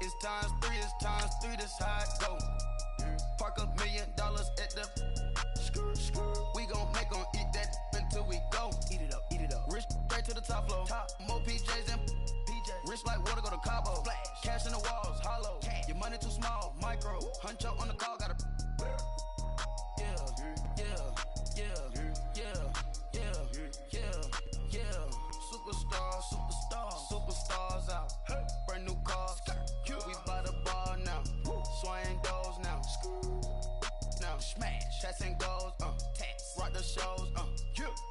It's times three, that's how it go. Park $1 million at the we gon' make 'em eat that until we go. Eat it up. Rich straight to the top floor. More PJs than PJs. Rich like water, go to Cabo. Splash. Cash in the walls, hollow. Cash. Your money too small, micro. Huncho on the call, gotta. Superstars out. Brand new cars. We buy the ball now. Swing doors now. Now smash. Shots and goals. Tax. Rock the shows.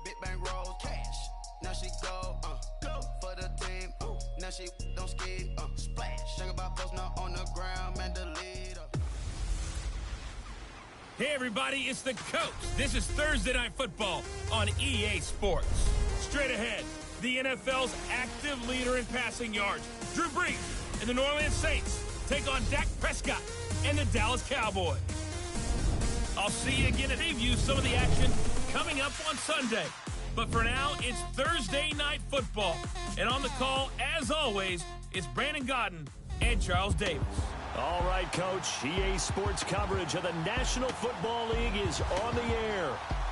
Big bang rolls. Cash. Now she go. Go for the team. Now she don't ski. Splash. Think about posting up on the ground. Man, the leader. Hey everybody, it's the coach. This is Thursday Night Football on EA Sports. Straight ahead, the NFL's active leader in passing yards, Drew Brees, and the New Orleans Saints take on Dak Prescott and the Dallas Cowboys. I'll see you again to preview some of the action coming up on Sunday. But for now, it's Thursday Night Football. And on the call, as always, it's Brandon Godden and Charles Davis. All right, Coach. EA Sports coverage of the National Football League is on the air.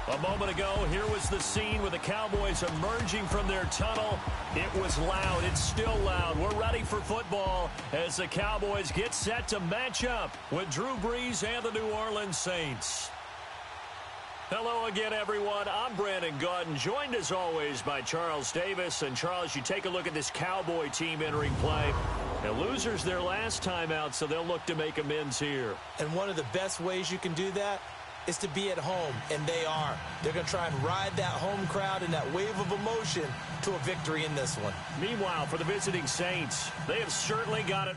A moment ago, here was the scene with the Cowboys emerging from their tunnel. It was loud. It's still loud. We're ready for football as the Cowboys get set to match up with Drew Brees and the New Orleans Saints. Hello again, everyone. I'm Brandon Godden, joined as always by Charles Davis. And Charles, you take a look at this Cowboy team entering play. The losers their last time out, so they'll look to make amends here. And one of the best ways you can do that is to be at home, and they are. They're going to try and ride that home crowd and that wave of emotion to a victory in this one. Meanwhile, for the visiting Saints, they have certainly got it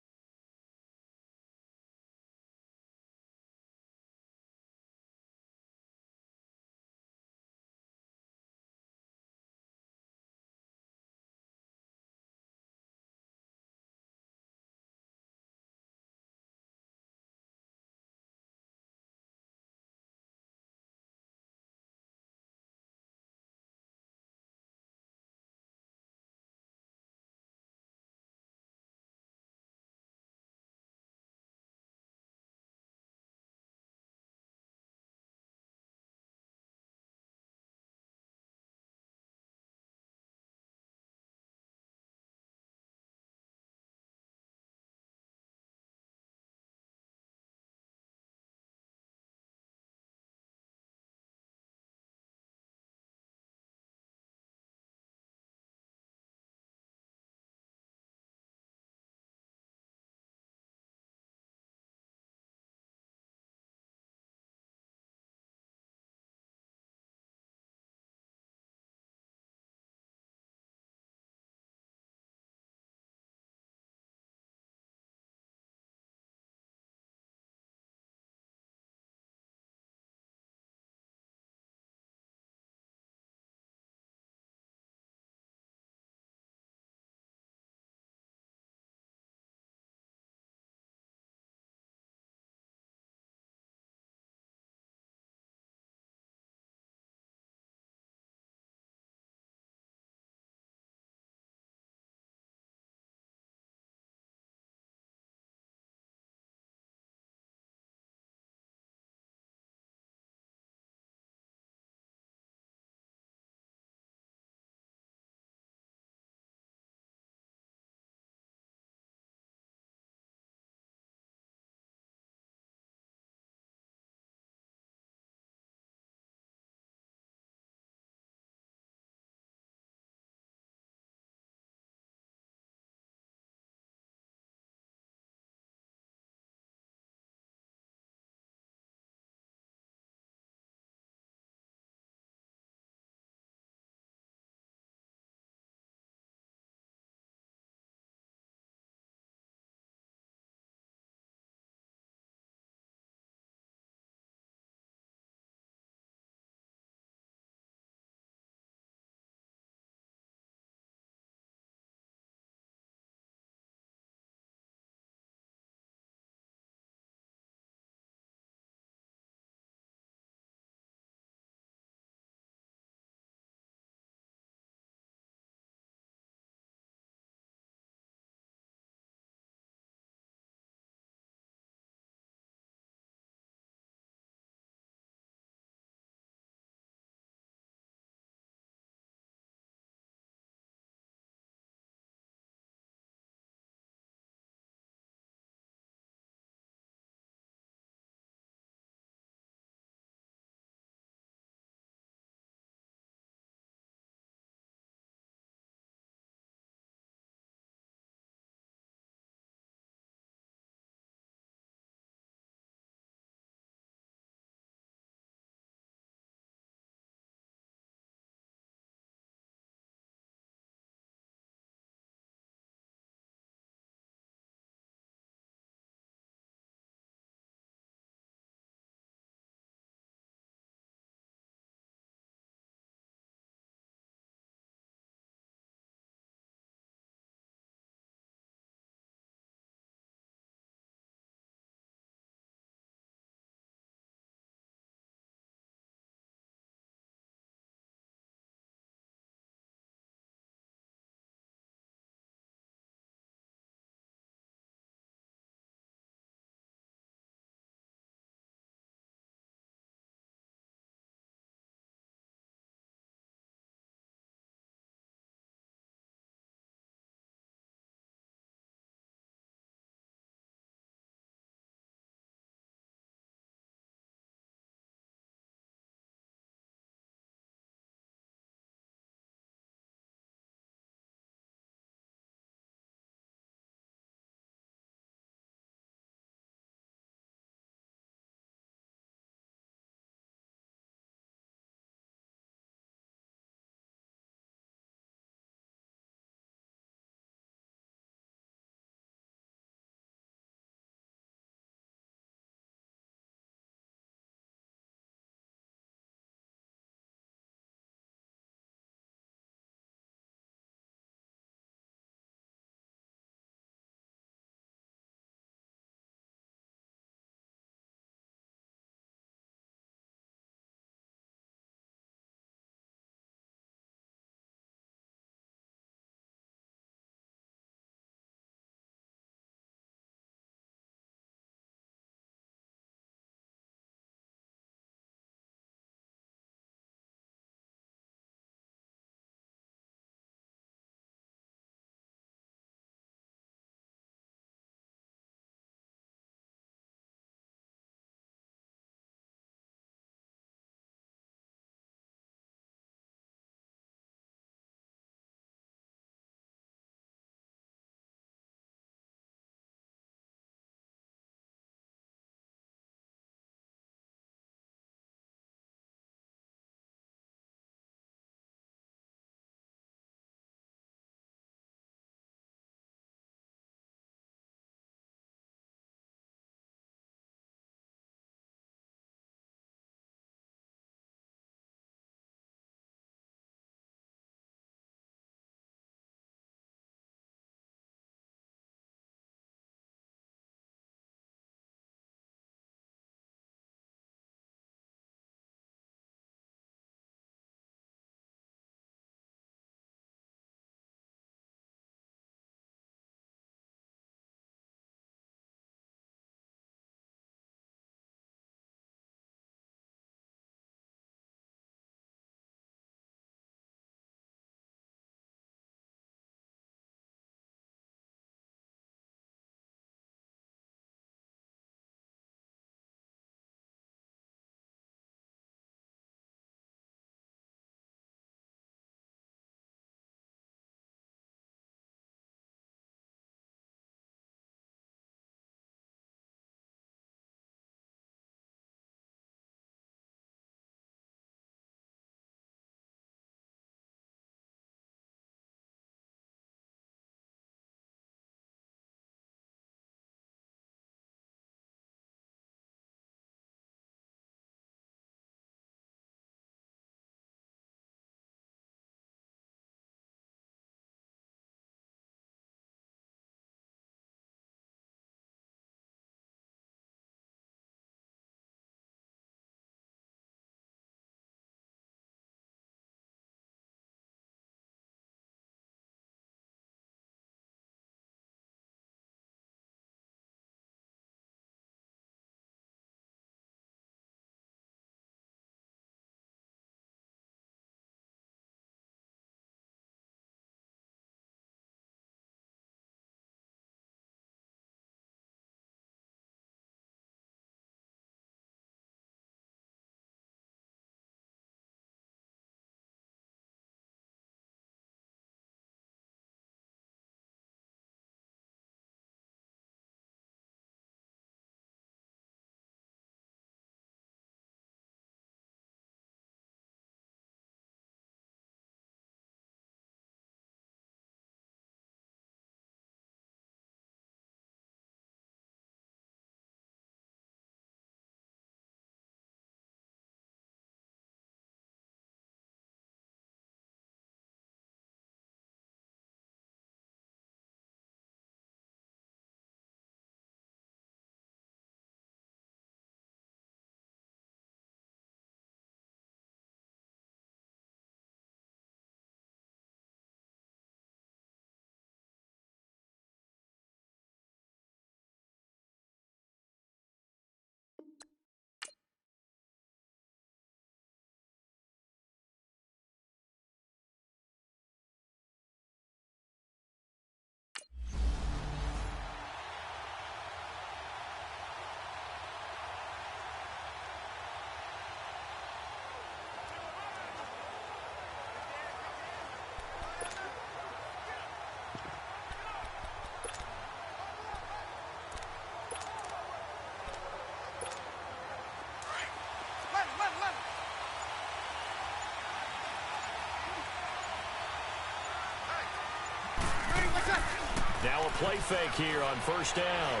Now a play fake here on first down.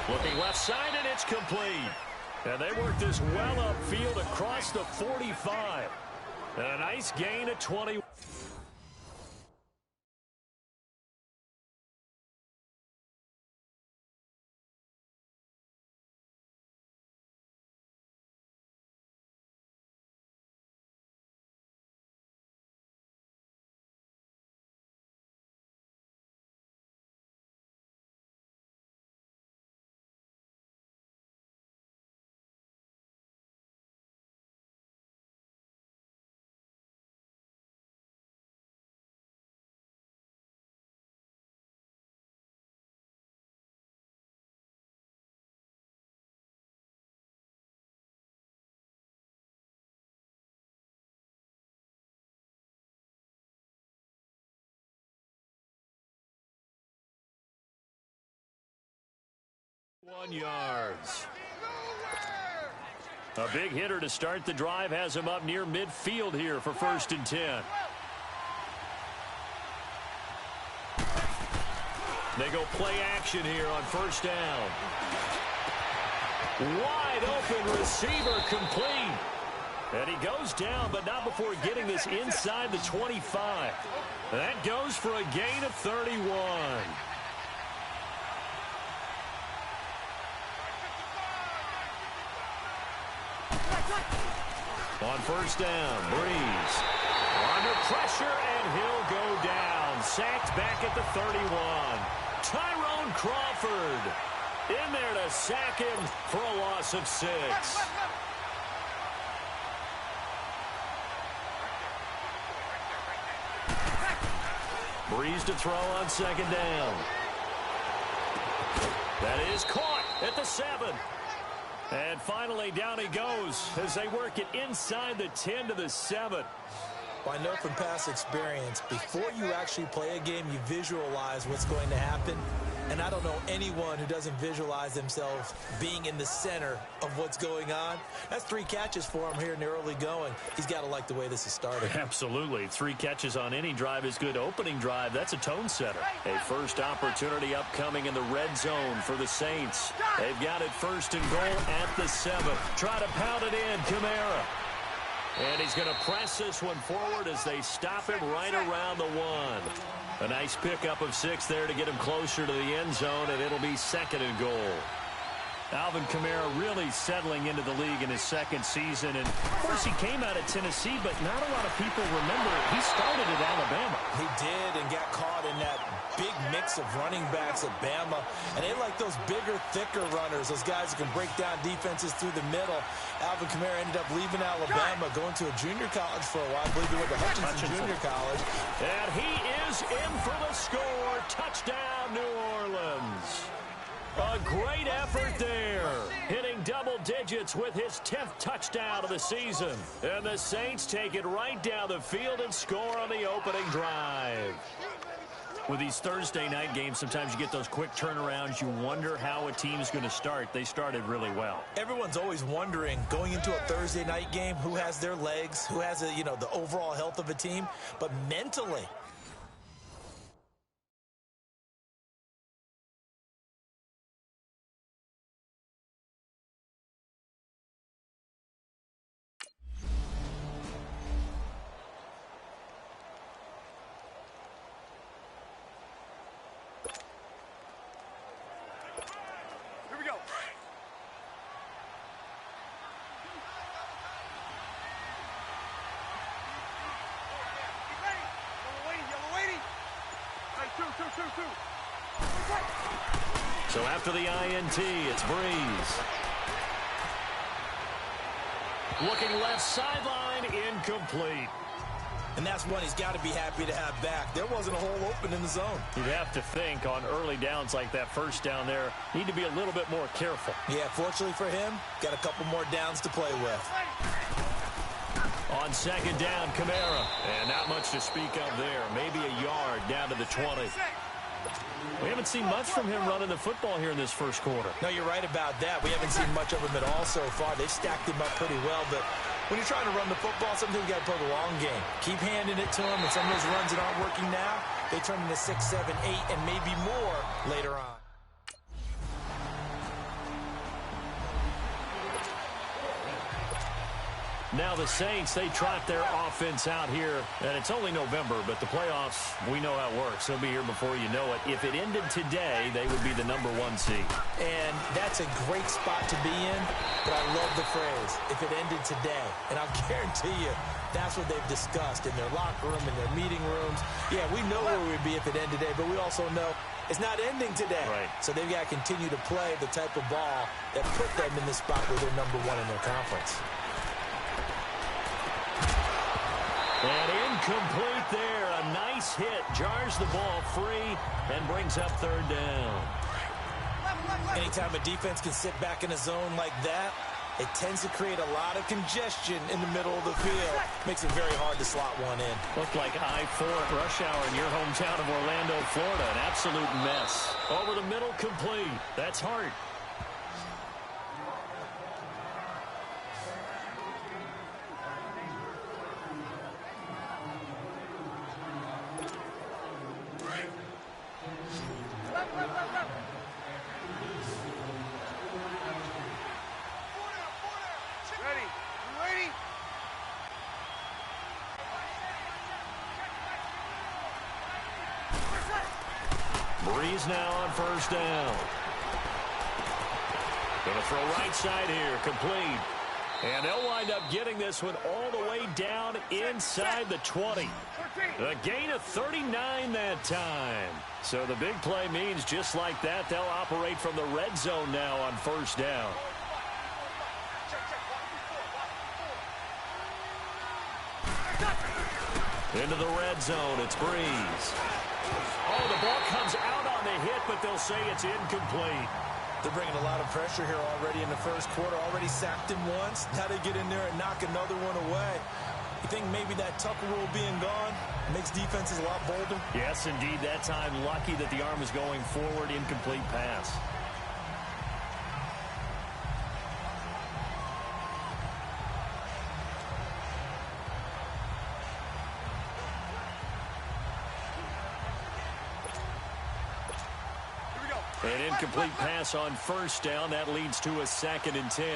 Looking left side, and it's complete. And they work this well upfield across the 45. And a nice gain of 20. Yards. A big hitter to start the drive has him up near midfield here for 1st and 10. They go play action here on first down. Wide open receiver complete. And he goes down, but not before getting this inside the 25. That goes for a gain of 31. On first down, Breeze. Under pressure, and he'll go down. Sacked back at the 31. Tyrone Crawford in there to sack him for a loss of 6. Breeze to throw on 2nd down. That is caught at the 7. And finally, down he goes as they work it inside the 10 to the 7. Well, I know from past experience, before you actually play a game, you visualize what's going to happen. And I don't know anyone who doesn't visualize themselves being in the center of what's going on. That's 3 catches for him here in the early going. He's got to like the way this is started. Absolutely. 3 catches on any drive is good. Opening drive, that's a tone setter. A first opportunity upcoming in the red zone for the Saints. They've got it 1st and goal at the 7. Try to pound it in, Kamara. And he's going to press this one forward as they stop him right around the 1. A nice pickup of 6 there to get him closer to the end zone, and it'll be 2nd and goal. Alvin Kamara really settling into the league in his 2nd season. And, of course, he came out of Tennessee, but not a lot of people remember it. He started at Alabama. He did, and got caught in that big mix of running backs at Bama. And they like those bigger, thicker runners, those guys who can break down defenses through the middle. Alvin Kamara ended up leaving Alabama, going to a junior college for a while. I believe he went to Hutchinson Junior College. And he is in for the score. Touchdown, New Orleans. A great effort there, hitting double digits with his 10th touchdown of the season. And the Saints take it right down the field and score on the opening drive. With these Thursday night games, sometimes you get those quick turnarounds. You wonder how a team's going to start. They started really well. Everyone's always wondering, going into a Thursday night game, who has their legs, who has the overall health of a team. But mentally, so after the INT, it's Breeze. Looking left sideline, incomplete. and that's one he's got to be happy to have back. There wasn't a hole open in the zone. You'd have to think on early downs like that first down there, need to be a little bit more careful. Yeah, fortunately for him, got a couple more downs to play with. On 2nd down, Kamara. And not much to speak of there. Maybe a yard down to the 20. We haven't seen much from him running the football here in this first quarter. No, you're right about that. We haven't seen much of him at all so far. They've stacked him up pretty well, but when you're trying to run the football, sometimes you got to play the long game. Keep handing it to him, and some of those runs that aren't working now, they turn into 6, 7, 8, and maybe more later on. Now the Saints, they trot their offense out here, and it's only November, but the playoffs, we know how it works. They'll be here before you know it. If it ended today, they would be the #1 seed. And that's a great spot to be in, but I love the phrase, if it ended today. And I'll guarantee you, that's what they've discussed in their locker room, in their meeting rooms. Yeah, we know where we'd be if it ended today, but we also know it's not ending today. Right. So they've got to continue to play the type of ball that put them in the spot where they're #1 in their conference. And incomplete there. A nice hit. Jars the ball free and brings up 3rd down. Anytime a defense can sit back in a zone like that, it tends to create a lot of congestion in the middle of the field. Makes it very hard to slot one in. Looked like I-4 at rush hour in your hometown of Orlando, Florida. An absolute mess. Over the middle, complete. That's Hart. Breeze now on 1st down. Gonna throw right side here, complete. And they'll wind up getting this one all the way down inside the 20. A gain of 39 that time. So the big play means just like that, they'll operate from the red zone now on 1st down. Into the red zone, it's Breeze. Oh, the ball comes out on the hit, but they'll say it's incomplete. They're bringing a lot of pressure here already in the 1st quarter. Already sacked him once. Now they get in there and knock another one away. You think maybe that Tucker rule being gone makes defenses a lot bolder? Yes, indeed. That time, lucky that the arm is going forward. Incomplete pass. An incomplete pass on 1st down. That leads to a 2nd and 10.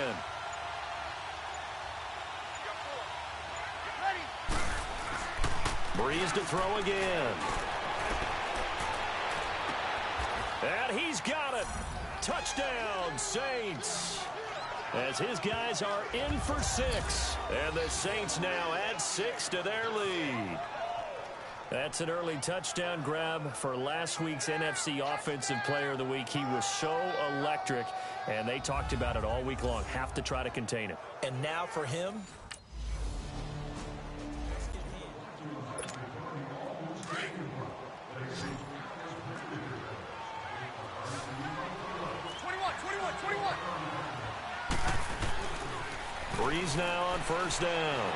Breeze to throw again. And he's got it. Touchdown, Saints. As his guys are in for 6. And the Saints now add 6 to their lead. That's an early touchdown grab for last week's NFC Offensive Player of the Week. He was so electric, and they talked about it all week long. Have to try to contain him. And now for him, Breeze now on 1st down.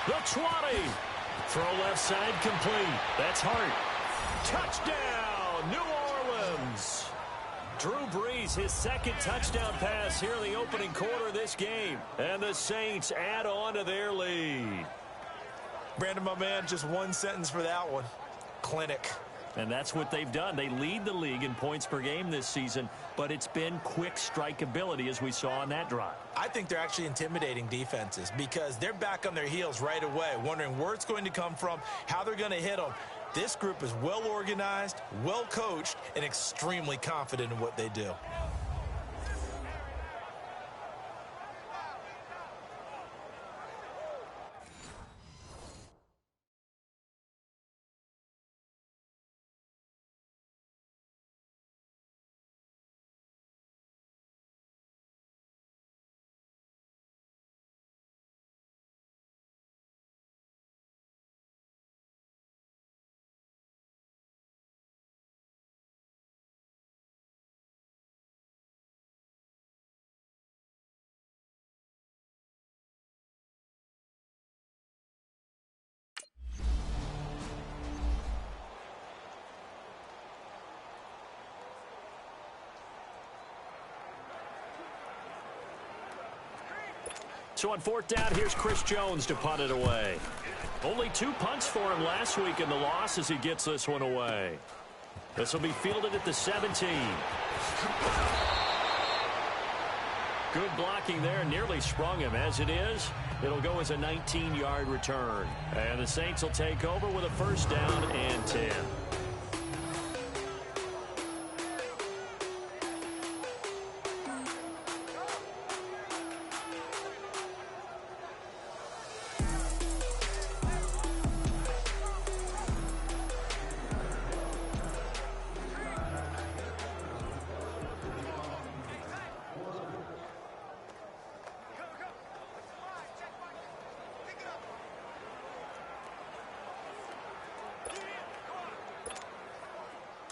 The 20. Throw left side complete. That's Hart. Touchdown, New Orleans. Drew Brees, his 2nd touchdown pass here in the opening quarter of this game. And the Saints add on to their lead. Brandon, my man, just one sentence for that one. Clinic. And that's what they've done. They lead the league in points per game this season, but it's been quick strike ability as we saw on that drive. I think they're actually intimidating defenses because they're back on their heels right away, wondering where it's going to come from, how they're going to hit them. This group is well organized, well coached, and extremely confident in what they do. So on 4th down, here's Chris Jones to punt it away. Only 2 punts for him last week in the loss as he gets this one away. This will be fielded at the 17. Good blocking there. Nearly sprung him. As it is, it'll go as a 19-yard return. And the Saints will take over with a first down and 10.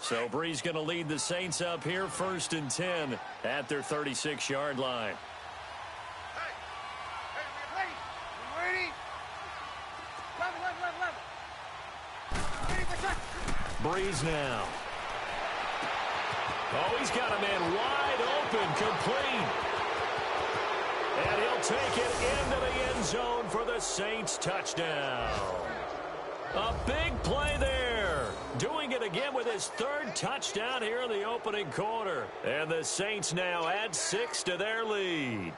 So Brees going to lead the Saints up here, 1st and 10 at their 36-yard line. Brees now. Oh, he's got a man wide open, complete. And he'll take it into the end zone for the Saints touchdown. A big play there. Doing it again with his 3rd touchdown here in the opening quarter. And the Saints now add 6 to their lead.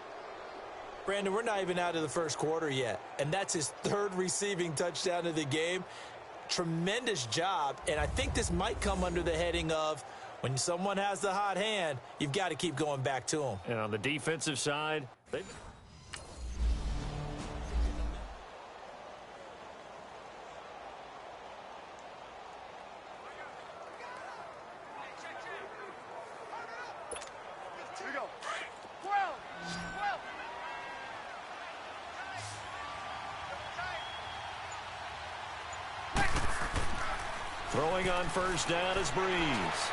Brandon, we're not even out of the first quarter yet. And that's his 3rd receiving touchdown of the game. Tremendous job. And I think this might come under the heading of when someone has the hot hand, you've got to keep going back to them. And on the defensive side, they've... Throwing on first down is Brees.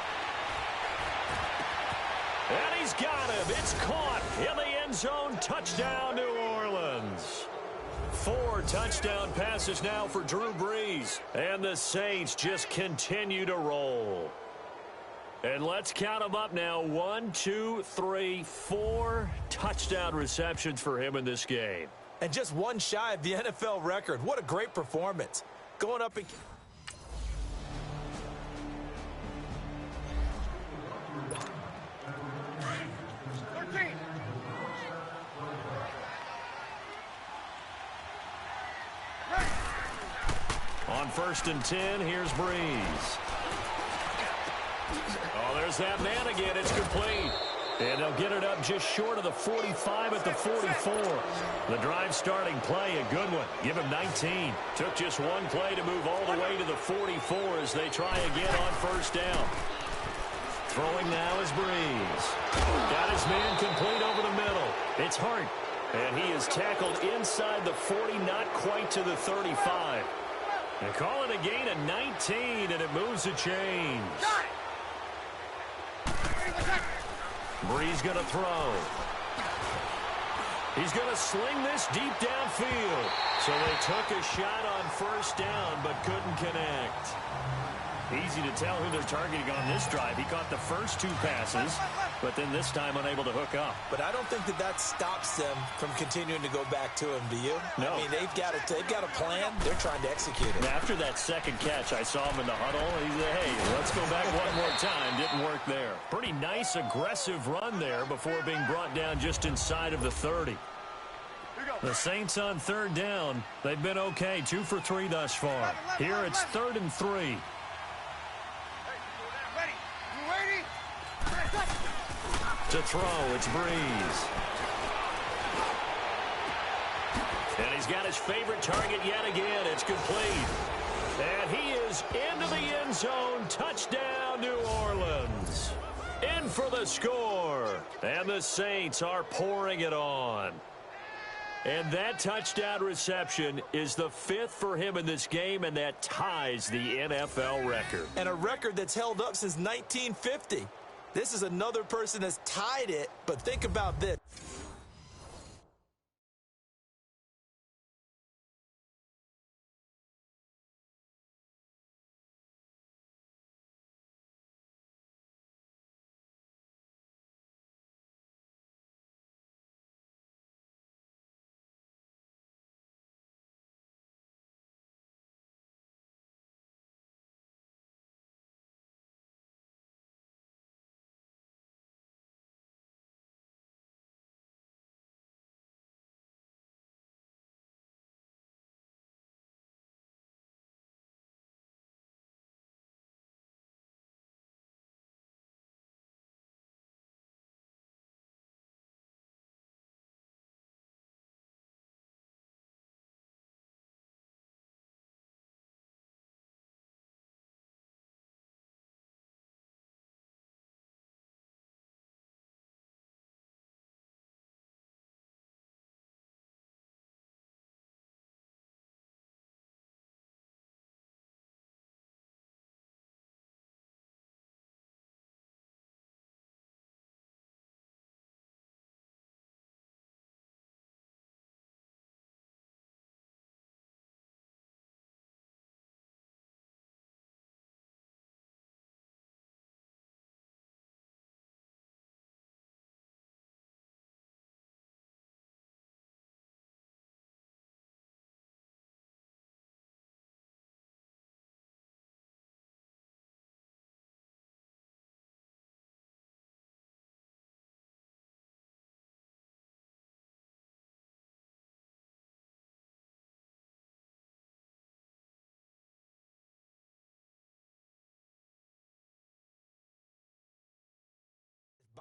And he's got him. It's caught in the end zone. Touchdown, New Orleans. 4 touchdown passes now for Drew Brees. And the Saints just continue to roll. And let's count them up now. 1, 2, 3, 4 touchdown receptions for him in this game. And just one shy of the NFL record. What a great performance. Going up and... On 1st and 10, here's Brees. Oh, there's that man again. It's complete. And they'll get it up just short of the 45 at the 44. The drive starting play, a good one. Give him 19. Took just one play to move all the way to the 44 as they try again on first down. Throwing now is Brees. Got his man complete over the middle. It's Hart. And he is tackled inside the 40, not quite to the 35. And call it a gain of 19, and it moves the chains. Brees going to throw. He's going to sling this deep downfield. So they took a shot on first down, but couldn't connect. Easy to tell who they're targeting on this drive. He caught the first 2 passes, but then this time unable to hook up. But I don't think that stops them from continuing to go back to him, do you? No. I mean, they've got a plan. They're trying to execute it. And after that second catch, I saw him in the huddle. He said, hey, let's go back one more time. Didn't work there. Pretty nice, aggressive run there before being brought down just inside of the 30. The Saints on 3rd down. They've been okay, 2 for 3 thus far. Here it's 3rd and 3. To throw, it's Brees. And he's got his favorite target yet again. It's complete. And he is into the end zone. Touchdown, New Orleans. In for the score. And the Saints are pouring it on. And that touchdown reception is the 5th for him in this game, and that ties the NFL record. And a record that's held up since 1950. This is another person that's tied it, but think about this.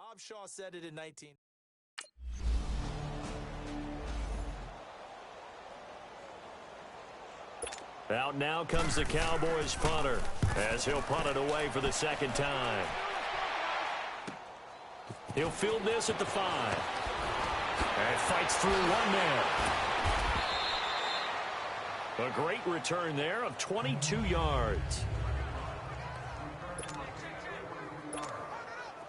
Bob Shaw said it in 19. Out now comes the Cowboys punter as he'll punt it away for the second time. He'll field this at the 5. And fights through one man. A great return there of 22 yards.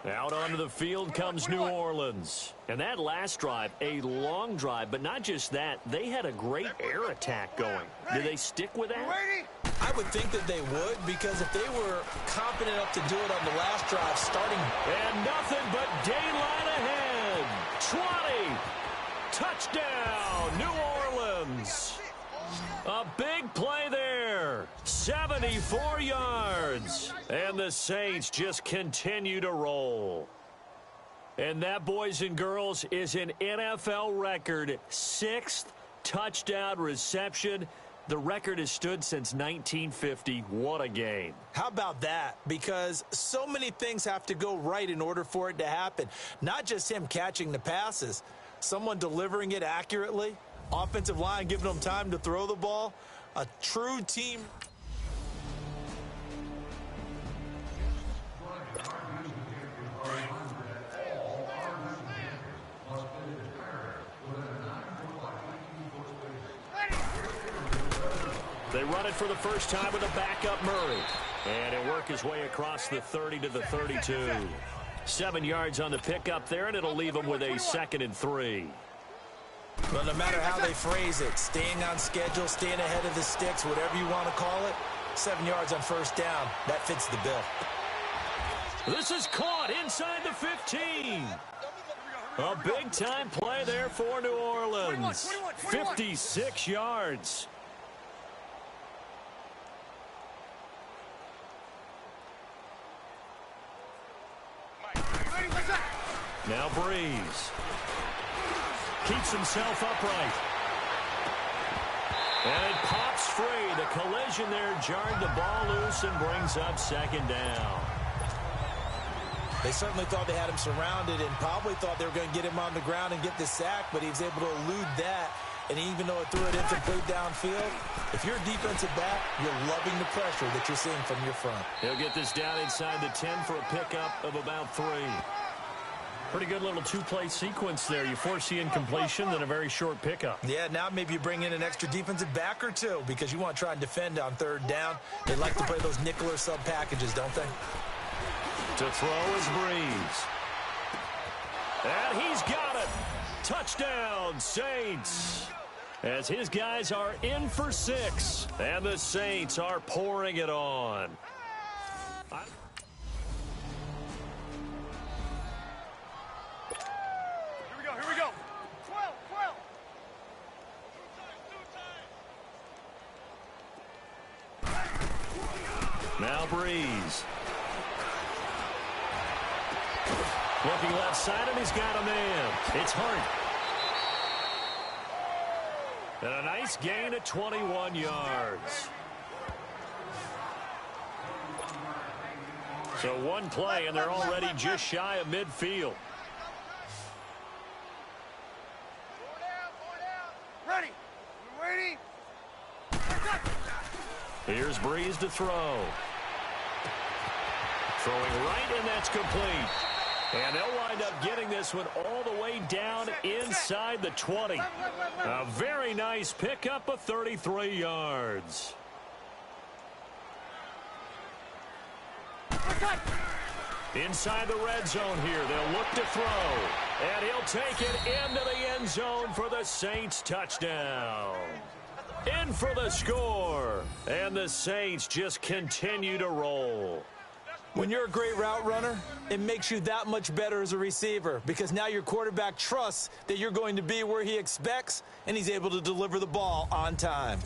Out onto the field comes New Orleans. And that last drive, a long drive, but not just that. They had a great air attack going. Do they stick with that? I would think that they would, because if they were confident enough to do it on the last drive, starting... And nothing but daylight ahead. 20. Touchdown, New Orleans. A big play there. 74 yards. And the Saints just continue to roll. And that, boys and girls, is an NFL record 6th touchdown reception. The record has stood since 1950. What a game. How about that? Because so many things have to go right in order for it to happen. Not just him catching the passes, someone delivering it accurately, offensive line giving them time to throw the ball, a true team. They run it for the first time with a backup Murray. And he'll work his way across the 30 to the 32. 7 yards on the pickup there, and it'll leave him with a 2nd and 3. Well, no matter how they phrase it, staying on schedule, staying ahead of the sticks, whatever you want to call it, 7 yards on first down, that fits the bill. This is caught inside the 15. A big-time play there for New Orleans. 56 yards. Now Breeze keeps himself upright. And it pops free. The collision there jarred the ball loose and brings up 2nd down. They certainly thought they had him surrounded and probably thought they were going to get him on the ground and get the sack, but he was able to elude that. And even though it threw it incomplete downfield, if you're a defensive back, you're loving the pressure that you're seeing from your front. He'll get this down inside the 10 for a pickup of about 3. Pretty good little two-play sequence there. You force the incompletion, then a very short pickup. Yeah, now maybe you bring in an extra defensive back or two because you want to try and defend on 3rd down. They like to play those nickel or sub packages, don't they? To throw is Breeze. And he's got it. Touchdown, Saints. As his guys are in for 6. And the Saints are pouring it on. Here we go. 12. Now Breeze. Looking left side, and he's got a man. It's Hart. And a nice gain of 21 yards. So one play, and they're already just shy of midfield. Ready. We're waiting. Here's Breeze to throw. Throwing right, and that's complete. And they'll wind up getting this one all the way down inside the 20. A very nice pickup of 33 yards. Inside the red zone here, they'll look to throw. And he'll take it into the end zone for the Saints touchdown. In for the score. And the Saints just continue to roll. When you're a great route runner, it makes you that much better as a receiver because now your quarterback trusts that you're going to be where he expects, and he's able to deliver the ball on time.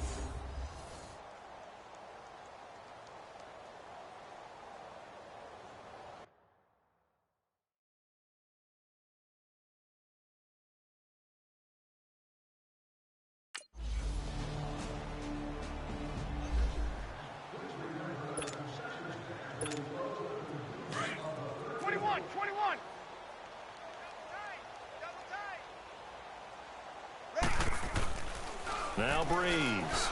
Now Breeze.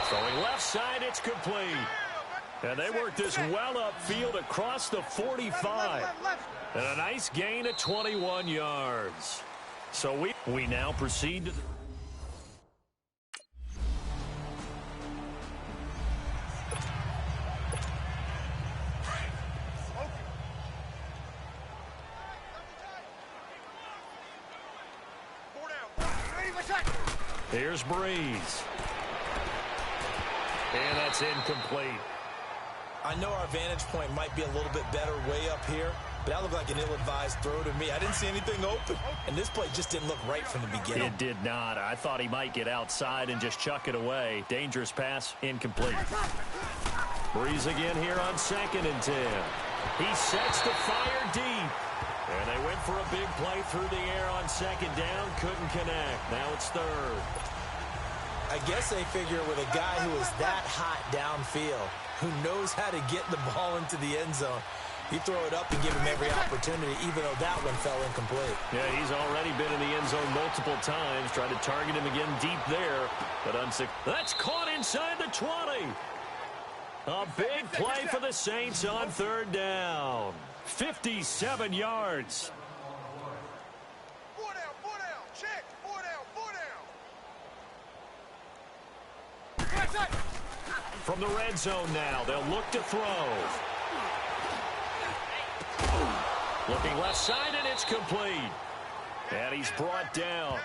Throwing left side, it's complete. And they work this well upfield across the 45. And a nice gain of 21 yards. So we now proceed to... Here's Breeze. And that's incomplete. I know our vantage point might be a little bit better way up here, but that looked like an ill-advised throw to me. I didn't see anything open, and this play just didn't look right from the beginning. It did not. I thought he might get outside and just chuck it away. Dangerous pass, incomplete. Breeze again here on 2nd and 10. He sets the fire deep. And they went for a big play through the air on 2nd down. Couldn't connect. Now it's 3rd. I guess they figure with a guy who is that hot downfield, who knows how to get the ball into the end zone, you throw it up and give him every opportunity, even though that one fell incomplete. Yeah, he's already been in the end zone multiple times. Tried to target him again deep there, but unsuccessful. That's caught inside the 20. A big play for the Saints on 3rd down. 57 yards. 4 down, check, 4 down. From the red zone now, they'll look to throw. Looking left side, and it's complete. And he's brought down.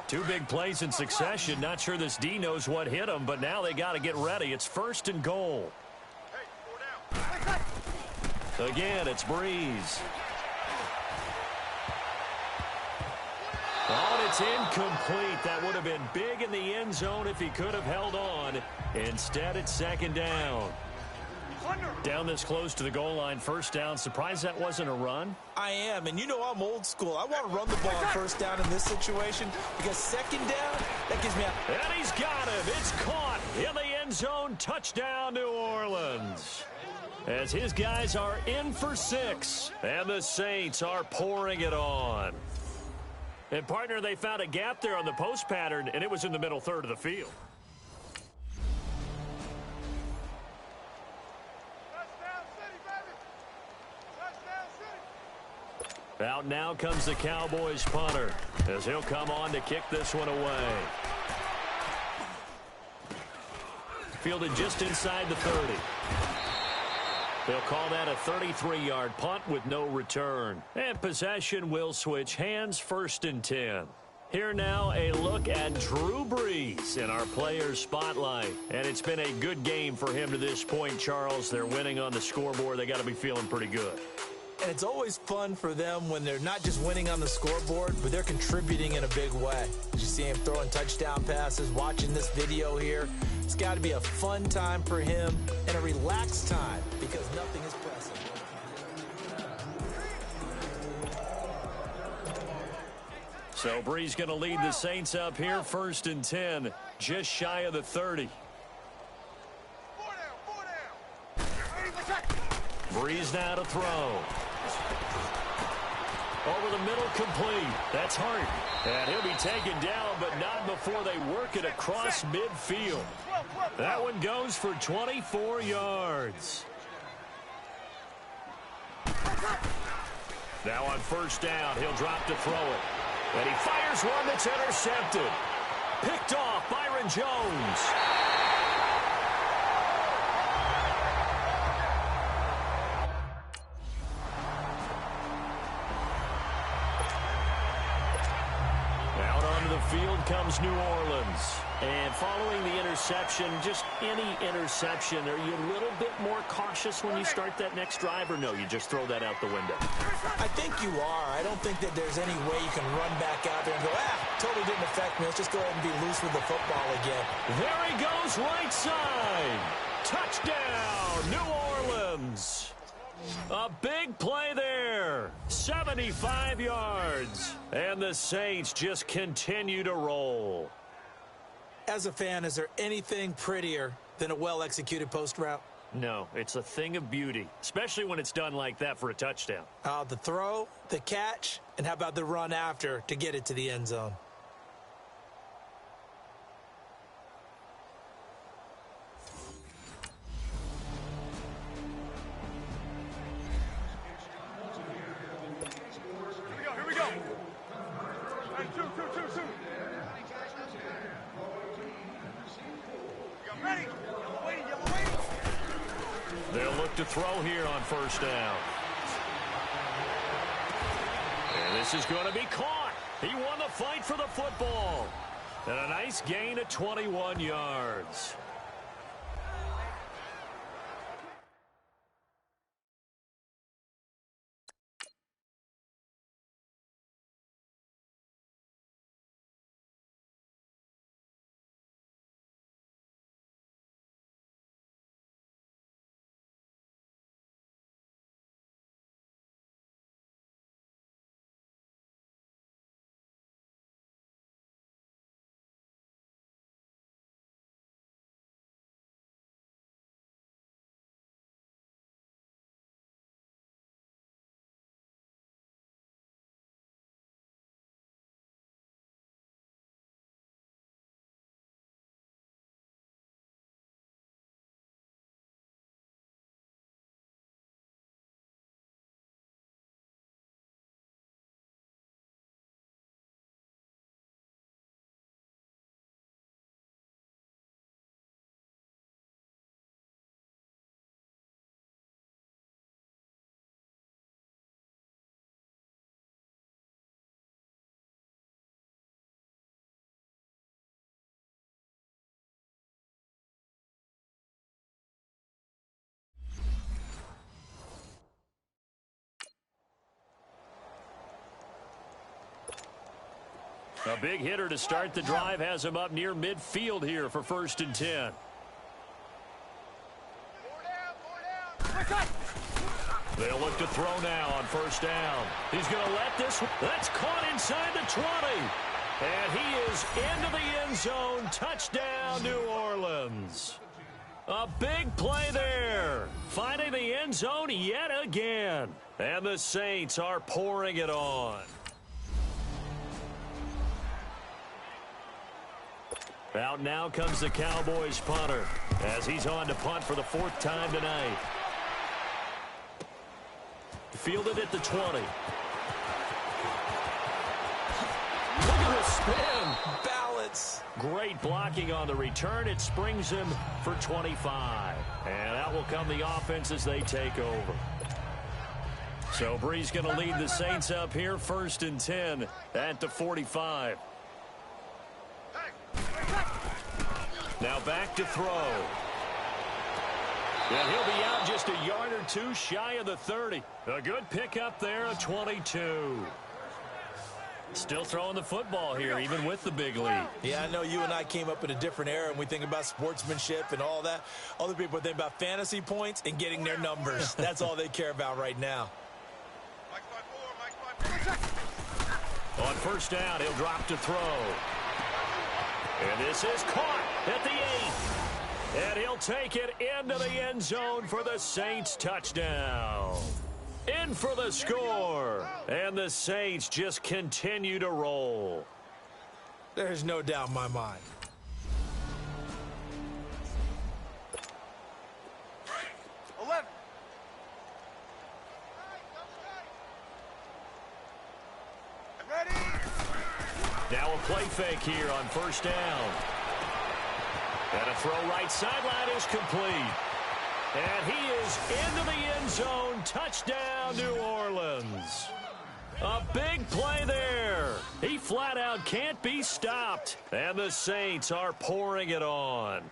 Two big plays in succession. Not sure this D knows what hit him, but now they got to get ready. It's 1st and goal. Again, it's Breeze. Oh, and it's incomplete. That would have been big in the end zone if he could have held on. Instead, it's 2nd down. Down this close to the goal line, 1st down. Surprised that wasn't a run? I am, and you know I'm old school. I want to run the ball on 1st down in this situation because 2nd down, that gives me a... And he's got him. It's caught in the end zone. Touchdown, New Orleans. As his guys are in for 6, and the Saints are pouring it on. And, partner, they found a gap there on the post pattern, and it was in the middle 3rd of the field. Out now comes the Cowboys punter as he'll come on to kick this one away. Fielded just inside the 30. They'll call that a 33-yard punt with no return. And possession will switch hands, 1st and 10. Here now, a look at Drew Brees in our players' spotlight. And it's been a good game for him to this point, Charles. They're winning on the scoreboard. They got to be feeling pretty good. And it's always fun for them when they're not just winning on the scoreboard, but they're contributing in a big way. You see him throwing touchdown passes, watching this video here. It's got to be a fun time for him and a relaxed time because nothing is pressing. So Breeze going to lead the Saints up here, 1st and 10, just shy of the 30. 4 down. Breeze now to throw. Over the middle, complete. That's Hart. And he'll be taken down, but not before they work it across midfield. That one goes for 24 yards. Now on 1st down, he'll drop to throw it. And he fires one that's intercepted. Picked off Byron Jones. Field comes New Orleans. And following the interception, just any interception, are you a little bit more cautious when you start that next drive, or no, you just throw that out the window? I think you are. I don't think that there's any way you can run back out there and go, totally didn't affect me. Let's just go ahead and be loose with the football again. There he goes, right side. Touchdown, New Orleans. A big play there. 75 yards. And the Saints just continue to roll. As a fan, is there anything prettier than a well-executed post route? No, it's a thing of beauty, especially when it's done like that for a touchdown. The throw, the catch, and how about the run after to get it to the end zone? Here we go. Hey, two. Ready? Yellow waiting. They'll look to throw here on first down. And this is going to be caught. He won the fight for the football. And a nice gain of 21 yards. A big hitter to start the drive has him up near midfield here for 1st and 10. They'll look to throw now on first down. He's going to let this. That's caught inside the 20. And he is into the end zone. Touchdown, New Orleans. A big play there. Finding the end zone yet again. And the Saints are pouring it on. Out now comes the Cowboys punter as he's on to punt for the 4th time tonight. Fielded at the 20. Look at the spin. Balance. Great blocking on the return. It springs him for 25. And out will come the offense as they take over. So Bree's going to lead the Saints up here 1st and 10 at the 45. Now back to throw. And he'll be out just a yard or two shy of the 30. A good pickup there, a 22. Still throwing the football here, even with the big lead. Yeah, I know you and I came up in a different era, and we think about sportsmanship and all that. Other people think about fantasy points and getting their numbers. That's all they care about right now. On first down, he'll drop to throw. And this is caught at the 8. And he'll take it into the end zone for the Saints touchdown. In for the score. And the Saints just continue to roll. There's no doubt in my mind. Now a play fake here on first down. And a throw right sideline is complete. And he is into the end zone. Touchdown, New Orleans. A big play there. He flat out can't be stopped. And the Saints are pouring it on.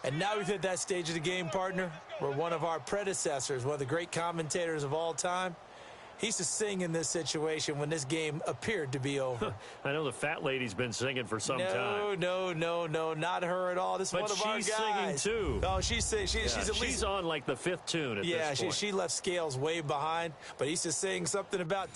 And now we've hit that stage of the game, partner, where one of our predecessors, one of the great commentators of all time, he used to sing in this situation when this game appeared to be over. I know the fat lady's been singing for some time. No, not her at all. This is one of our guys. But she's singing, too. Oh, she's at least... She's on, like, the 5th tune at this point. Yeah, she left Scales way behind, but he used to sing something about...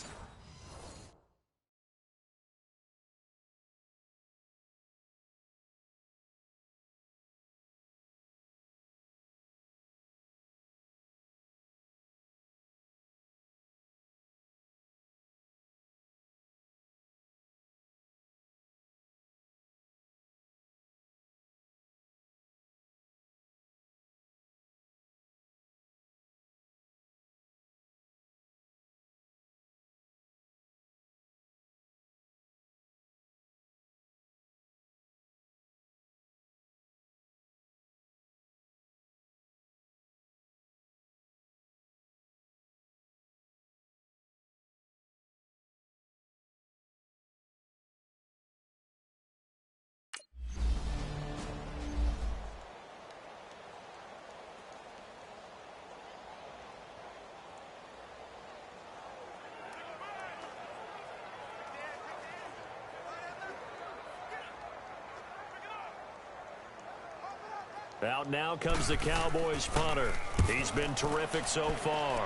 Out now comes the Cowboys punter. He's been terrific so far.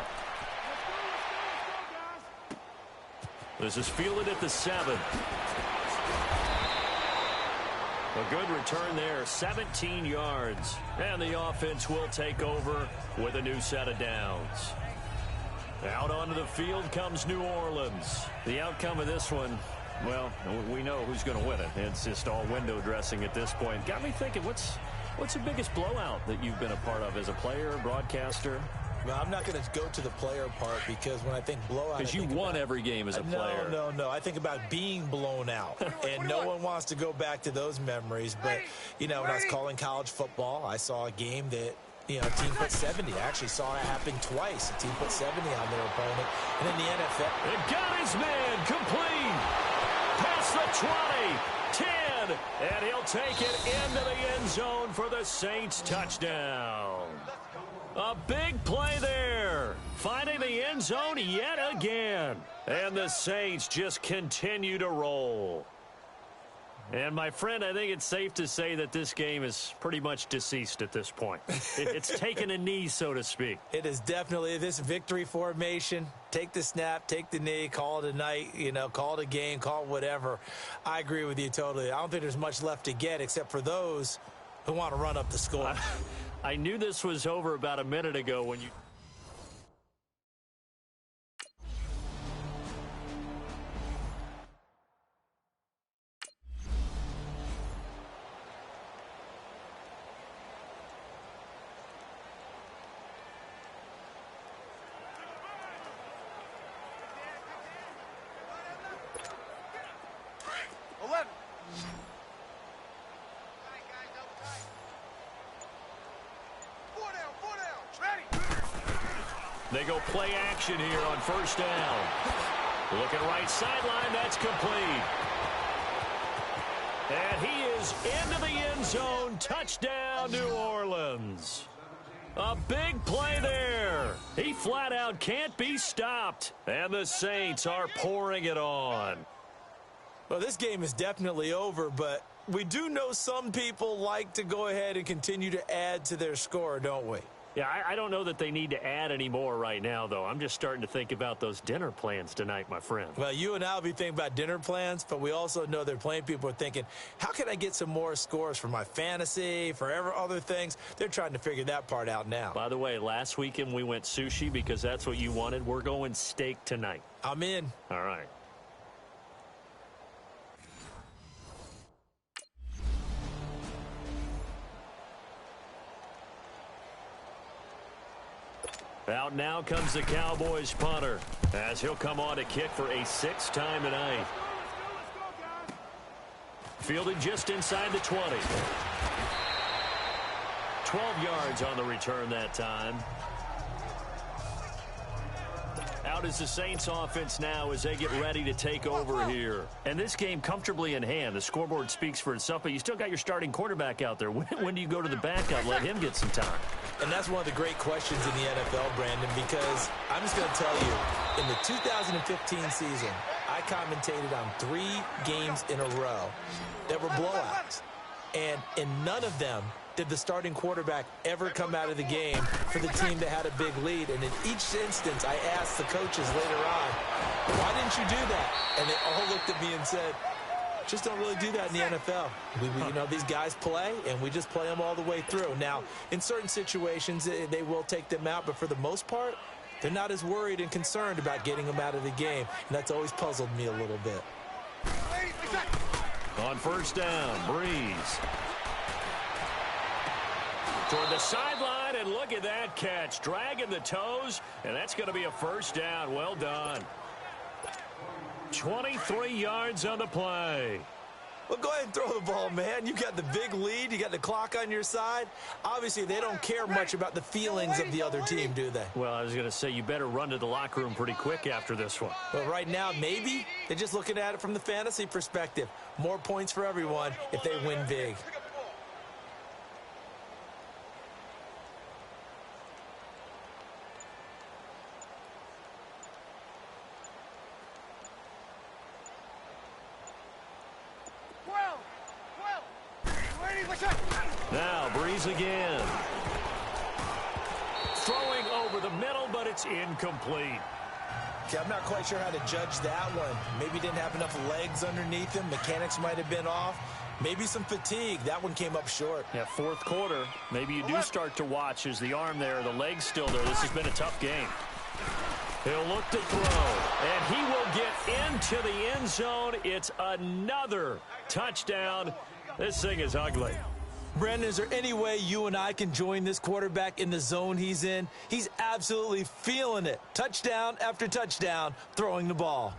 This is fielded at the 7. A good return there, 17 yards. And the offense will take over with a new set of downs. Out onto the field comes New Orleans. The outcome of this one, well, we know who's going to win it. It's just all window dressing at this point. Got me thinking, what's the biggest blowout that you've been a part of as a player, broadcaster? Well, I'm not going to go to the player part because when I think blowout, because you won every game as a player. No. I think about being blown out, and no one wants to go back to those memories. But, you know, when I was calling college football, I saw a game that, you know, a team put 70. I actually saw it happen twice. A team put 70 on their opponent. And in the NFL. It got his man complete. Past the 20, 10, and he'll take it into the end zone for the Saints touchdown. A big play there. Finding the end zone yet again. And the Saints just continue to roll. And, my friend, I think it's safe to say that this game is pretty much deceased at this point. It's taken a knee, so to speak. It is definitely this victory formation. Take the snap, take the knee, call it a night, you know, call it a game, call it whatever. I agree with you totally. I don't think there's much left to get except for those who want to run up the score. I knew this was over about a minute ago when you... They go play action here on first down. Looking right sideline, that's complete. And he is into the end zone. Touchdown, New Orleans. A big play there. He flat out can't be stopped. And the Saints are pouring it on. Well, this game is definitely over, but we do know some people like to go ahead and continue to add to their score, don't we? Yeah, I don't know that they need to add any more right now, though. I'm just starting to think about those dinner plans tonight, my friend. Well, you and I will be thinking about dinner plans, but we also know that plenty of people are thinking, how can I get some more scores for my fantasy, for other things? They're trying to figure that part out now. By the way, last weekend we went sushi because that's what you wanted. We're going steak tonight. I'm in. All right. Out now comes the Cowboys punter as he'll come on to kick for a 6th time tonight. Fielded just inside the 20. 12 yards on the return that time. Out is the Saints offense now as they get ready to take over here. And this game comfortably in hand. The scoreboard speaks for itself, but you still got your starting quarterback out there. When do you go to the backup, let him get some time? And that's one of the great questions in the NFL, Brandon, because I'm just going to tell you, in the 2015 season, I commentated on 3 games in a row that were blowouts. And in none of them did the starting quarterback ever come out of the game for the team that had a big lead. And in each instance, I asked the coaches later on, why didn't you do that? And they all looked at me and said, just don't really do that in the NFL. You know, these guys play, and we just play them all the way through. Now, in certain situations, they will take them out, but for the most part, they're not as worried and concerned about getting them out of the game, and that's always puzzled me a little bit. On first down, Breeze. Toward the sideline, and look at that catch. Dragging the toes, and that's going to be a first down. Well done. 23 yards on the play. Well, go ahead and throw the ball, man. You got the big lead. You got the clock on your side. Obviously, they don't care much about the feelings of the other team, do they? Well, I was going to say, you better run to the locker room pretty quick after this one. Well, right now, maybe they're just looking at it from the fantasy perspective. More points for everyone if they win big. Now, Breeze again. Throwing over the middle, but it's incomplete. Okay, I'm not quite sure how to judge that one. Maybe didn't have enough legs underneath him. Mechanics might have been off. Maybe some fatigue. That one came up short. Yeah, fourth quarter. Maybe you do start to watch as the arm there, the leg's still there. This has been a tough game. He'll look to throw, and he will get into the end zone. It's another touchdown. This thing is ugly. Brandon, is there any way you and I can join this quarterback in the zone he's in? He's absolutely feeling it. Touchdown after touchdown, throwing the ball.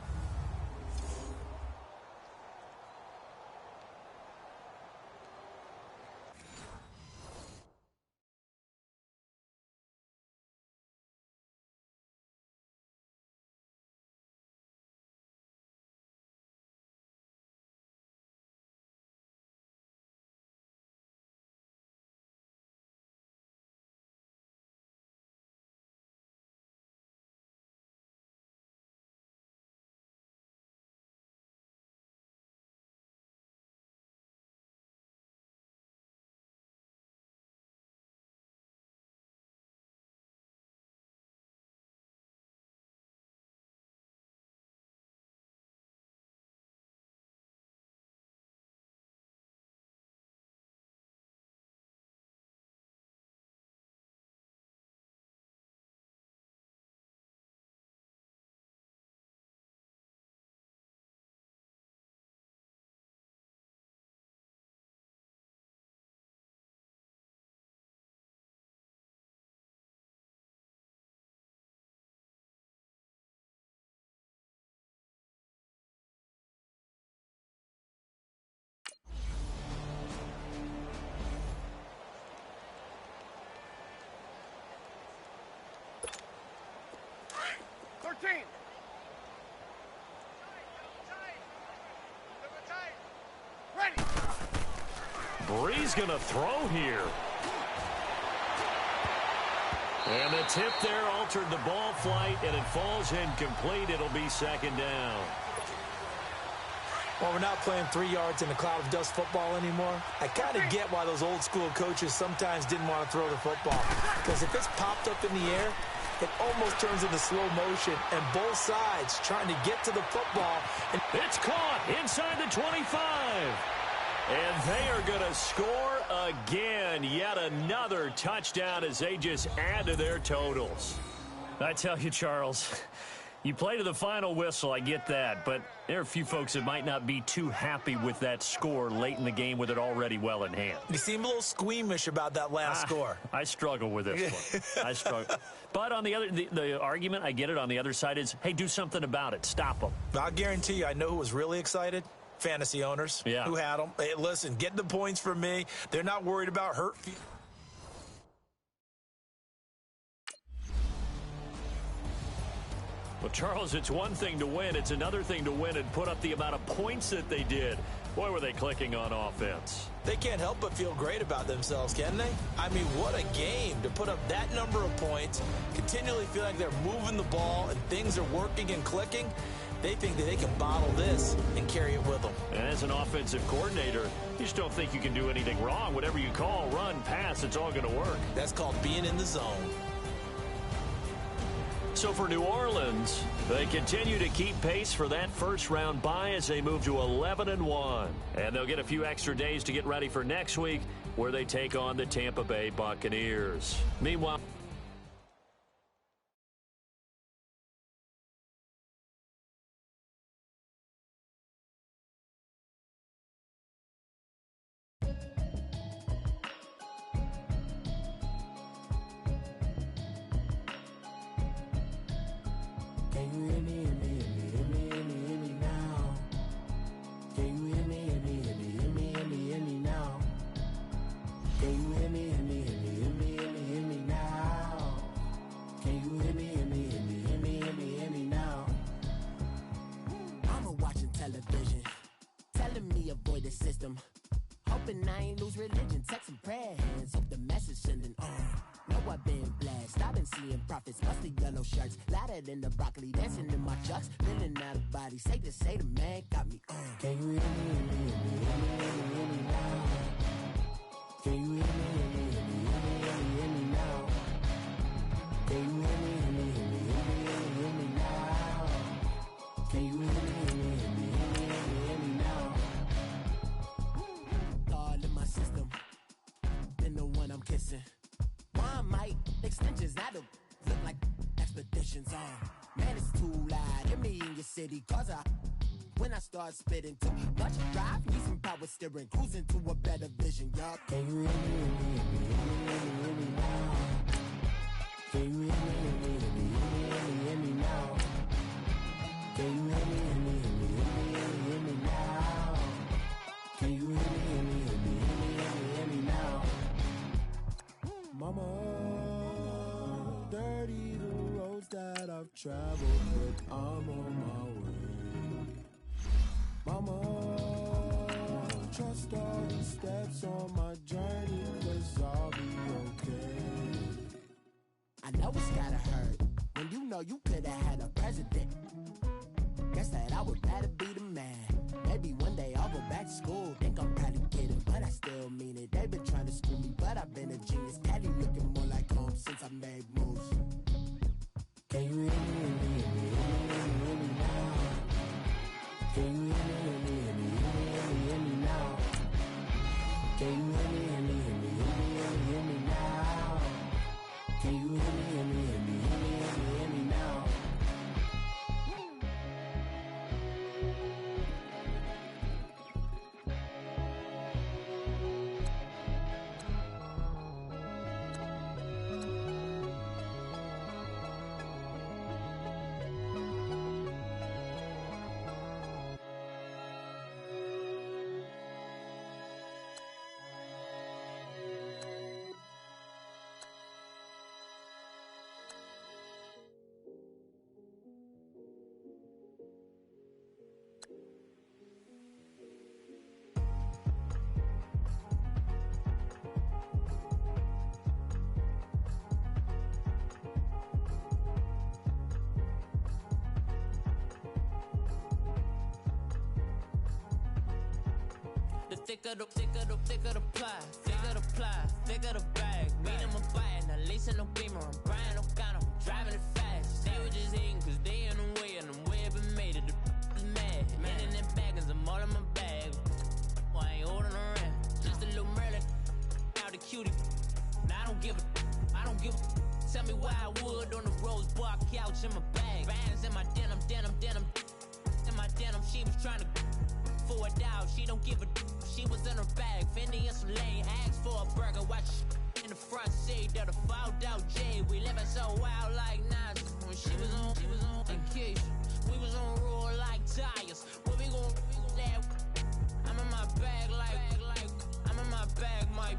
Breeze going to throw here. And the tip there altered the ball flight, and it falls incomplete. It'll be second down. Well, we're not playing 3 yards in a cloud of dust football anymore. I kind of get why those old school coaches sometimes didn't want to throw the football. Because if it's popped up in the air, it almost turns into slow motion, and both sides trying to get to the football. And it's caught inside the 25. And they are going to score again. Yet another touchdown as they just add to their totals. I tell you, Charles, you play to the final whistle, I get that. But there are a few folks that might not be too happy with that score late in the game with it already well in hand. You seem a little squeamish about that last score. I struggle with this one. I struggle. But on the other, the argument, I get it, on the other side is, hey, do something about it. Stop them. I'll guarantee you, I know who was really excited. Fantasy owners who had them. Hey, listen, get the points from me. They're not worried about hurt feelings. Well, Charles, it's one thing to win. It's another thing to win and put up the amount of points that they did. Boy, were they clicking on offense. They can't help but feel great about themselves, can they? I mean, what a game to put up that number of points, continually feel like they're moving the ball and things are working and clicking. They think that they can bottle this and carry it with them. And as an offensive coordinator, you just don't think you can do anything wrong. Whatever you call, run, pass, it's all going to work. That's called being in the zone. So for New Orleans, they continue to keep pace for that first-round bye as they move to 11-1. And they'll get a few extra days to get ready for next week, where they take on the Tampa Bay Buccaneers. Meanwhile, in the broccoli, dancing in my chucks, feeling out of body. Safe to say the man got me. Can you hear me, hear me, hear me, hear me, hear me now? Can you hear me, hear me, hear me, hear me, hear me, hear me now? Can you hear me, hear me, hear me, hear me, hear me, hear me now? Can you hear me, hear me, hear me, hear me, hear me, hear me now? All in my system, been the one I'm kissing. One mic, extensions, I don't look like expeditions on. Man, it's too loud, hear me in your city, cause when I start spitting too much drive, need some power steering, cruising to a better vision, y'all. Can you hear me, hear me, hear me, hear me, hear me, hear me now? Can you hear me, hear me, hear me, hear me, hear me, hear me now? Can you hear me, hear me, hear me, hear me, hear me, hear me now? Can you hear me, hear me, hear me, hear me, hear me, hear me now? Mama, dirty the roads that I've traveled, but I'm on my way. Mama, trust all the steps on my journey, 'cause I'll be okay. I know it's gotta hurt when you know you could've had a president. Guess that I would rather be the man. Maybe one day I'll go back to school. Think I'm probably kidding, but I still mean it. They've been trying to screw me, but I've been a genius. Cali looking more like home since I made moves. Can you hear me, hear me, hear me, hear me, hear me, hear me now? Can you hear me, hear me, hear me, hear me, hear me, hear me now? Can you hear me, hear me, hear me, hear me, hear me, hear me now? Can you hear me, hear me, hear me, hear me, hear me, hear me now? Thicker the ply, thicker the bag. Mean I'm a buyer, not leasing no beamer. I'm buying no gun, I'm driving it fast. They were just hating cause they in the way, and I'm way up and made it. The is mad. Man in that bag, I'm all in my bag. Well, I ain't holding around. Just a little Merlin, out the cutie. Now I don't give a. Tell me why I would on the rose bar couch in my bag. Bands in my denim. In my denim, she was trying to for a doubt. She don't give a. She was in her bag, Fendi and some lane. Asked for a burger, watch in the front seat of the fouled out J. We living so wild like Nas. When she was on vacation, we was on roll like tires. What we gon' that? I'm in my bag like I'm in my bag, Mike.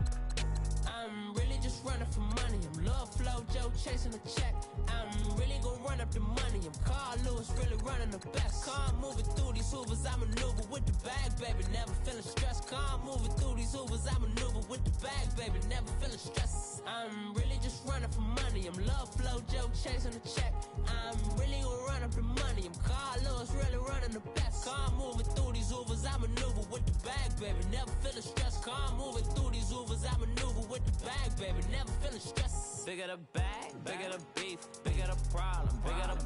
I'm really just running for money. I'm Love Flow Joe chasing the check. I'm really gon' run up the money. I'm Carl Lewis, really running the best. Calm moving through these Hoovers, I maneuver with the bag, baby. Never feeling stressed. Calm moving through these Hoovers, I maneuver with the bag, baby. Never feeling stressed. I'm really just running for money. I'm Love Flow Joe chasing the check. I'm really gon' run up the money. I'm Carl Lewis, really running the best. Calm moving through these Hoovers, I maneuver with the bag, baby. Never feeling stressed. Calm moving through these Hoovers, I maneuver with the bag, baby. Never feeling stressed. Bigger the bag, bigger the beef, bigger the problem, bigger the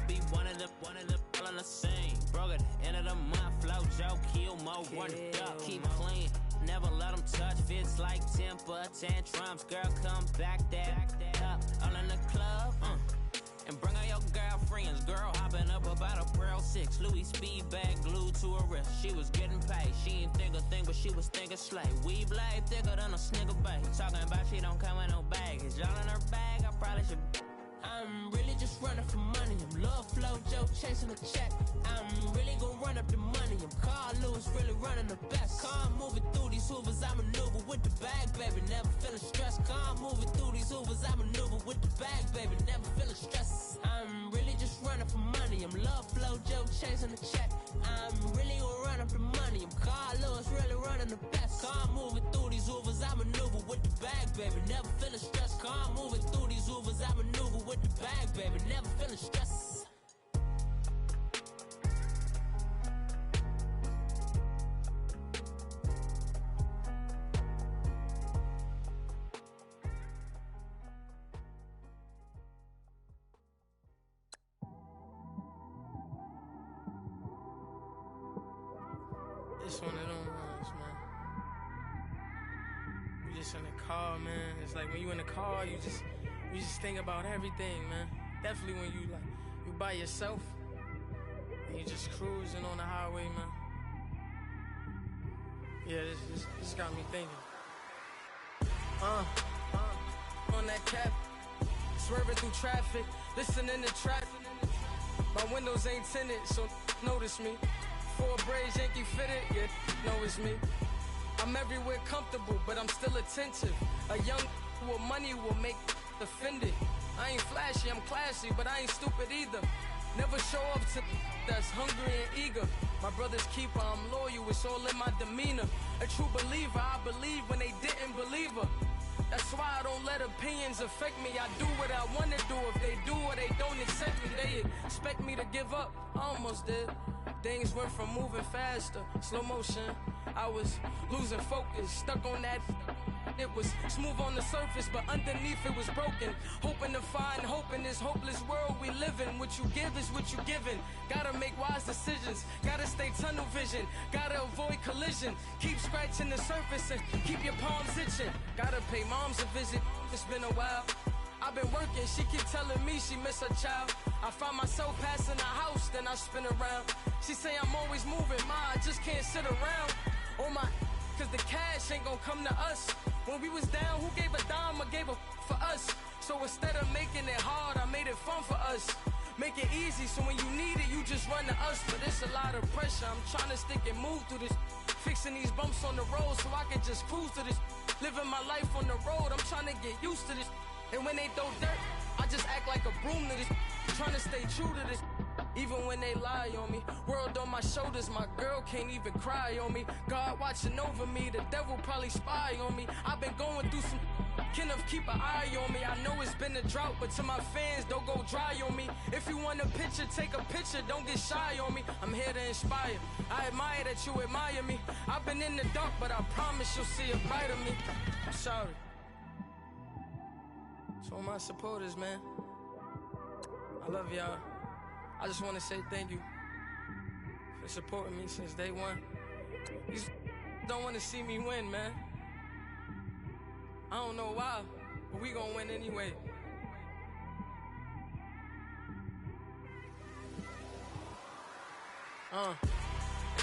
be one of the all on the same. Broke at the end of the month, flow Joe, kill mo, run it up, keep clean. Never let them touch, fits like temper tantrums. Girl, come back that up, all in the club, and bring all your girlfriends. Girl hopping up about a Pearl 6, Louis speed bag glued to her wrist. She was getting paid, she ain't think a thing, but she was thinking slay. We blade thicker than a snigger bag. Talking about she don't come with no baggage. Y'all in her bag, I probably should. I'm really just running for money. I'm Love Flow Joe chasing a check. I'm really gon' run up the money. I'm Carl Lewis, really running the best. Calm moving through these Hoovers, I maneuver with the bag, baby. Never feeling stressed. Calm moving through these Hoovers, I maneuver with the bag, baby. Never feeling stressed. I'm really just running for money. I'm Love Flow Joe chasing the check. I'm really gon' run up the money. I'm Carl Lewis, really running the best. Calm moving through these Hoovers, I maneuver with the bag, baby. Never feeling stressed. Calm moving through these Hoovers, I maneuver with the bag, baby. Never feeling stressed. It's one of them ones, man. You just in the car, man. It's like when you in the car, you just think about everything, man. Definitely when you by yourself and you just cruising on the highway, man. Yeah, this got me thinking. On that cap, swerving through traffic, listening to trap. My windows ain't tinted, so notice me. 4 braids, Yankee fitted, yeah, know it's me. I'm everywhere comfortable, but I'm still attentive. A young with money will make offended. I ain't flashy, I'm classy, but I ain't stupid either. Never show up to that's hungry and eager. My brother's keeper, I'm loyal, it's all in my demeanor. A true believer, I believe when they didn't believe her. That's why I don't let opinions affect me. I do what I want to do. If they do or they don't accept me, they expect me to give up. I almost did. Things went from moving faster, slow motion. I was losing focus, stuck on that. It was smooth on the surface, but underneath it was broken. Hoping to find hope in this hopeless world we live in. What you give is what you given. Gotta make wise decisions. Gotta stay tunnel vision. Gotta avoid collision. Keep scratching the surface and keep your palms itching. Gotta pay moms a visit. It's been a while. I've been working, she keep telling me she miss her child. I find myself passing the house, then I spin around. She say I'm always moving, I just can't sit around. Oh my, cause the cash ain't gonna come to us. When we was down, who gave a dime or gave a for us? So instead of making it hard, I made it fun for us. Make it easy, so when you need it, you just run to us. But it's a lot of pressure, I'm trying to stick and move through this. Fixing these bumps on the road so I can just cruise to this. Living my life on the road, I'm trying to get used to this. And when they throw dirt, I just act like a broom to this. Trying to stay true to this. Even when they lie on me. World on my shoulders, my girl can't even cry on me. God watching over me, the devil probably spy on me. I've been going through some Kenneth, keep an eye on me. I know it's been a drought, but to my fans, don't go dry on me. If you want a picture, take a picture, don't get shy on me. I'm here to inspire. I admire that you admire me. I've been in the dark, but I promise you'll see a brighter me. I'm sorry. To all my supporters, man, I love y'all. I just want to say thank you for supporting me since day one. You don't want to see me win, man. I don't know why, but we gonna win anyway. I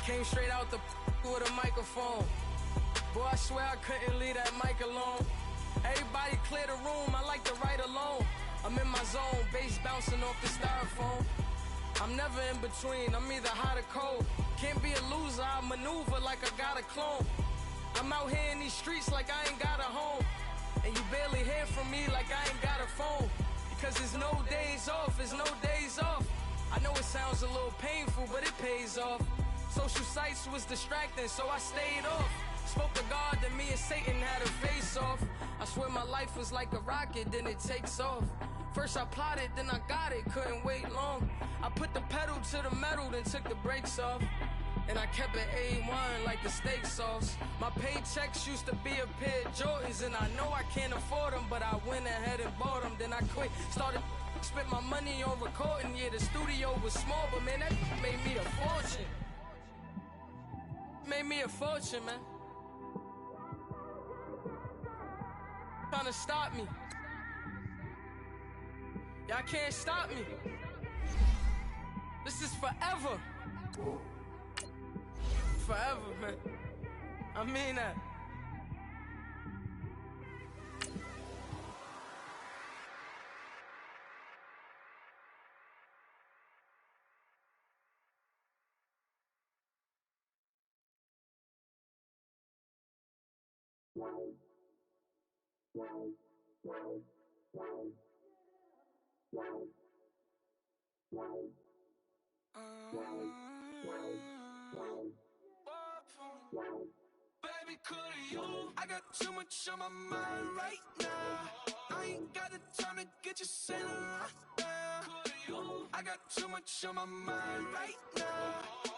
came straight out the with a microphone. Boy, I swear I couldn't leave that mic alone. Everybody clear the room, I like to write alone. I'm in my zone, bass bouncing off the styrofoam. I'm never in between, I'm either hot or cold. Can't be a loser, I maneuver like I got a clone. I'm out here in these streets like I ain't got a home. And you barely hear from me like I ain't got a phone. Because there's no days off, there's no days off. I know it sounds a little painful, but it pays off. Social sites was distracting, so I stayed off. Spoke to God, then me and Satan had a face off. I swear my life was like a rocket, then it takes off. First I plotted, then I got it, couldn't wait long. I put the pedal to the metal, then took the brakes off. And I kept it A1 like the steak sauce. My paychecks used to be a pair of Jordans, and I know I can't afford them, but I went ahead and bought them. Then I quit, started spent my money on recording. Yeah, the studio was small, but man, that made me a fortune. Made me a fortune, man. Trying to stop me. Y'all can't stop me. This is forever. Forever, man. I mean that. Baby, could you? I got too much on my mind right now. I ain't got the time to get you sitting right now. I got too much on my mind right now.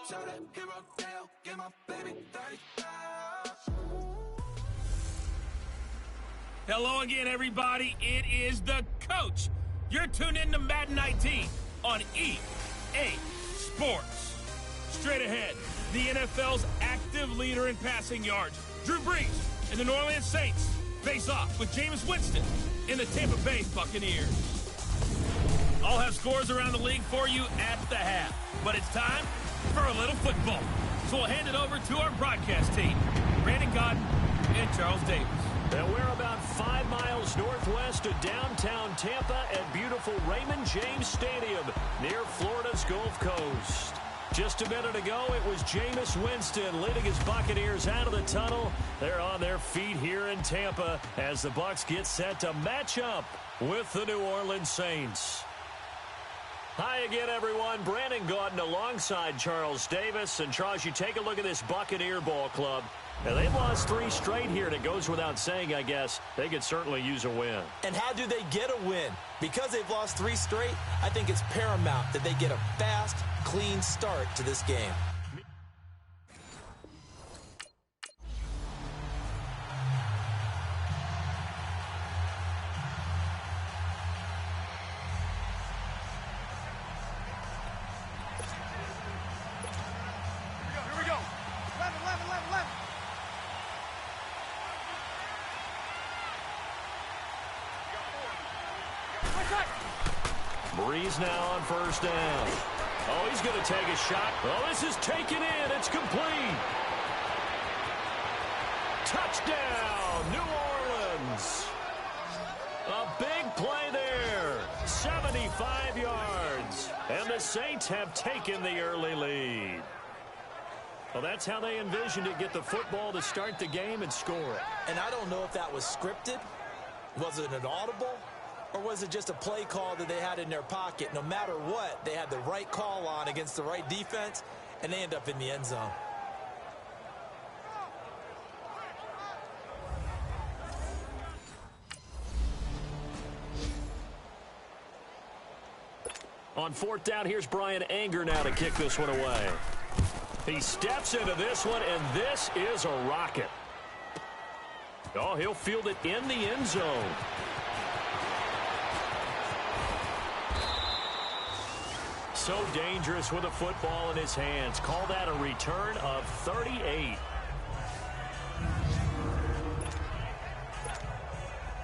Tell that hero Dale, get my baby 30,000. Hello again, everybody. It is the coach. You're tuned in to Madden 19 on EA Sports. Straight ahead, the NFL's active leader in passing yards, Drew Brees, and the New Orleans Saints face off with Jameis Winston and the Tampa Bay Buccaneers. I'll have scores around the league for you at the half, but it's time for a little football. So we'll hand it over to our broadcast team, Brandon Godden and Charles Davis. And we're about 5 miles northwest of downtown Tampa at beautiful Raymond James Stadium near Florida's Gulf Coast. Just a minute ago, it was Jameis Winston leading his Buccaneers out of the tunnel. They're on their feet here in Tampa as the Bucs get set to match up with the New Orleans Saints. Hi again, everyone. Brandon Gaudin alongside Charles Davis. And, Charles, you take a look at this Buccaneer ball club. And they've lost 3 straight here, and it goes without saying, I guess, they could certainly use a win. And how do they get a win? Because they've lost 3 straight, I think it's paramount that they get a fast, clean start to this game. Here we go. 11. Brees now on first down. Oh, he's going to take a shot. Oh, this is taken in. It's complete. Touchdown, New Orleans. A big play there. 75 yards. And the Saints have taken the early lead. Well, that's how they envisioned it. Get the football to start the game and score it. And I don't know if that was scripted. Was it an audible? Or was it just a play call that they had in their pocket? No matter what, they had the right call on against the right defense, and they end up in the end zone. On fourth down, here's Brian Anger now to kick this one away. He steps into this one, and this is a rocket. Oh, he'll field it in the end zone. So dangerous with a football in his hands. Call that a return of 38.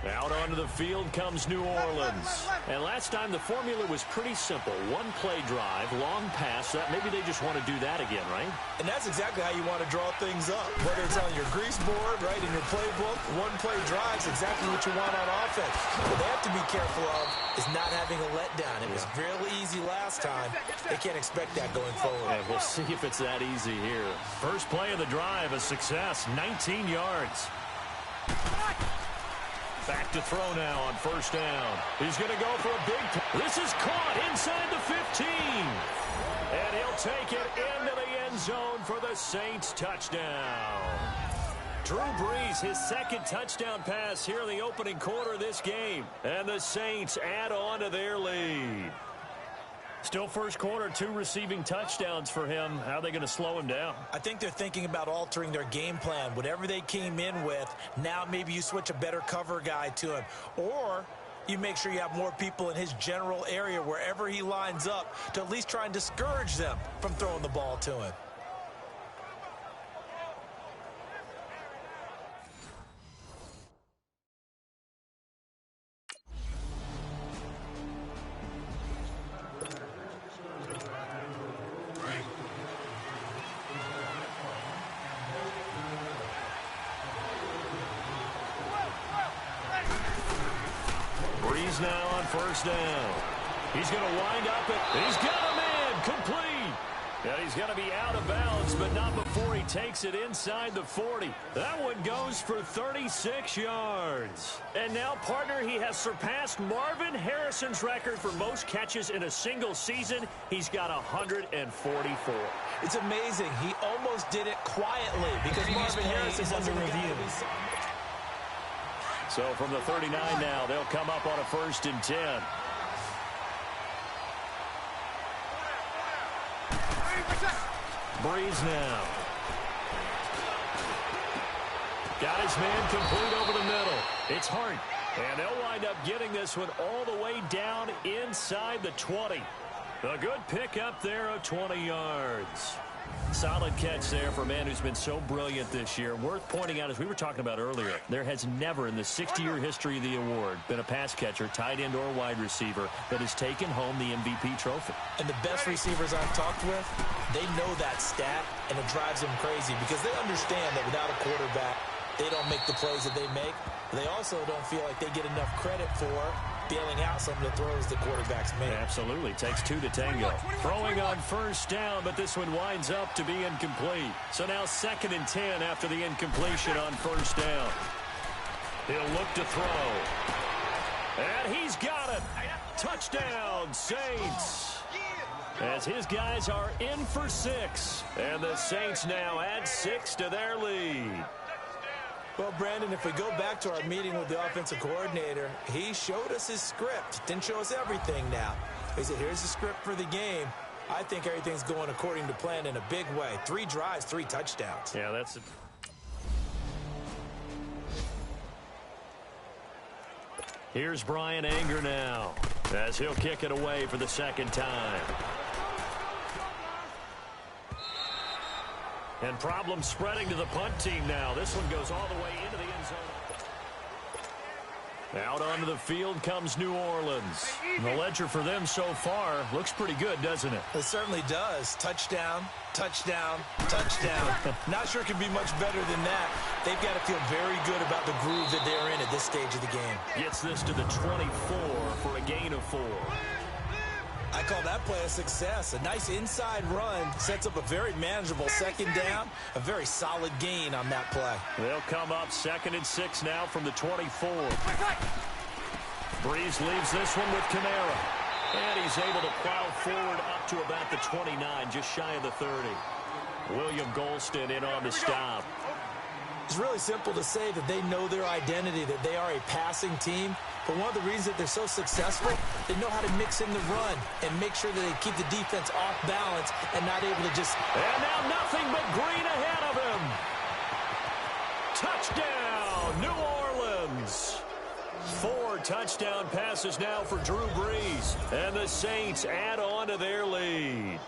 Out onto the field comes New Orleans. And last time the formula was pretty simple. One play drive, long pass. That maybe they just want to do that again, right? And that's exactly how you want to draw things up. Whether it's on your grease board, right, in your playbook, one play drive is exactly what you want on offense. What they have to be careful of is not having a letdown. It was really easy last time. They can't expect that going forward. And we'll see if it's that easy here. First play of the drive, a success, 19 yards. Back to throw now on first down. He's going to go for a big play. This is caught inside the 15. And he'll take it into the end zone for the Saints touchdown. Drew Brees, his second touchdown pass here in the opening quarter of this game. And the Saints add on to their lead. Still first quarter, 2 receiving touchdowns for him. How are they going to slow him down? I think they're thinking about altering their game plan. Whatever they came in with, now maybe you switch a better cover guy to him. Or you make sure you have more people in his general area wherever he lines up to at least try and discourage them from throwing the ball to him. Now on first down. He's going to wind up it. He's got him in. Complete. And he's going to be out of bounds, but not before he takes it inside the 40. That one goes for 36 yards. And now, partner, he has surpassed Marvin Harrison's record for most catches in a single season. He's got 144. It's amazing. He almost did it quietly because Marvin Harrison is under review. So from the 39 now, they'll come up on a 1st and 10. Brees now. Got his man complete over the middle. It's Hart. And they'll wind up getting this one all the way down inside the 20. A good pickup there of 20 yards. Solid catch there for a man who's been so brilliant this year. Worth pointing out, as we were talking about earlier, there has never in the 60-year history of the award been a pass catcher, tight end, or wide receiver that has taken home the MVP trophy. And the best receivers I've talked with, they know that stat, and it drives them crazy because they understand that without a quarterback, they don't make the plays that they make. They also don't feel like they get enough credit for bailing out some of the throws the quarterbacks make. Absolutely. Takes two to tango. Throwing on first down, but this one winds up to be incomplete. So now 2nd and 10 after the incompletion on first down. He'll look to throw. And he's got it. Touchdown, Saints. As his guys are in for 6. And the Saints now add 6 to their lead. Well, Brandon, if we go back to our meeting with the offensive coordinator, he showed us his script. Didn't show us everything now. He said, here's the script for the game. I think everything's going according to plan in a big way. 3 drives, 3 touchdowns. Yeah, that's it. Here's Brian Anger now, as he'll kick it away for the 2nd time. And problems spreading to the punt team now. This one goes all the way into the end zone. Out onto the field comes New Orleans. And the ledger for them so far looks pretty good, doesn't it? It certainly does. Touchdown, touchdown, touchdown. Not sure it can be much better than that. They've got to feel very good about the groove that they're in at this stage of the game. Gets this to the 24 for a gain of 4. I call that play a success. A nice inside run sets up a very manageable 2nd down. A very solid gain on that play. They'll come up 2nd and 6 now from the 24. Breeze leaves this one with Kamara. And he's able to plow forward up to about the 29, just shy of the 30. William Golston in on the stop. It's really simple to say that they know their identity, that they are a passing team. But one of the reasons that they're so successful, they know how to mix in the run and make sure that they keep the defense off balance and not able to just... And now nothing but green ahead of him. Touchdown, New Orleans. 4 touchdown passes now for Drew Brees. And the Saints add on to their lead.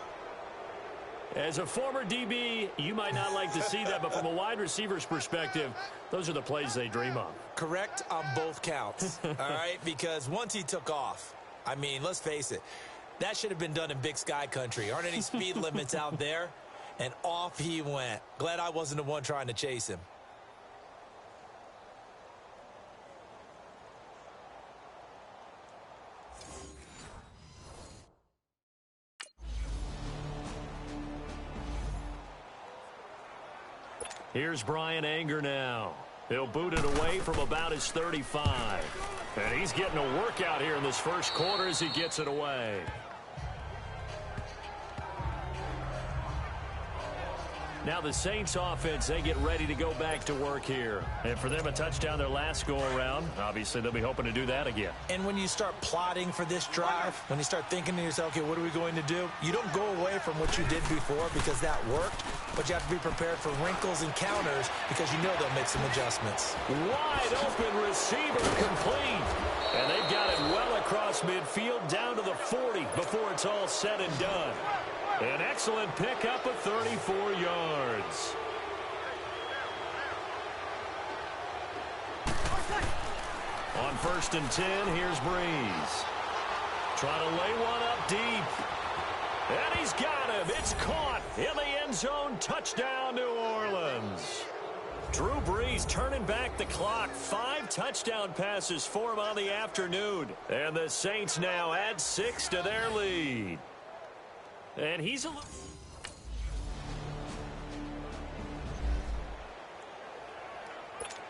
As a former DB, you might not like to see that, but from a wide receiver's perspective, those are the plays they dream of. Correct on both counts, all right? Because once he took off, I mean, let's face it, that should have been done in Big Sky country. Aren't any speed limits out there? And off he went. Glad I wasn't the one trying to chase him. Here's Brian Anger now. He'll boot it away from about his 35. And he's getting a workout here in this first quarter as he gets it away. Now the Saints offense, they get ready to go back to work here. And for them, a touchdown their last go-around. Obviously, they'll be hoping to do that again. And when you start plotting for this drive, when you start thinking to yourself, okay, what are we going to do? You don't go away from what you did before because that worked, but you have to be prepared for wrinkles and counters because you know they'll make some adjustments. Wide open receiver complete. And they've got it well across midfield down to the 40 before it's all said and done. An excellent pickup of 34 yards. On 1st and 10, here's Breeze. Trying to lay one up deep. And he's got him. It's caught in the end zone. Touchdown, New Orleans. Drew Brees turning back the clock. 5 touchdown passes for him on the afternoon. And the Saints now add 6 to their lead. And he's a little...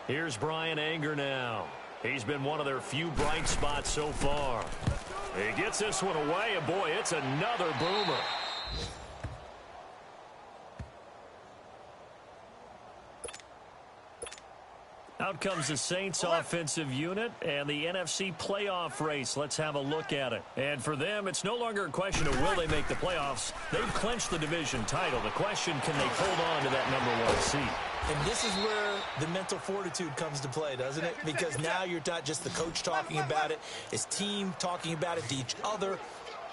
Here's Brian Anger now. He's been one of their few bright spots so far. He gets this one away, and boy, it's another boomer. Out comes the Saints offensive unit and the NFC playoff race. Let's have a look at it. And for them, it's no longer a question of will they make the playoffs. They've clinched the division title. The question, can they hold on to that #1 seed? And this is where the mental fortitude comes to play, doesn't it? Because now you're not just the coach talking about it. It's team talking about it to each other.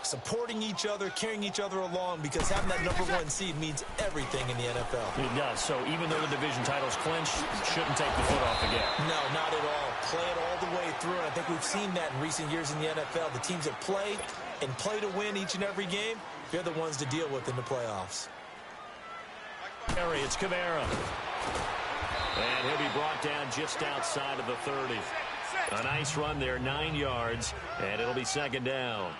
supporting each other, carrying each other along, because having that #1 seed means everything in the NFL. It does. So even though the division title's clinched, shouldn't take the foot off the gas. No, not at all. Play it all the way through. And I think we've seen that in recent years in the NFL. The teams that play and play to win each and every game, they're the ones to deal with in the playoffs. It's Kamara. And he'll be brought down just outside of the 30. A nice run there, 9 yards, and it'll be second down.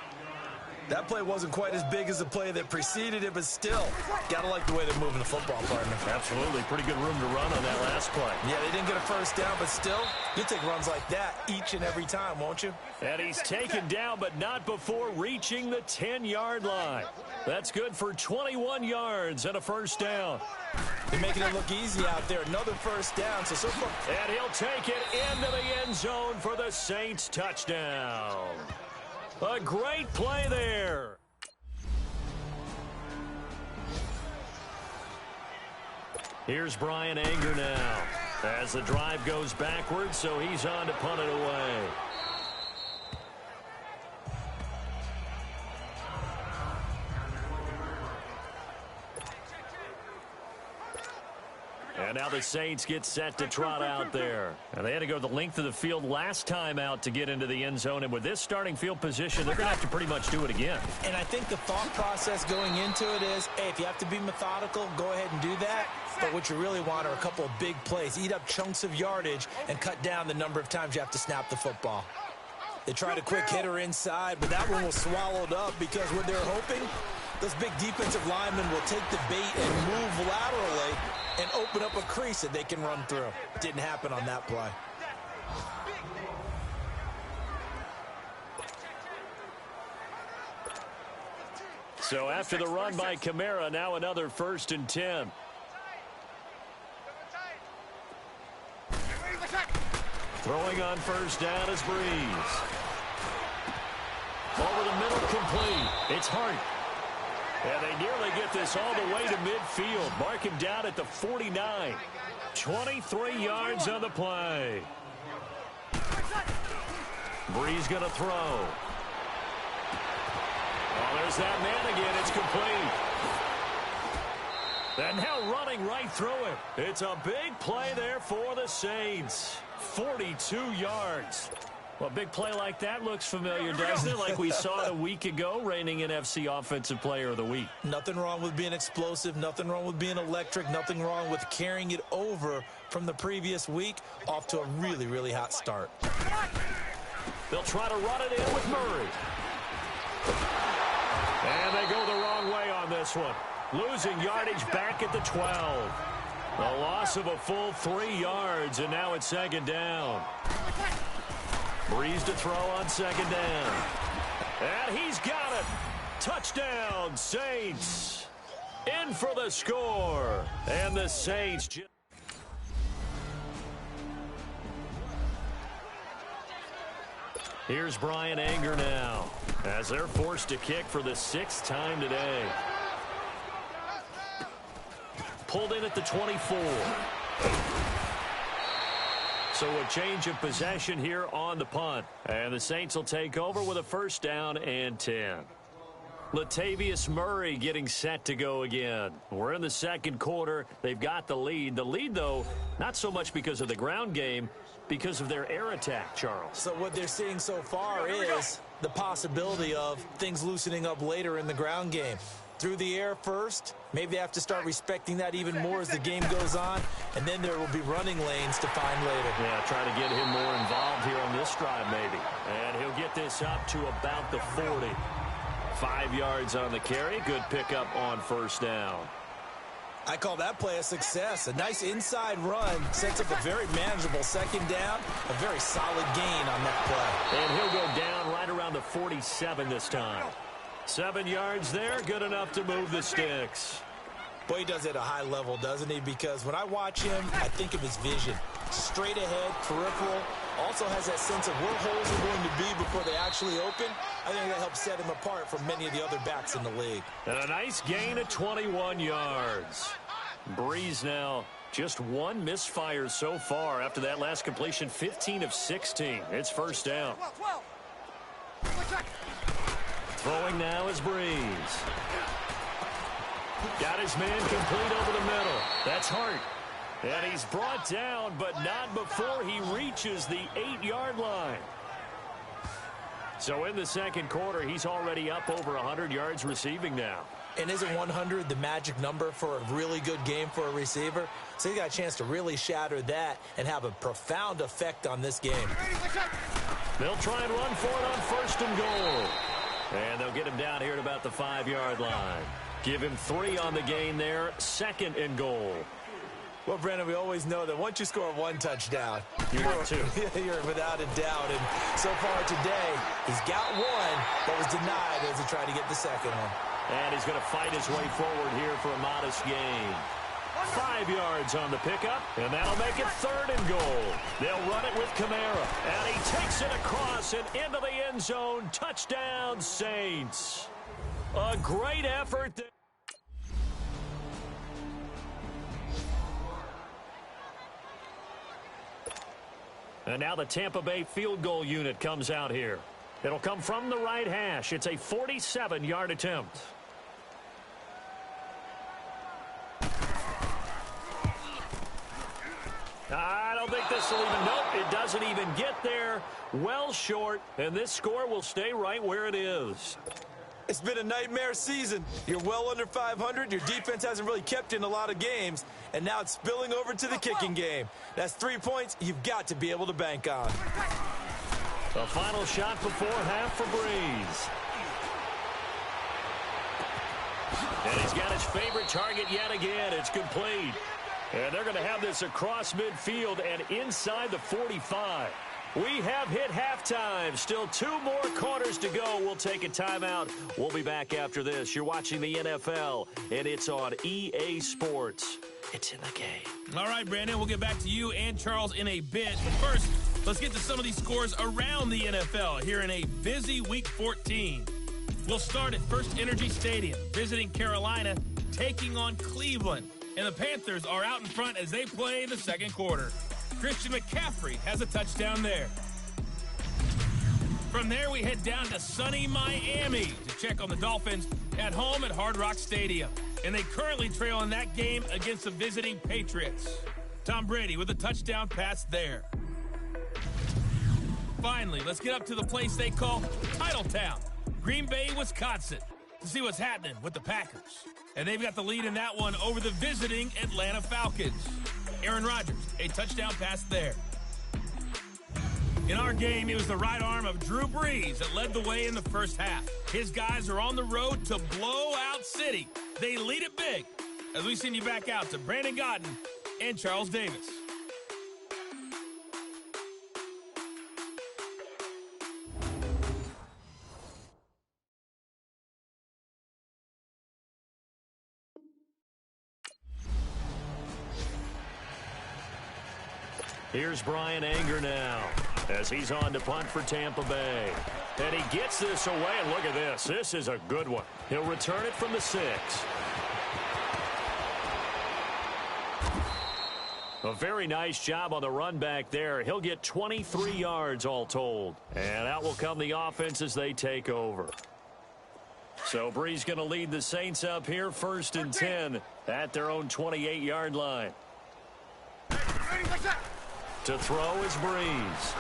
That play wasn't quite as big as the play that preceded it, but still, gotta like the way they're moving the football, partner. Absolutely. Pretty good room to run on that last play. Yeah, they didn't get a first down, but still, you'll take runs like that each and every time, won't you? And he's taken down, but not before reaching the 10-yard line. That's good for 21 yards and a first down. They're making it look easy out there. Another first down, so far. And he'll take it into the end zone for the Saints touchdown. A great play there. Here's Brian Anger now as the drive goes backwards, so he's on to punt it away. And now the Saints get set to trot out there. And they had to go the length of the field last time out to get into the end zone. And with this starting field position, they're going to have to pretty much do it again. And I think the thought process going into it is, hey, if you have to be methodical, go ahead and do that. But what you really want are a couple of big plays. Eat up chunks of yardage and cut down the number of times you have to snap the football. They tried a quick hitter inside, but that one was swallowed up because what they're hoping, those big defensive linemen will take the bait and move laterally and open up a crease that they can run through. Didn't happen on that play. So after the run by Kamara, now another 1st and 10. Throwing on first down is Breeze. Over the middle, complete. It's Hart. And they nearly get this all the way to midfield. Mark him down at the 49. 23 yards on the play. Breeze going to throw. Oh, there's that man again. It's complete. And now running right through it. It's a big play there for the Saints. 42 yards. Well, a big play like that looks familiar, doesn't it? Like we saw it a week ago, reigning NFC Offensive Player of the Week. Nothing wrong with being explosive. Nothing wrong with being electric. Nothing wrong with carrying it over from the previous week off to a really, really hot start. They'll try to run it in with Murray. And they go the wrong way on this one. Losing yardage back at the 12. A loss of a full 3 yards, and now it's second down. Breeze to throw on second down. And he's got it. Touchdown, Saints. In for the score. And the Saints just... Here's Brian Anger now as they're forced to kick for the 6th time today. Pulled in at the 24. So a change of possession here on the punt. And the Saints will take over with a 1st down and 10. Latavius Murray getting set to go again. We're in the second quarter. They've got the lead. The lead, though, not so much because of the ground game, because of their air attack, Charles. So what they're seeing so far is the possibility of things loosening up later in the ground game. Through the air first, maybe they have to start respecting that even more as the game goes on, and then there will be running lanes to find later. Yeah, try to get him more involved here on this drive maybe. And he'll get this up to about the 40. 5 yards on the carry. Good pickup on 1st down. I call that play a success. A nice inside run sets up a very manageable 2nd down. A very solid gain on that play. And he'll go down right around the 47 this time. 7 yards there, good enough to move the sticks. Boy, he does it at a high level, doesn't he? Because when I watch him, I think of his vision. Straight ahead, peripheral. Also has that sense of where holes are going to be before they actually open. I think that helps set him apart from many of the other backs in the league. And a nice gain of 21 yards. Breeze now just 1 misfire so far after that last completion, 15 of 16. It's 1st down. Throwing now is Breeze. Got his man complete over the middle. That's Hart. And he's brought down, but not before he reaches the 8-yard line. So in the second quarter, he's already up over 100 yards receiving now. And isn't 100 the magic number for a really good game for a receiver? So he got a chance to really shatter that and have a profound effect on this game. They'll try and run for it on 1st and goal. And they'll get him down here at about the 5-yard line. Give him 3 on the gain there, 2nd and goal. Well, Brandon, we always know that once you score 1 touchdown, you're 2. You're without a doubt. And so far today, he's got 1, but was denied as he tried to get the second one. And he's going to fight his way forward here for a modest gain. 5 yards on the pickup, and that'll make it 3rd and goal. They'll run it with Kamara, and he takes it across and into the end zone. Touchdown, Saints. A great effort there. And now the Tampa Bay field goal unit comes out here. It'll come from the right hash. It's a 47-yard attempt. I don't think this will even, nope, it doesn't even get there. Well short, and this score will stay right where it is. It's been a nightmare season. You're well under 500. Your defense hasn't really kept you in a lot of games, and now it's spilling over to the kicking game. That's 3 points you've got to be able to bank on. The final shot before half for Breeze. And he's got his favorite target yet again. It's complete. And they're going to have this across midfield and inside the 45. We have hit halftime. Still 2 more quarters to go. We'll take a timeout. We'll be back after this. You're watching the NFL, and it's on EA Sports. It's in the game. All right, Brandon, we'll get back to you and Charles in a bit. But first, let's get to some of these scores around the NFL here in a busy Week 14. We'll start at First Energy Stadium, visiting Carolina, taking on Cleveland. And the Panthers are out in front as they play the second quarter. Christian McCaffrey has a touchdown there. From there, we head down to sunny Miami to check on the Dolphins at home at Hard Rock Stadium. And they currently trail in that game against the visiting Patriots. Tom Brady with a touchdown pass there. Finally, let's get up to the place they call Titletown, Green Bay, Wisconsin, to see what's happening with the Packers. And they've got the lead in that one over the visiting Atlanta Falcons. Aaron Rodgers, a touchdown pass there. In our game, it was the right arm of Drew Brees that led the way in the first half. His guys are on the road to Blowout City. They lead it big as we send you back out to Brandon Godden and Charles Davis. Here's Brian Anger now as he's on to punt for Tampa Bay. And he gets this away, and look at this. This is a good one. He'll return it from the 6. A very nice job on the run back there. He'll get 23 yards all told. And out will come the offense as they take over. So Brees going to lead the Saints up here, 1st and 10 at their own 28-yard line. To throw is Breeze.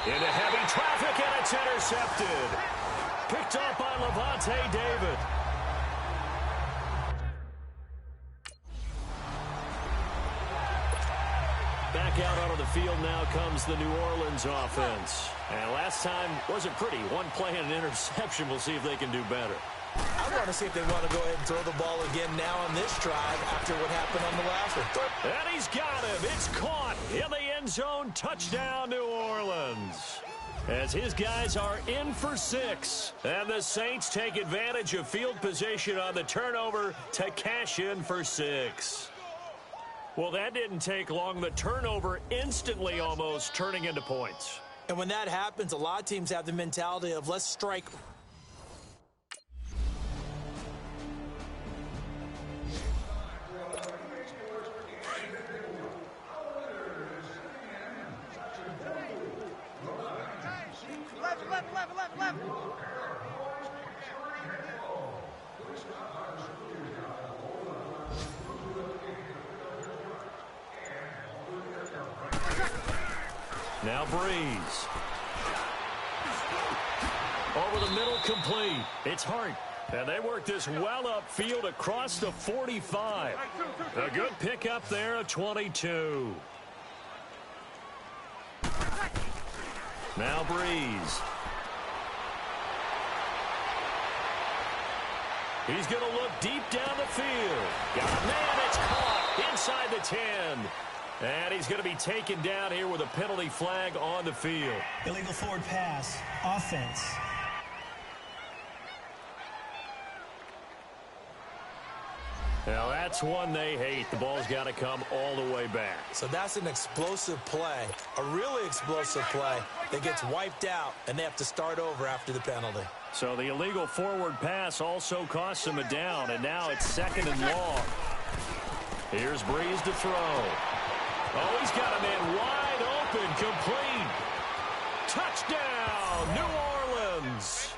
Into heavy traffic, and it's intercepted. Picked up by Levante David. Back out onto the field now comes the New Orleans offense. And last time wasn't pretty. One play and an interception. We'll see if they can do better. I want to see if they want to go ahead and throw the ball again now on this drive after what happened on the last one. And he's got him. It's caught in the end zone. Touchdown, New Orleans. As his guys are in for 6. And the Saints take advantage of field position on the turnover to cash in for 6. Well, that didn't take long. The turnover instantly almost turning into points. And when that happens, a lot of teams have the mentality of let's strike. 11. Now Breeze. Over the middle, complete. It's Hart. And they work this well upfield across the 45. A good pickup there of 22. Now Breeze. He's going to look deep down the field. Man, it's caught inside the 10. And he's going to be taken down here with a penalty flag on the field. Illegal forward pass. Offense. Now, that's one they hate. The ball's got to come all the way back. So that's an explosive play, a really explosive play that gets wiped out, and they have to start over after the penalty. So the illegal forward pass also costs him a down, and now it's 2nd and long. Here's Breeze to throw. Oh, he's got a man wide open, complete. Touchdown, New Orleans.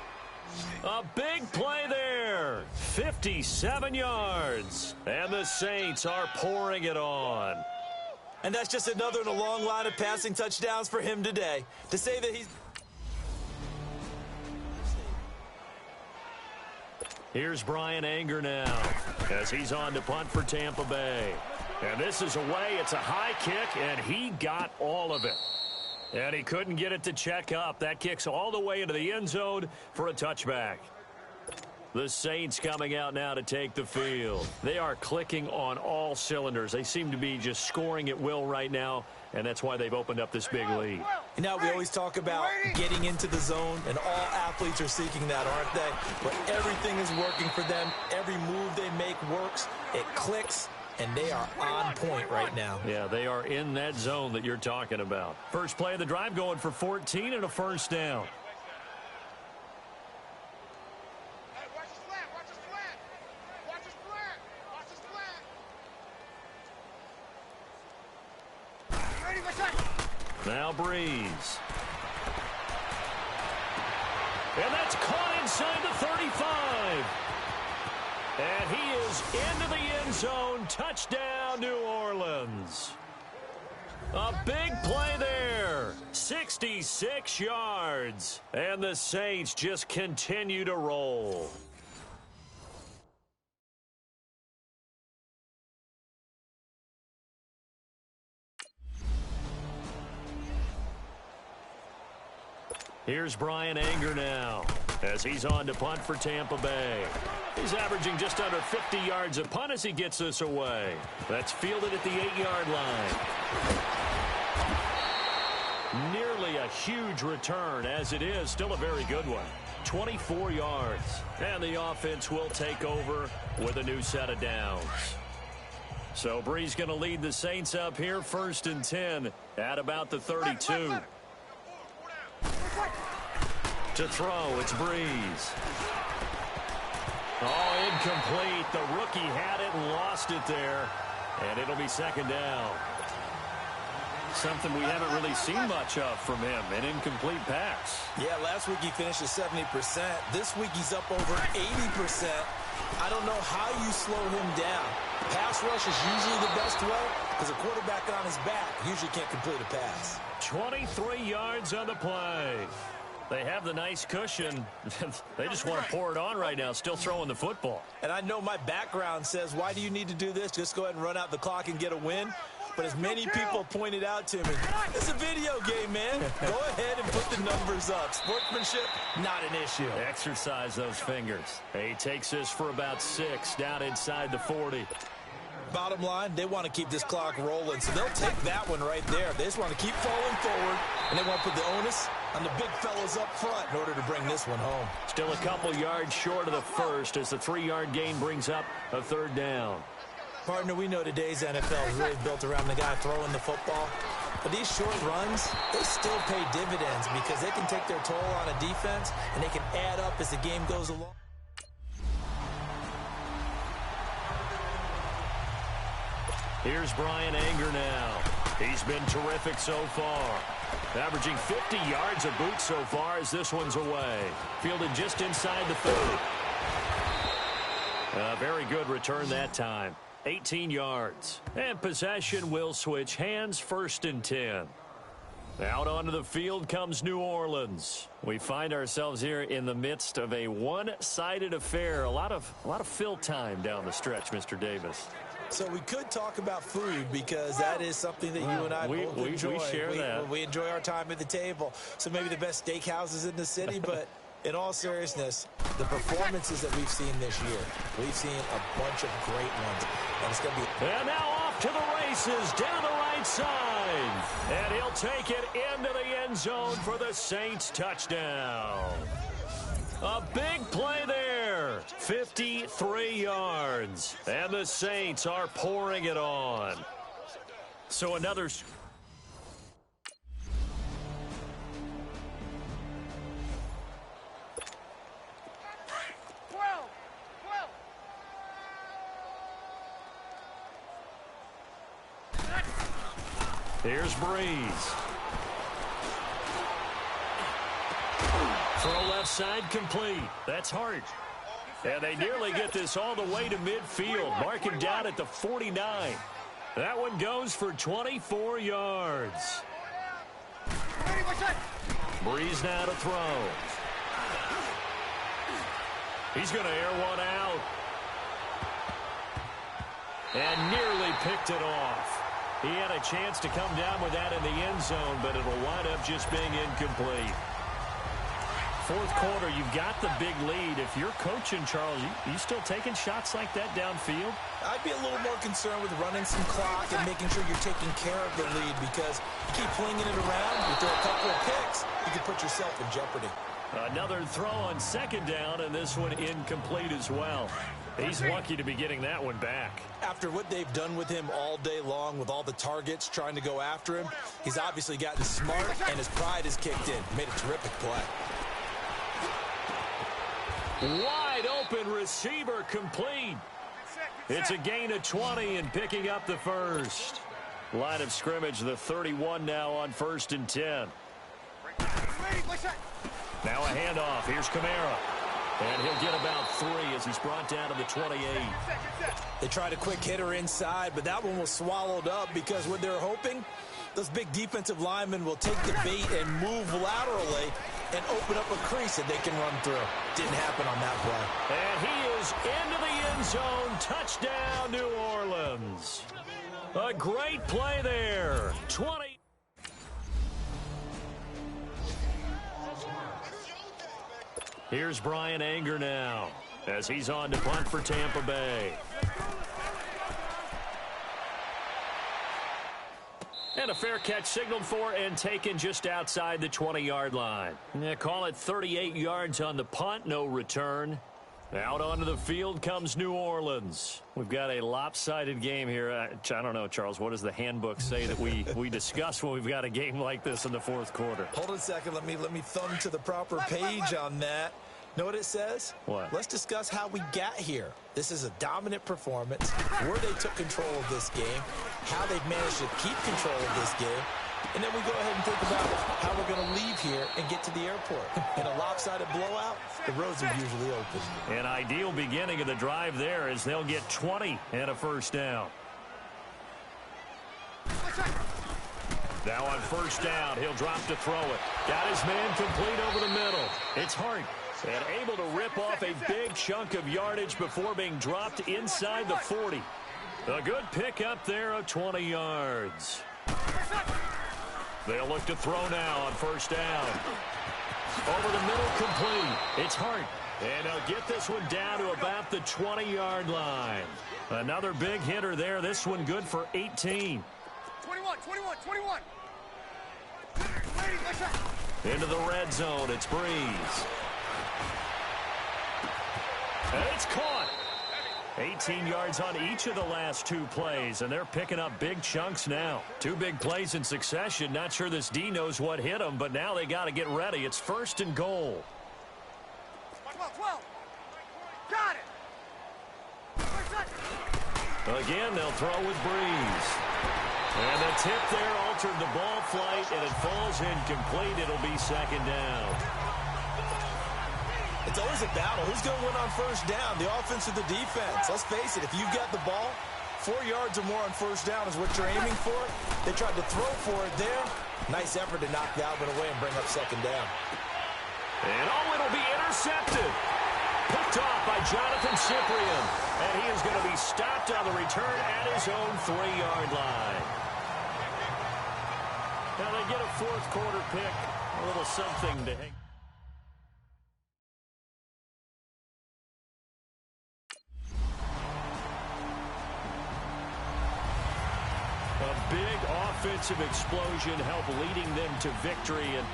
A big play there. 57 yards. And the Saints are pouring it on. And that's just another in a long line of passing touchdowns for him today. To say that he's... Here's Brian Anger now as he's on to punt for Tampa Bay. And this is away. It's a high kick, and he got all of it. And he couldn't get it to check up. That kicks all the way into the end zone for a touchback. The Saints coming out now to take the field. They are clicking on all cylinders. They seem to be just scoring at will right now, and that's why they've opened up this big lead. You know, we always talk about getting into the zone, and all athletes are seeking that, aren't they? But everything is working for them. Every move they make works. It clicks. And they are on point right now. Yeah, they are in that zone that you're talking about. First play of the drive going for 14 and a first down. Hey, watch his flat. Watch his flat. Watch his flat. Watch his flat. Ready, what's up? Now Breeze. And that's caught inside the 35. And he is into the end zone. Touchdown, New Orleans. A big play there. 66 yards. And the Saints just continue to roll. Here's Brian Anger now as he's on to punt for Tampa Bay. He's averaging just under 50 yards a punt as he gets this away. That's fielded at the 8-yard line. Nearly a huge return, as it is still a very good one. 24 yards. And the offense will take over with a new set of downs. So Breeze going to lead the Saints up here, 1st and 10 at about the 32. To throw, it's Breeze. Oh, incomplete. The rookie had it and lost it there. And it'll be 2nd down. Something we haven't really seen much of from him, an incomplete pass. Yeah, last week he finished at 70%. This week he's up over 80%. I don't know how you slow him down. Pass rush is usually the best way because a quarterback on his back usually can't complete a pass. 23 yards on the play. They have the nice cushion. They just want to pour it on right now, still throwing the football. And I know my background says, why do you need to do this? Just go ahead and run out the clock and get a win. But as many people pointed out to me, it's a video game, man. Go ahead and put the numbers up. Sportsmanship, not an issue. Exercise those fingers. He takes this for about 6 down inside the 40. Bottom line, they want to keep this clock rolling, so they'll take that one right there. They just want to keep falling forward, and they want to put the onus on the big fellas up front in order to bring this one home. Still a couple yards short of the first as the 3-yard gain brings up a 3rd down. Partner, we know today's NFL is really built around the guy throwing the football. But these short runs, they still pay dividends because they can take their toll on a defense, and they can add up as the game goes along. Here's Brian Anger now. He's been terrific so far. Averaging 50 yards a boot so far as this one's away. Fielded just inside the 30. A very good return that time. 18 yards. And possession will switch hands, 1st and 10. Out onto the field comes New Orleans. We find ourselves here in the midst of a one-sided affair. A lot of fill time down the stretch, Mr. Davis. So we could talk about food because that is something that you and I both enjoy. We share that. We enjoy our time at the table. So maybe the best steakhouses in the city, but in all seriousness, the performances that we've seen this year, we've seen a bunch of great ones. And it's going to be... And now off to the races down the right side. And he'll take it into the end zone for the Saints touchdown. A big play there. 53 yards. And the Saints are pouring it on. So another... Here's Breeze. Throw left side complete. That's Hart. And they nearly get this all the way to midfield. Mark him down at the 49. That one goes for 24 yards. Breeze now to throw. He's going to air one out. And nearly picked it off. He had a chance to come down with that in the end zone, but it'll wind up just being incomplete. 4th quarter, you've got the big lead. If you're coaching, Charles, you still taking shots like that downfield? I'd be a little more concerned with running some clock and making sure you're taking care of the lead because you keep flinging it around, you throw a couple of picks, you can put yourself in jeopardy. Another throw on 2nd down, and this one incomplete as well. He's lucky to be getting that one back. After what they've done with him all day long with all the targets trying to go after him, he's obviously gotten smart and his pride has kicked in. Made a terrific play. Wide open receiver complete. It's a gain of 20 and picking up the first. Line of scrimmage, the 31 now on 1st and 10. Now a handoff. Here's Kamara. And he'll get about 3 as he's brought down to the 28. They tried a quick hitter inside, but that one was swallowed up because what they're hoping, those big defensive linemen will take the bait and move laterally and open up a crease that they can run through. Didn't happen on that play. And he is into the end zone. Touchdown, New Orleans. A great play there. 20. Here's Brian Anger now as he's on to punt for Tampa Bay. And a fair catch signaled for and taken just outside the 20-yard line. Call it 38 yards on the punt, no return. Out onto the field comes New Orleans. We've got a lopsided game here. I don't know, Charles, what does the handbook say that we discuss when we've got a game like this in the 4th quarter? Hold on a second. Let me thumb to the proper page on that. Know what it says? What? Let's discuss how we got here. This is a dominant performance, where they took control of this game, how they've managed to keep control of this game, and then we go ahead and think about how we're going to leave here and get to the airport. In a lopsided blowout, the roads are usually open. An ideal beginning of the drive there as they'll get 20 and a first down. Now on first down, he'll drop to throw it. Got his man complete over the middle. It's Hart. And able to rip off a big chunk of yardage before being dropped inside the 40. A good pick up there of 20 yards. They'll look to throw now on first down. Over the middle, complete. It's Hart. And they'll get this one down to about the 20-yard line. Another big hitter there. This one good for 18. 21. Into the red zone. It's Breeze. And it's caught. 18 yards on each of the last 2 plays, and they're picking up big chunks now. 2 big plays in succession. Not sure this D knows what hit them, but now they got to get ready. It's 1st and goal. 12. Got it. Again, they'll throw with Breeze. And the tip there altered the ball flight, and it falls incomplete. It'll be second down. It's always a battle. Who's going to win on first down, the offense or the defense? Let's face it, if you've got the ball, 4 yards or more on first down is what you're aiming for. They tried to throw for it there. Nice effort to knock that one away and bring up second down. And it'll be intercepted. Picked off by Jonathan Cyprien. And he is going to be stopped on the return at his own 3-yard line. Now they get a fourth quarter pick. A little something to hang. A big offensive explosion helped leading them to victory. And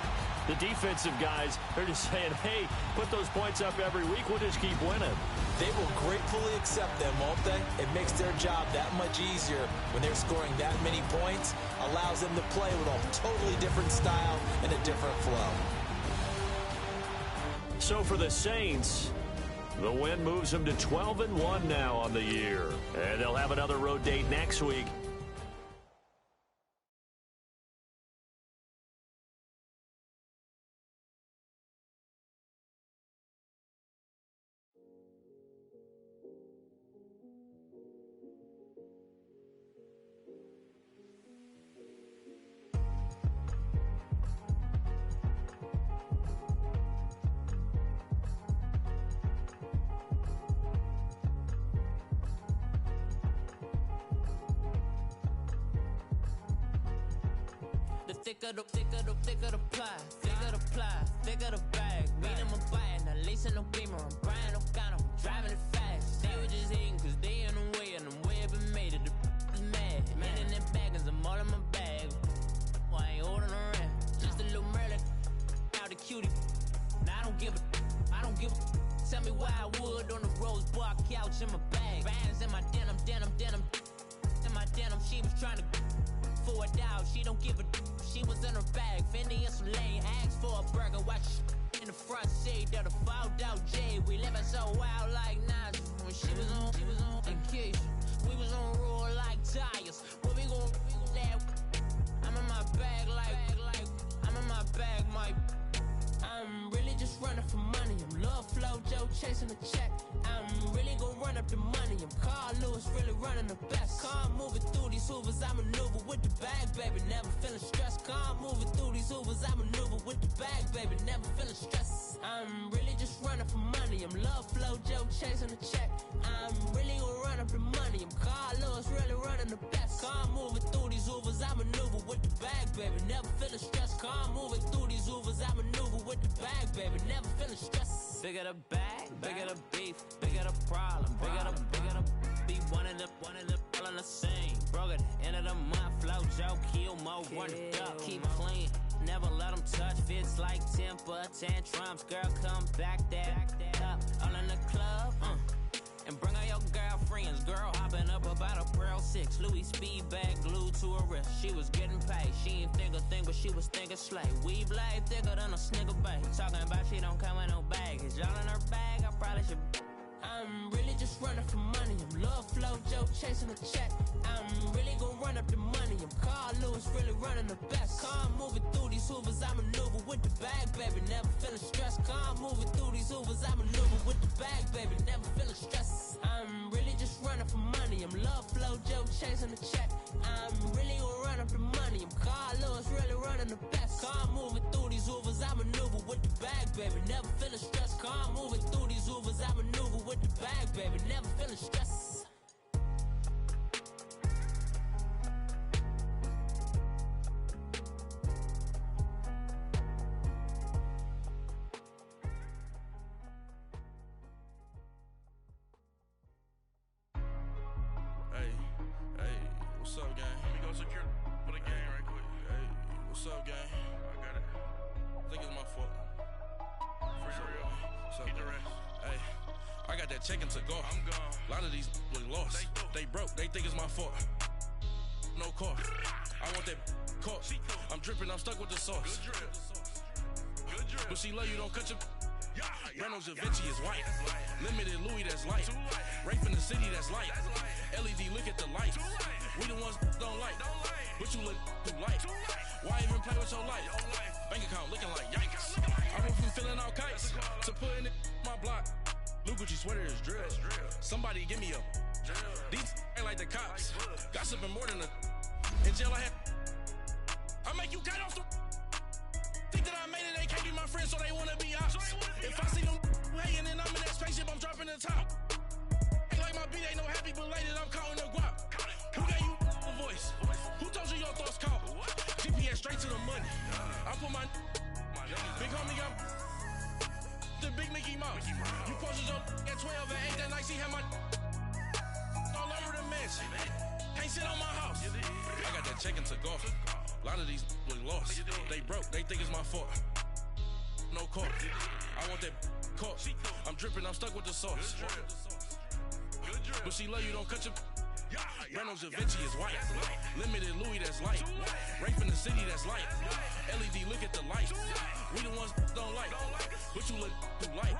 the defensive guys, they're just saying, hey, put those points up every week. We'll just keep winning. They will gratefully accept them, won't they? It makes their job that much easier when they're scoring that many points. Allows them to play with a totally different style and a different flow. So for the Saints, the win moves them to 12-1 now on the year. And they'll have another road date next week. Thicker the pie, thicker the bag. Meet them a bite, now lacing no beamer. I'm Brian O'Connor, driving it fast. They were just hating cause they in the way, and the way I've been made it. The is mad. Man in them baggins, I'm all in my bag. Well, I ain't holding around. Just a little Merlin, out the cutie. Now I don't give a. Tell me why I would on the rose bar couch in my bag. Bands in my denim. In my denim, she was trying to for it out. She don't give a. She was in her bag, Fendi and some lane. Asked for a burger, watch in the front seat of the fouled out J. We living so wild like Nas. When she was on vacation, we was on roll like tires. Where we gon' that? I'm in my bag like I'm in my bag, Mike. I'm really just running for money. I'm Love Flow Joe chasing the check. I'm really gon' run up the money. I'm Carl Lewis, really running the best. Car moving through these hoovers, I maneuver with the bag, baby. Never feeling stressed. Car moving through these hoovers, I maneuver with the bag, baby. Never feeling stressed. I'm really just running for money. I'm Love Flow Joe chasing the check. I'm really gon' run up the money. I'm Carl Lewis, really running the best. Car moving through these hoovers, I maneuver with the bag, baby. Never feeling stressed. Car moving through these hoovers, I maneuver with the bag, baby. Never feeling stressed. Bigger the bag, bigger the beef, bigger the problem, bigger the be one in the all in the same. Broke at the end of the month, flow Joe, kill mo, run it up, keep clean. Never let them touch, fits like temper tantrums. Girl, come back that up, all in the club, and bring all your girlfriends. Girl hopping up about a Pearl 6, Louis speed bag glued to her wrist. She was getting paid, she ain't think a thing, but she was thinking slay. We blade thicker than a snigger bag. Talking about she don't come with no baggage. Y'all in her bag, I probably should. I'm really just running for money. I'm Love Flow Joe chasing the check. I'm really gon' run up the money. I'm Carl Lewis, really running the best. Car moving through these hoovers, I maneuver with the bag, baby. Never feeling stressed. Car moving through these hoovers, I maneuver with the bag, baby. Never feeling stressed. I'm really just running for money. I'm Love Flow Joe chasing the check. I'm really gon' run up the money. I'm Carl Lewis, really running the best. Car moving through these hoovers, I maneuver with the bag, baby. Never feeling stressed. Car moving through these hoovers, I maneuver with the bag, baby. Never feeling stressed. What's up, gang? Let me go secure for the game right quick. Hey, what's up, gang? I got it. I think it's my fault. For real. What's up, the rest. Hey, I got that chicken to go. I'm gone. A lot of these look lost. They broke. They think it's my fault. No car. I want that caught. I'm dripping. I'm stuck with the sauce. Good drip. Good drip. But she love you. Don't cut your. Reynolds Da Vinci is white. Limited Louis, that's light. Rape in the city, that's light. LED, look at the light. We the ones don't like. But you look too light. Why even play with your life? Bank account looking like yikes. I went from filling out kites to putting it my block. Blue Gucci sweater is drill. Somebody give me a. These ain't like the cops. Gossiping more than a. In jail I had. I make you cut off the. Think that I made it, they can't be my friends, so they wanna be ops. If I see them hating and I'm in that spaceship, I'm dropping the top. Ain't like my beat, ain't no happy belated, I'm counting the guap. Who gave you a voice? Who told you your thoughts count? GPS straight to the money. I put my big homie got the big Mickey Mouse. You posted your at 12 and 8 that night, see how my all over the mansion. Can't sit on my house. I got that check into golf. A lot of these was lost. They broke, they think it's my fault. No court. I want that court. I'm dripping, I'm stuck with the sauce. But she love you, don't cut your. Reynolds Da Vinci is white. Limited Louis, that's light. Rape in the city, that's light. LED, look at the light. We the ones don't like. But you look too light.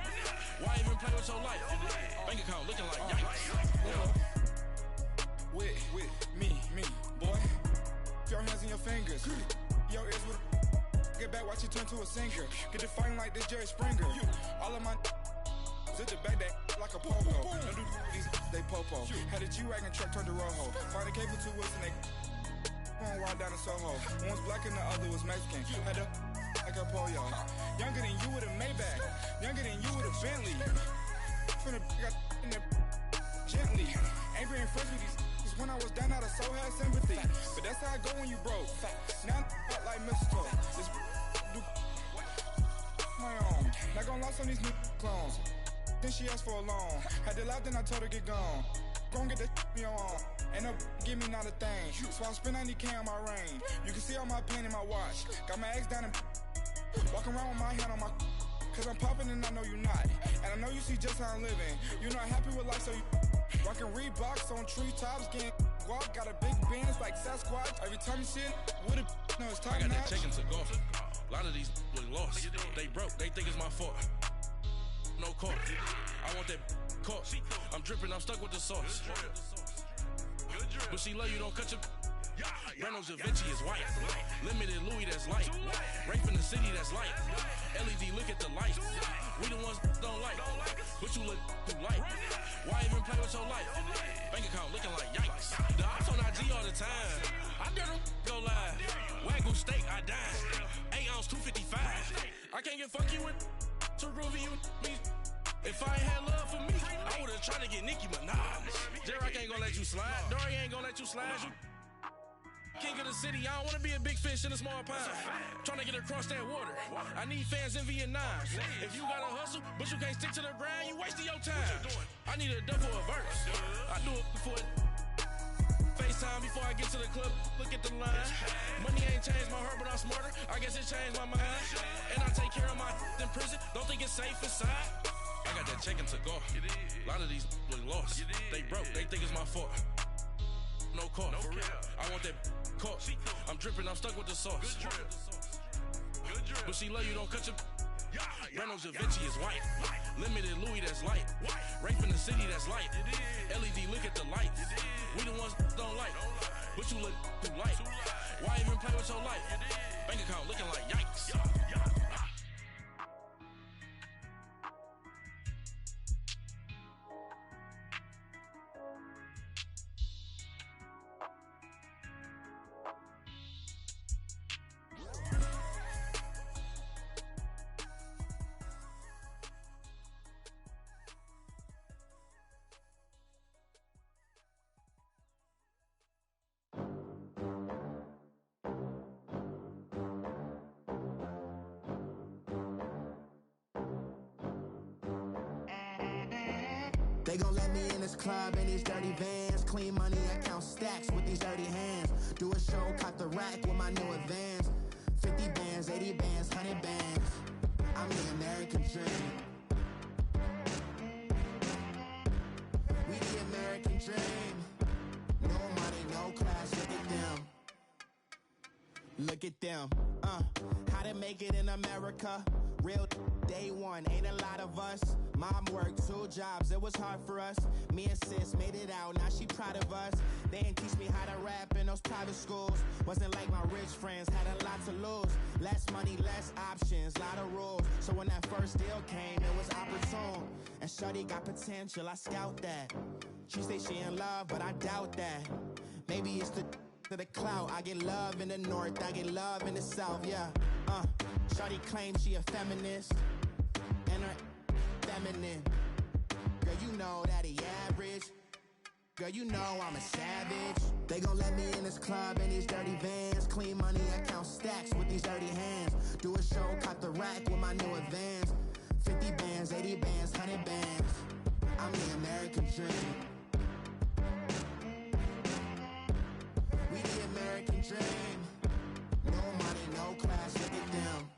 Why even play with your life? Bank account looking like yikes. With me, boy. Your hands in your fingers. Your ears with get back, watch you turn to a singer. Get to fighting like this Jerry Springer. All of my zip the back that like a pogo. Don't do these they popo. Had a G-Wagon truck turned to Rojo. Find a cable 2 wheels and they going wild down in Soho. One was black and the other was Mexican. Had a like a pollo. Younger than you with a Maybach. Younger than you with a Bentley. From the got in the gently. Ain't being friends with these. When I was down out of so had sympathy. But that's how I go when you broke. Now I'm like mistletoe. This do my own. Not gonna lost on these new clones. Then she asked for a loan. Had to laugh, then I told her get gone. Gon' get that me on. Ain't no give me not a thing. So I spend 90K on my range. You can see all my pain in my watch. Got my ex down and walking around with my hand on my. Cause I'm popping and I know you not. And I know you see just how I'm living. You're not happy with life, so you. Rockin' Reeboks on treetops, getting guap, got a big Benz like Sasquatch. Every time you see it, with it, no, it's time. I got that check into golf. A lot of these was lost. They broke, they think it's my fault. No court. I want that court. I'm dripping, I'm stuck with the sauce. But she love you, don't cut your. Reynolds Da Vinci is white. Limited Louis, that's light. Rape in the city, that's light. LED, look at the light. We the ones don't like. But you look too light. Why even play with your life? Bank account looking like yikes. The ops on IG all the time. I dare them go live. Wagyu steak, I died. 8 ounce, 255. I can't get fuck you with too groovy you me. If I ain't had love for me, I would've tried to get Nicki Minaj. J-Rock ain't gonna let you slide. Dory ain't gonna let you slide. You king of the city, I don't wanna be a big fish in a small pond. Trying to get across that water. I need fans in Vietnam. If you gotta hustle, but you can't stick to the grind, you wasting your time. I need a double a verse. I do it before FaceTime before I get to the club. Look at the line. Money ain't changed my heart, but I'm smarter. I guess it changed my mind. And I take care of my in prison. Don't think it's safe inside. I got that check into golf. A lot of these was lost. They broke, they think it's my fault. No court. I want that court. I'm dripping, I'm stuck with the sauce. But she love you, don't cut your. Reynolds Da Vinci is white. Limited Louis, that's light. Rape in the city, that's light. LED, look at the light. We the ones don't like. But you look too light. Why even play with your life? Bank account looking like yikes. They gon' let me in this club in these dirty vans. Clean money, I count stacks with these dirty hands. Do a show, cop the rack with my new advance. 50 bands, 80 bands, 100 bands. I'm the American dream. We the American dream. No money, no class, look at them. Look at them, how to make it in America. Real day one, ain't a lot of us. Mom worked 2 jobs, it was hard for us. Me and sis made it out, now she proud of us. They didn't teach me how to rap in those private schools. Wasn't like my rich friends, had a lot to lose. Less money, less options, lot of rules. So when that first deal came, it was opportune. And shorty got potential, I scout that. She say she in love, but I doubt that. Maybe it's the clout. I get love in the north, I get love in the south, yeah. Shorty claims she a feminist, and her feminine. Girl, you know that he average. Girl, you know I'm a savage. They gon' let me in this club in these dirty vans. Clean money, I count stacks with these dirty hands. Do a show, caught the rack with my new advance. 50 bands, 80 bands, 100 bands. I'm the American dream. We the American dream. No money, no class, look at them.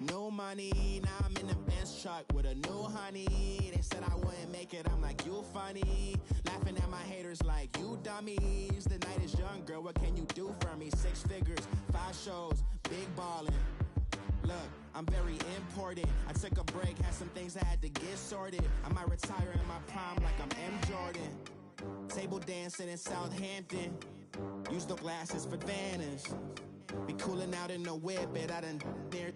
No money, now I'm in the Benz truck with a new honey. They said I wouldn't make it, I'm like, you funny. Laughing at my haters like, you dummies. The night is young, girl, what can you do for me? 6 figures, 5 shows, big ballin'. Look, I'm very important. I took a break, had some things I had to get sorted. I might retire in my prime like I'm M. Jordan. Table dancing in Southampton. Use the glasses for Vanish. Be cooling out in the whip, but I done near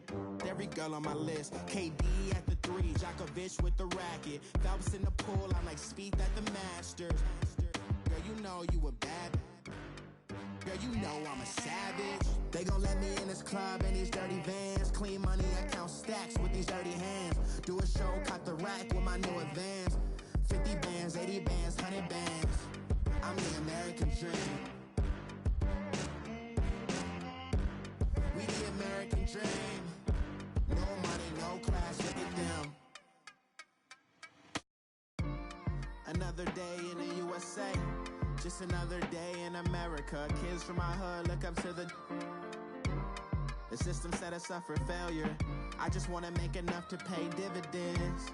every girl on my list. KD at the 3, Djokovic with the racket. Phelps in the pool, I'm like Speed at the Masters. Girl, you know you a bad. Girl, you know I'm a savage. They gon' let me in this club in these dirty vans. Clean money, I count stacks with these dirty hands. Do a show, caught the rack with my new advance. 50 bands, 80 bands, 100 bands. I'm the American dream. We the American dream. No money, no class, look at them. Another day in the USA. Just another day in America. Kids from my hood look up to the system set us up for failure. I just wanna make enough to pay dividends.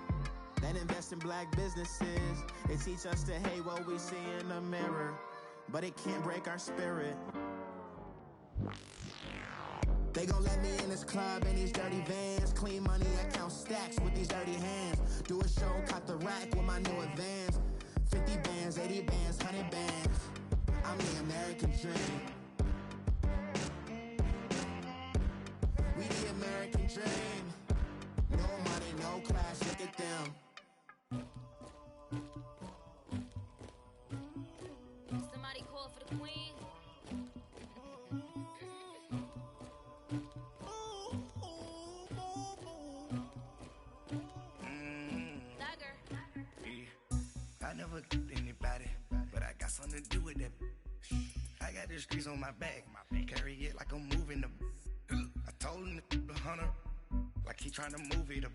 Then invest in black businesses. They teach us to hate what we see in the mirror, but it can't break our spirit. They gon' let me in this club in these dirty vans. Clean money, I count stacks with these dirty hands. Do a show, caught the rack with my new advance. 50 bands, 80 bands, 100 bands. I'm the American dream. We the American dream. No money, no class, look at them. Somebody call for the queen. I never killed anybody, but I got something to do with that. I got the streets on my back, carry it like I'm moving the. I told him the hunter, like he trying to move it up.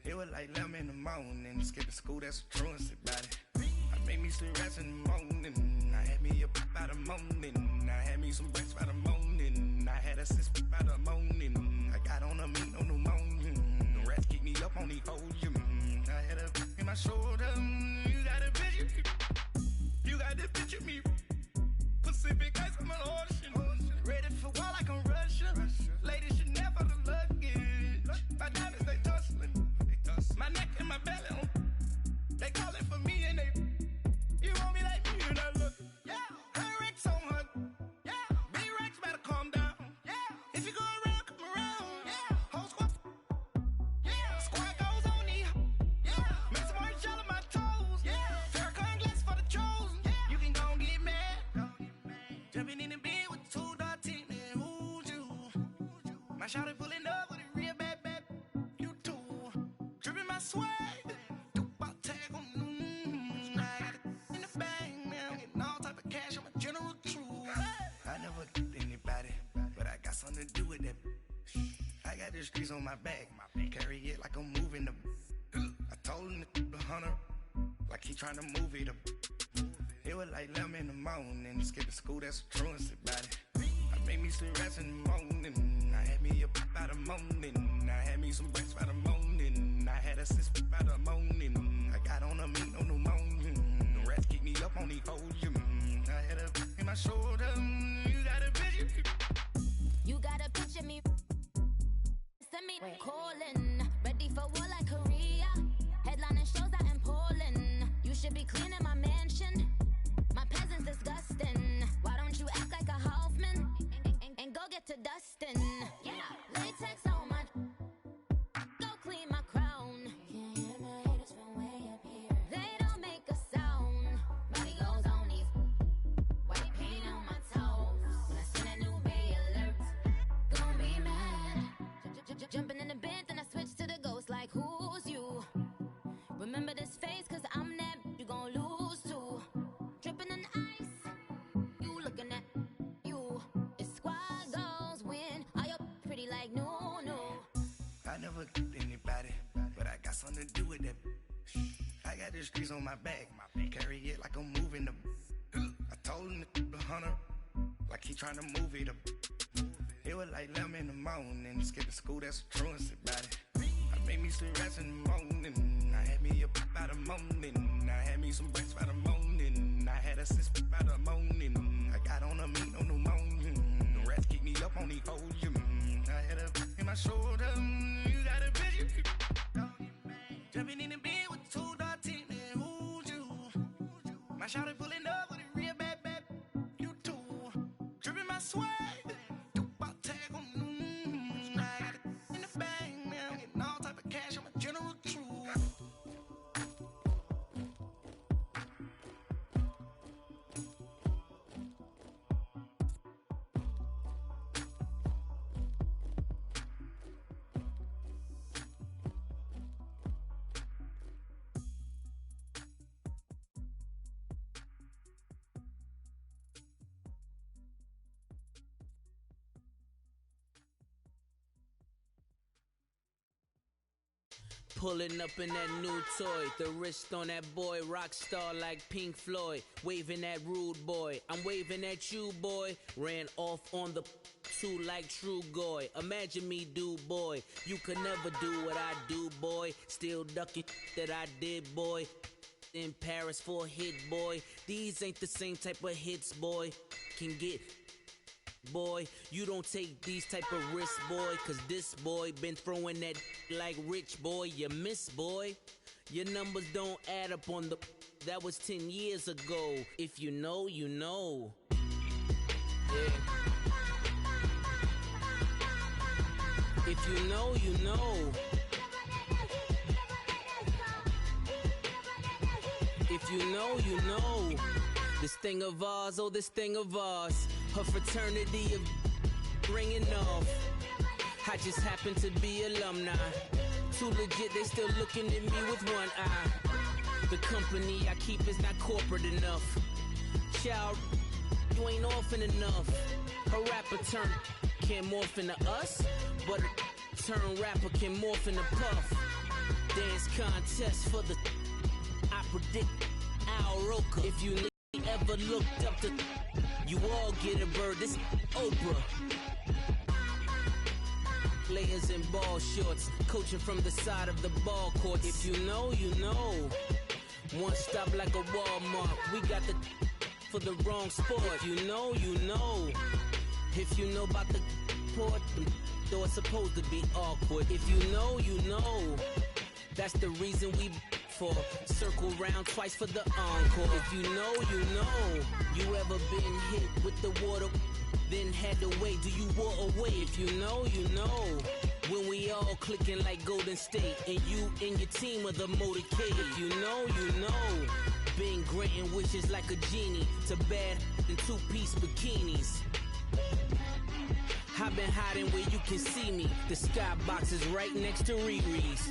It was like 11 in the morning, skipping school, that's a truancy about it. I made me some rats in the morning, I had me a pop by the morning, I had me some breaks by the morning, I had a sis by the morning, I got on a meat on the morning, the rats keep me up on the ocean, I had a in my shoulder, you got a picture, you got the picture me, Pacific ice on my ocean, ready for war like I'm Russian, ladies should never the luggage, my diamonds they tussling, my neck and my belly on, they calling for me and they, you want me like me and I look, yeah, her Rex on her, yeah, B-Rex better calm down, yeah, if you go around, come around, yeah, whole squad, yeah, squad goes on the, yeah, make some orange gel on my toes, yeah, Farrakhan glass for the chosen, yeah, you can go and get mad, jumping in the bed with 2 dark teeth, man, who's you, my shawty pulling up with a real bad, you too, dripping my swag, something to do with that. I got the streets on my back, carry it like I'm moving the. I told him the hunter, like he trying to move it up. It was like 11 in the morning, skipping school, that's a truancy about it. I made me some rats in the morning, I had me a pop by the morning, I had me some breaks by the morning, I had a sis by the morning, I got on a meat on the morning, the rats keep me up on the ocean, I had a in my shoulder, you got a picture. You gotta picture me. Send me wait, calling. Ready for war like Korea. Headlining shows out in Poland. You should be cleaning my mansion. My peasants disgusting. Why don't you act like a Hoffman and go get to dustin'? Yeah, latex on my. Go clean my crown. Can't hear my haters from way up here. They don't make a sound. Body goes on these. White paint on my toes. When I send a new Bay alert, gon' be mad. Jumping in the bed, then I switch to the ghost like who's you? Remember this face, cause I'm that you gon' lose to. Dripping in ice, you looking at you. It's squad goals win. Are you pretty like no? I never anybody, but I got something to do with that. I got the streets on my back, carry it like I'm moving the. I told him the hunter, like he trying to move it up. It was like 11 in the morning, skipping school, that's a truancy about it. I made me some rest in the morning, I had me up by the morning, I had me some breakfast by the morning, I had a six by the morning, I got on a meat on the morning, the rats keep me up on the ocean, I had a in my shoulder, you got a bitch, jumping in the bed with 2 dark teeth, man, who's you? My shawty pulling up with a real bad, you too, dripping my swag. Pulling up in that new toy, the wrist on that boy, rock star like Pink Floyd, waving at rude boy, I'm waving at you boy, ran off on the two like True Goy, imagine me do boy, you could never do what I do boy, still ducking that I did boy, in Paris for a hit boy, these ain't the same type of hits boy, can get boy, you don't take these type of risks, boy, cause this boy been throwing that like rich boy, you miss, boy. Your numbers don't add up on the, that was 10 years ago. If you know, you know. Yeah. If you know, you know. If you know, you know. This thing of ours, oh, this thing of ours. Her fraternity of ringing off. I just happen to be alumni. Too legit, they still looking at me with one eye. The company I keep is not corporate enough. Child, you ain't orphan enough. A rapper turn can morph into us, but a turn rapper can morph into Puff. Dance contest for the, I predict Al Roker. If you ever looked up to, you all get a bird, this Oprah. Players in ball shorts, coaching from the side of the ball court. If you know, you know. One stop like a Walmart, we got the for the wrong sport. If you know, you know. If you know about the port, though it's supposed to be awkward. If you know, you know. That's the reason we for circle round twice for the encore. If you know, you know. You ever been hit with the water, then had to wait? Do you walk away? If you know, you know. When we all clicking like Golden State, and you and your team are the motorcade. If you know, you know. Been granting wishes like a genie to bad in two-piece bikinis. I've been hiding where you can see me. The skybox is right next to Riri's.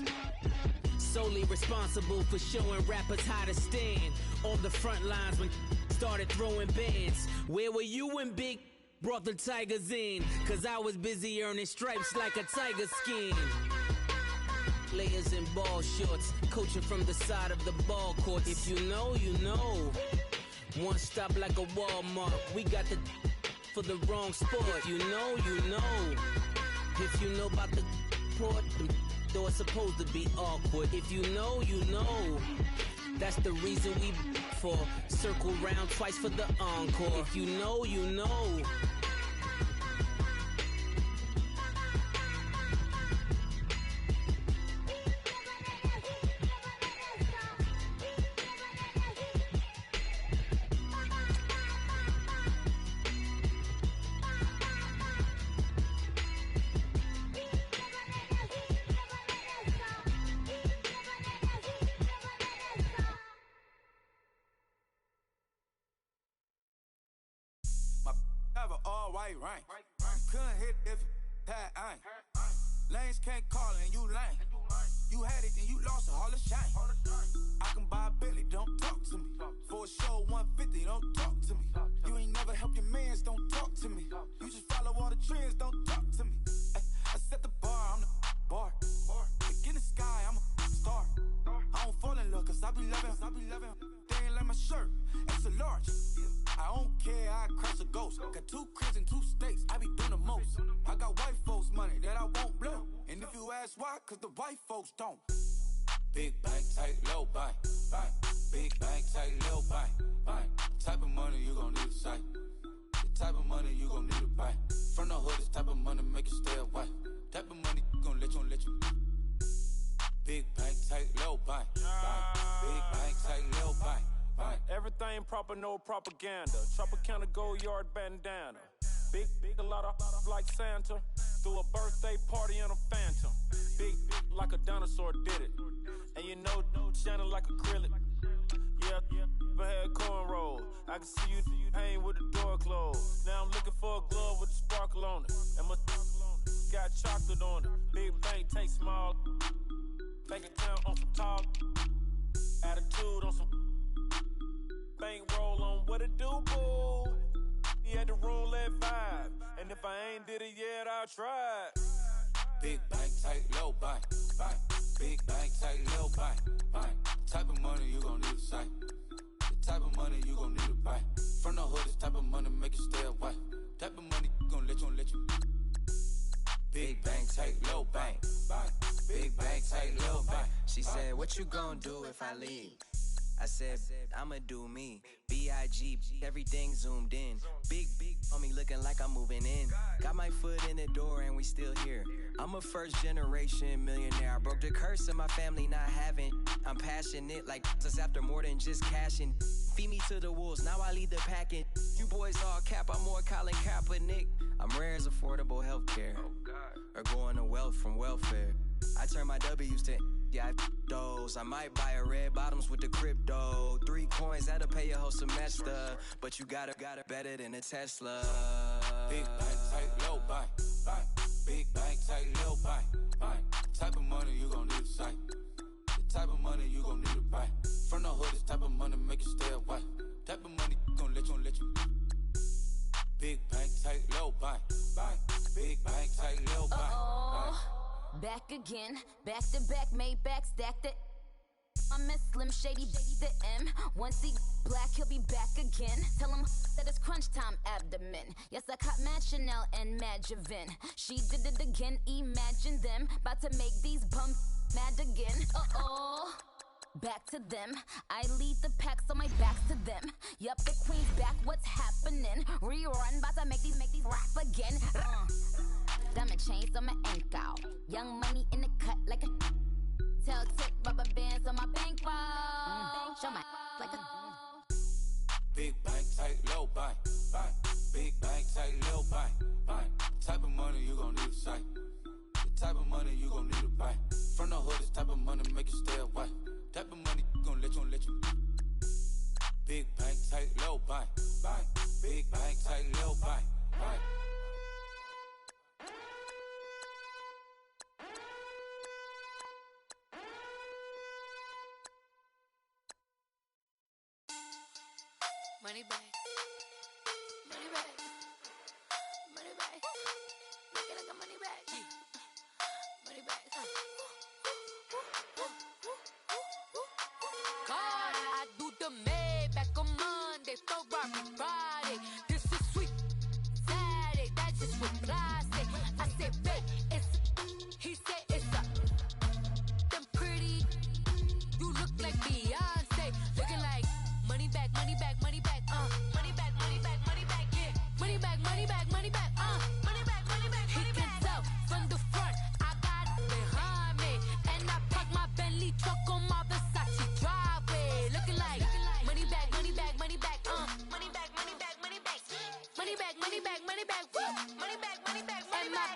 Solely responsible for showing rappers how to stand on the front lines when started throwing bands. Where were you when Big brought the Tigers in? Cause I was busy earning stripes like a tiger skin. Players in ball shorts, coaching from the side of the ball court. If you know, you know. One stop like a Walmart, we got the for the wrong sport. If you know, you know. If you know about the port, though it's supposed to be awkward. If you know, you know. That's the reason we for circle round twice for the encore. If you know, you know. an all-white ring. Couldn't hit if it had aim. Lanes can't call it and you lame. You had it and you lost it, all the shame. I can buy a Bentley, don't talk to me. For a show 150, don't talk to me. You ain't never help your mans, don't talk to me. You just follow all the trends, don't talk to me. I set the bar, I'm the bar. Look in the sky, I'm a star. I don't fall in love, cause I be loving. They ain't like my shirt, it's a large. I don't care, I crush a ghost. Got 2 cribs in 2 states, I be doing the most. I got white folks money that I won't blow. And if you ask why, cause the white folks don't. Big bank, tight, low bank, bank. Big bank, tight, low bank, bank. Type of money you gon' need a sight. The type of money you gon' need a buy. From the hood, this type of money make you stay away. Type of money gon' let you. Big bank, tight, low bank, bank. Big bank, tight, low bank, bank. Everything proper, no propaganda. Tropicana gold yard bandana. Big, a lot of like Santa. Threw a birthday party in a phantom. Big like a dinosaur did it. And you know, shining like acrylic. Yeah, but had cornrow. I can see you hang with the door closed. Now I'm looking for a glove with a sparkle on it. And my got chocolate on it. Big bank, take small. Bank account on some talk. Attitude on some. Bank roll on what it do, boo. He had the roulette vibe. And if I ain't did it yet, I'll try. Big bank, tight, low bank, bank. Big bank, tight, low bank, bank. Type of money you gon' need a sight. The type of money you gon' need to buy. From the hood, this type of money make you stay away. Type of money gon' let you. Big bank, tight, low bank, bank. Big bank, tight, low bank. She said, what you gon' do if I leave? I said, I'ma do me. B.I.G. Everything zoomed in. Big on me looking like I'm moving in. Got my foot in the door and we still here. I'm a first generation millionaire. I broke the curse of my family not having. I'm passionate like us after more than just cashing. Feed me to the wolves, now I lead the packing. You boys all cap, I'm more Colin Kaepernick. I'm rare as affordable healthcare. Or going to wealth from welfare. I turn my W's to those. I might buy a red bottoms with the crypto. 3 coins, that'll pay your whole semester. But you gotta better than a Tesla. Big bank, tight, low bank, bank. Big bank, tight, low bank, bank. Type of money you gon' need a sight. The type of money you gon' need to buy. From the hood, this type of money make you stay away. Type of money gon' let you. Big bank, tight, low bank, bank. Big bank, tight, low bank, bank. Back again, back to back, made back, stacked it. I miss Slim Shady, the M. Once he black, he'll be back again. Tell him that it's crunch time abdomen. Yes, I caught Mad Chanel and Mad Javin. She did it again, imagine them. About to make these bums mad again. Back to them. I lead the pack, so my back's to them. Yup, the queen's back, what's happening? Rerun, about to make these rap again. Diamond chains on my ankle. Young money in the cut like a tell tick rubber bands on my bankroll. Show my like a Big bank, tight, low bank, bank. Big bank, tight, low bank, bank. Type of money you gon' need a sight. The type of money you gon' need to buy. From the hood, this type of money make you stay away. Type of money gon' let you. Big bank, tight, low bank, bank. Big bank, tight, low bank, bank. Money back. Money back. Money back. Make it like a money back. Money back. God, I do the Maybach on Monday, Ferrari Friday. This is sweet Saturday, that's just what plastic. I said, babe, it's he said it's a them pretty. You look like Beyonce, looking like money back, money back, money back, money back, money back, money back, yeah. Money back, money back, money back, money back, money back, money back. He can tell from the front, I got it behind me, and I park my Bentley truck on my Versace driveway, looking like money back, money back, money back, money back, money back, money back, money back, money back, money back, money back, money back, money back.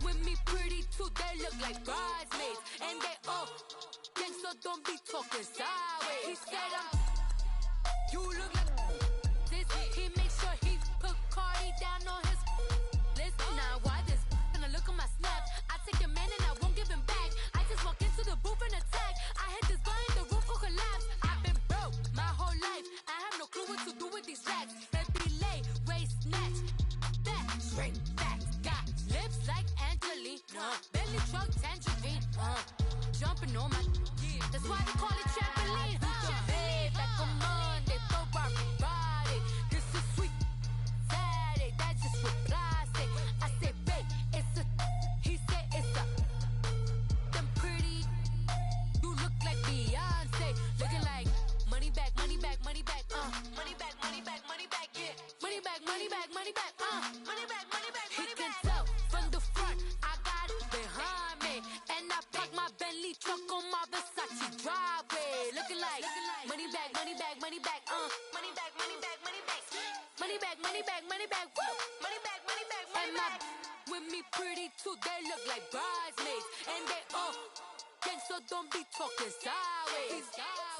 With me pretty too, they look like bridesmaids, and they all gang, so don't be talking sideways. He said you look like this. He makes sure he put Cardi down on him. sleeping on my. That's why they call it trampoline. Trampoline back on Monday for Friday. This is sweet Saturday. That's just what plastic. I said, babe, it's a. He said it's a. Them pretty. You look like Beyonce. Looking like money back, money back, money back. Money back, money back, money back. Yeah. Money back, money back, money back. Money back, money back, money back. He can tell from the front. I got it behind me, and I park my Bentley truck on my Versace driveway. Looking like money back, money back, money back. Money back, money back, money back. Money back, money back, money back. Woo. Money back, money back, money back. With me pretty too, they look like bridesmaids, and they all gang, so don't be talking sideways.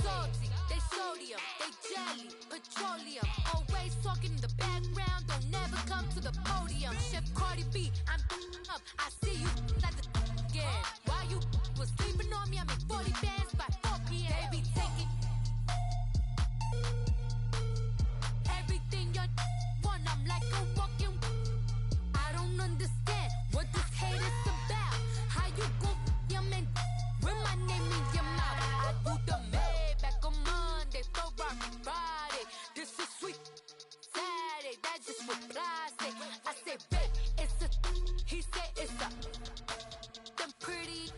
Salty, they sodium, they jelly, petroleum. Always talking in the background, don't never come to the podium. Chef Cardi B, I'm up. I see you like the again. Why you was sleeping on me? I make 40 bands by 4 p.m. They be taking everything you want. I'm like a walking. I don't understand what this hate is about. How you gon' your man with my name in your mouth? I do the Maybach on Monday for Friday. This is sweet Saturday. That's just what plastic. I say, babe, it's a. He said it's a. Them pretty.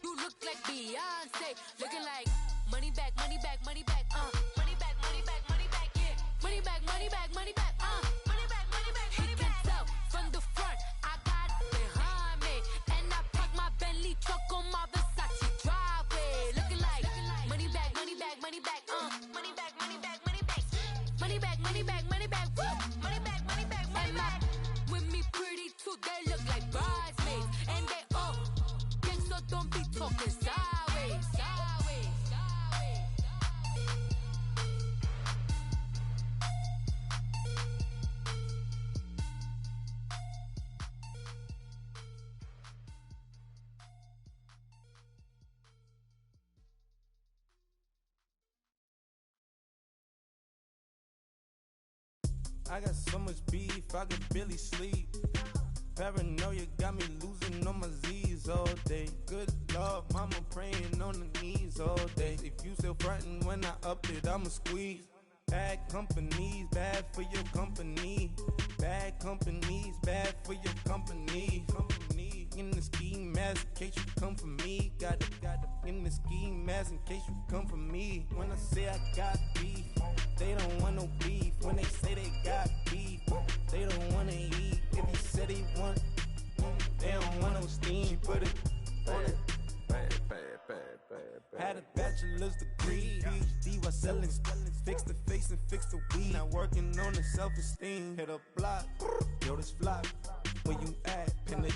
You look like Beyonce. Looking like money back, money back, money back. Money back, money back, money back. Yeah. Money back, money back, money back. Money back, money back, money back. He can tell from the front. I got it behind me, and I park my Bentley truck on my Versace driveway. Looking like money back, money back, money back. Money back, money back, money back. Money back, money back, money back. Woo. Money back, money back, money back. With me pretty too, they look like bridesmaids, and they all gang, so don't be talking sideways. Sideways, sideways. I got so much beef, I could barely sleep. Paranoia got me losing on my Z's all day. Good Lord, mama praying on the knees all day. If you still frontin' when I up it, I'ma squeeze. Bad companies, bad for your company. Bad companies, bad for your company. Company in the ski mask in case you come for me. Got it in the ski mask in case you come for me. When I say I got beef, they don't want no beef. When they say they got beef, they don't wanna eat. If you said they want, they don't want no steam. Put it on it. Had a bachelor's degree, PhD while selling. Fix the face and fix the weed. Now working on the self-esteem. Hit a block, yo this flop. Where you at? Pin it.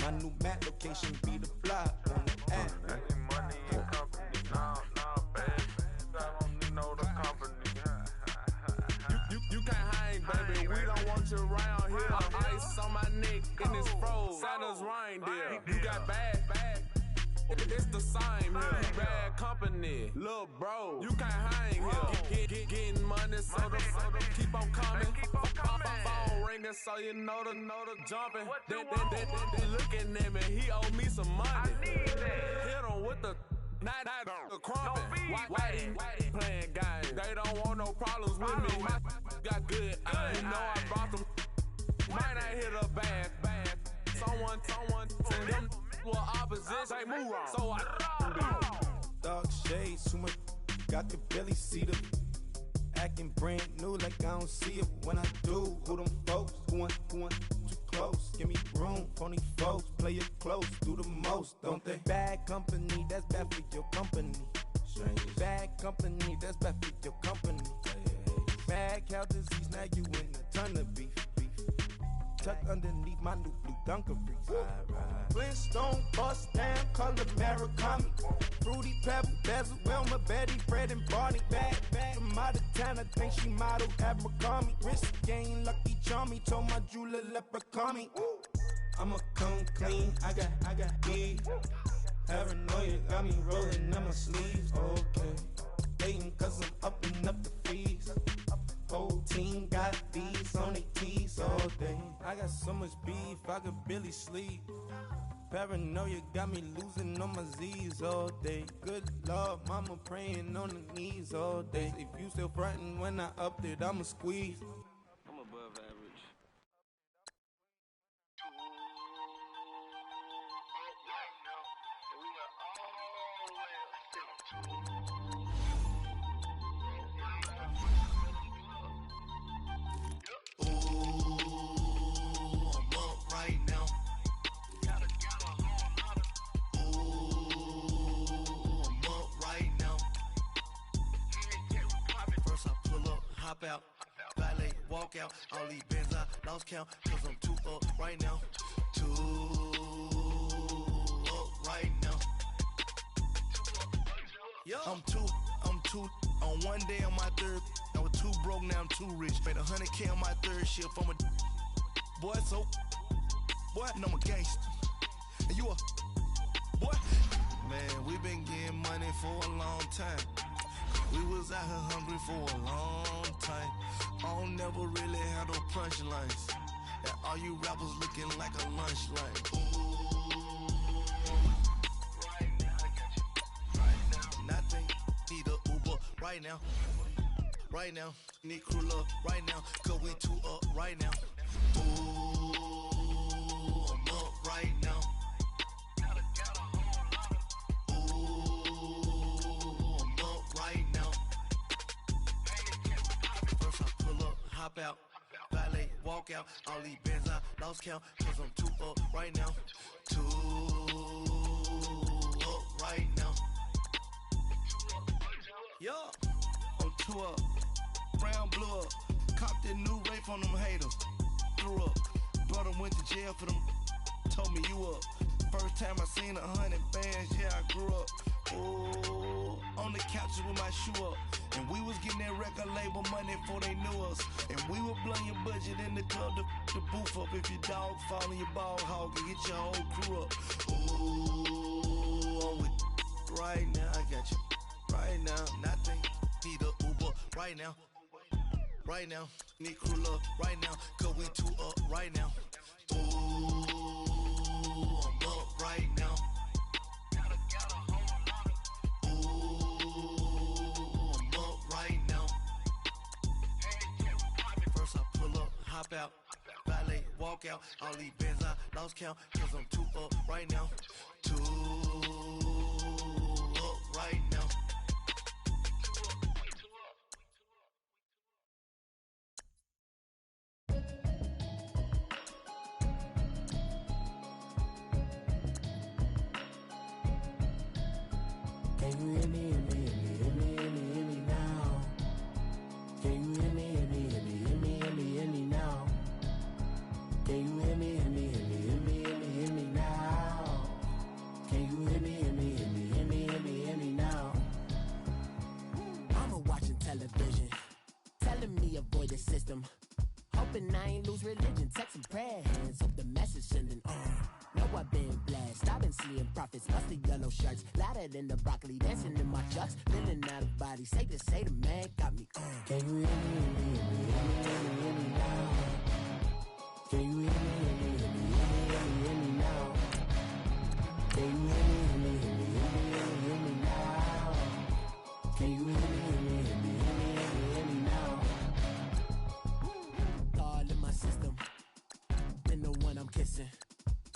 My new map location be the flop on the app. Money and company, no, baby. I don't need no the company. You can't hang, baby. We don't want you around here. Ice on my neck and it's froze. Santa's reindeer. You got bad. It's the same here. You bad company, little bro. You can't hang here. Getting money, so the keep on coming. Phone ringing, so you know the jumping. They looking at me. He owe me some money. Hit him with the night crumping. Whitey playing games. They don't want no problems with me. My got good. You know I brought them. Might not hit a bad. Someone tell them. Well, opposition, move on. So I dark shades, too much. Got the belly see them. Acting brand new like I don't see it when I do. Who them folks? Who want too close? Give me room. Phony folks, play it close. Do the most, don't they? Bad company, that's bad for your company. Bad company, that's bad for your company. Mad cow disease, now you in a ton of beef. Tuck underneath my new blue dungarees. Flintstone, bust down, color Murakami. Fruity Pebble, Bezel, Wilma, Betty, Fred, and Barney. Bad from out of town, I think she model Abercrombie. Wrist game, Lucky Charmy, told my jeweler leprechaun. I'ma come clean, I got heat. Paranoia got me rolling in my sleeves. Okay, hating cause I'm upping up the fees. Whole team got these on their tees all day. I got so much beef, I could barely sleep. Paranoia got me losing on my Z's all day. Good Lord, mama praying on the knees all day. If you still frontin' when I upped it, I'ma squeeze. I'm above average. Out, valet, walk out, all these bins I lost count, cause I'm too up right now, too up right now. I'm too, on one day on my third, I was too broke, now I'm too rich, made 100K on my third shift, I'm a boy, so, boy, and I'm a gangster, and you a, boy, man, we been getting money for a long time. We was out here hungry for a long time. I don't never really have no punchlines. And all you rappers looking like a lunch line. Right now, I got you. Right now, nothing. Need a Uber right now. Right now, need crew love right now. Cause we too up right now. Ooh, I'm up right now. Hop out, valet, walk out, all these bins I lost count, cause I'm too up right now, too up right now. Yo, I'm too up, brown blew up, copped that new rape on them haters, threw up, brother went to jail for them, told me you up, first time I seen 100 bands, yeah I grew up, ooh, on the couches with my shoe up. And we was getting that record label money before they knew us. And we would blow your budget in the club to boof up. If your dog fall in your ball hog and get your whole crew up. Ooh, I'm with right now, I got you. Right now, nothing, need a Uber right now. Right now, need crew love right now. Cause we too up right now. Ooh, I'm up right now. Hop out, valet, walk out, all these bins I lost count, cause I'm too up right now, too up right now. Can you hear me, hear me, hear me, hear me, hear me, hear me now? Can you hear me, hear me, hear me, hear me, hear me, hear me now? Can you hear me, hear me, hear me, hear me, hear me, hear me now? Can you hear me, hear me, hear me, hear me, hear me, hear me now? Mama watching television, telling me avoid the system. Hoping I ain't lose religion, text and prayer hands, hope the message sending on. Know I've been blessed, I've been seeing prophets, mustard yellow shirts, louder than the broccoli, dancing in my chucks, feeling out of body, say the man got me on. Can you hear me, hear me, hear me, hear me, hear me, hear me now? Can you hear me, hear me, hear me, hear me, hear me, hear me now? Can you hear me, hear me, hear me, hear me, hear me, hear me now? Can you hear me, hear me, hear me, hear me, hear me, hear me now? All in my system, been the one I'm kissing.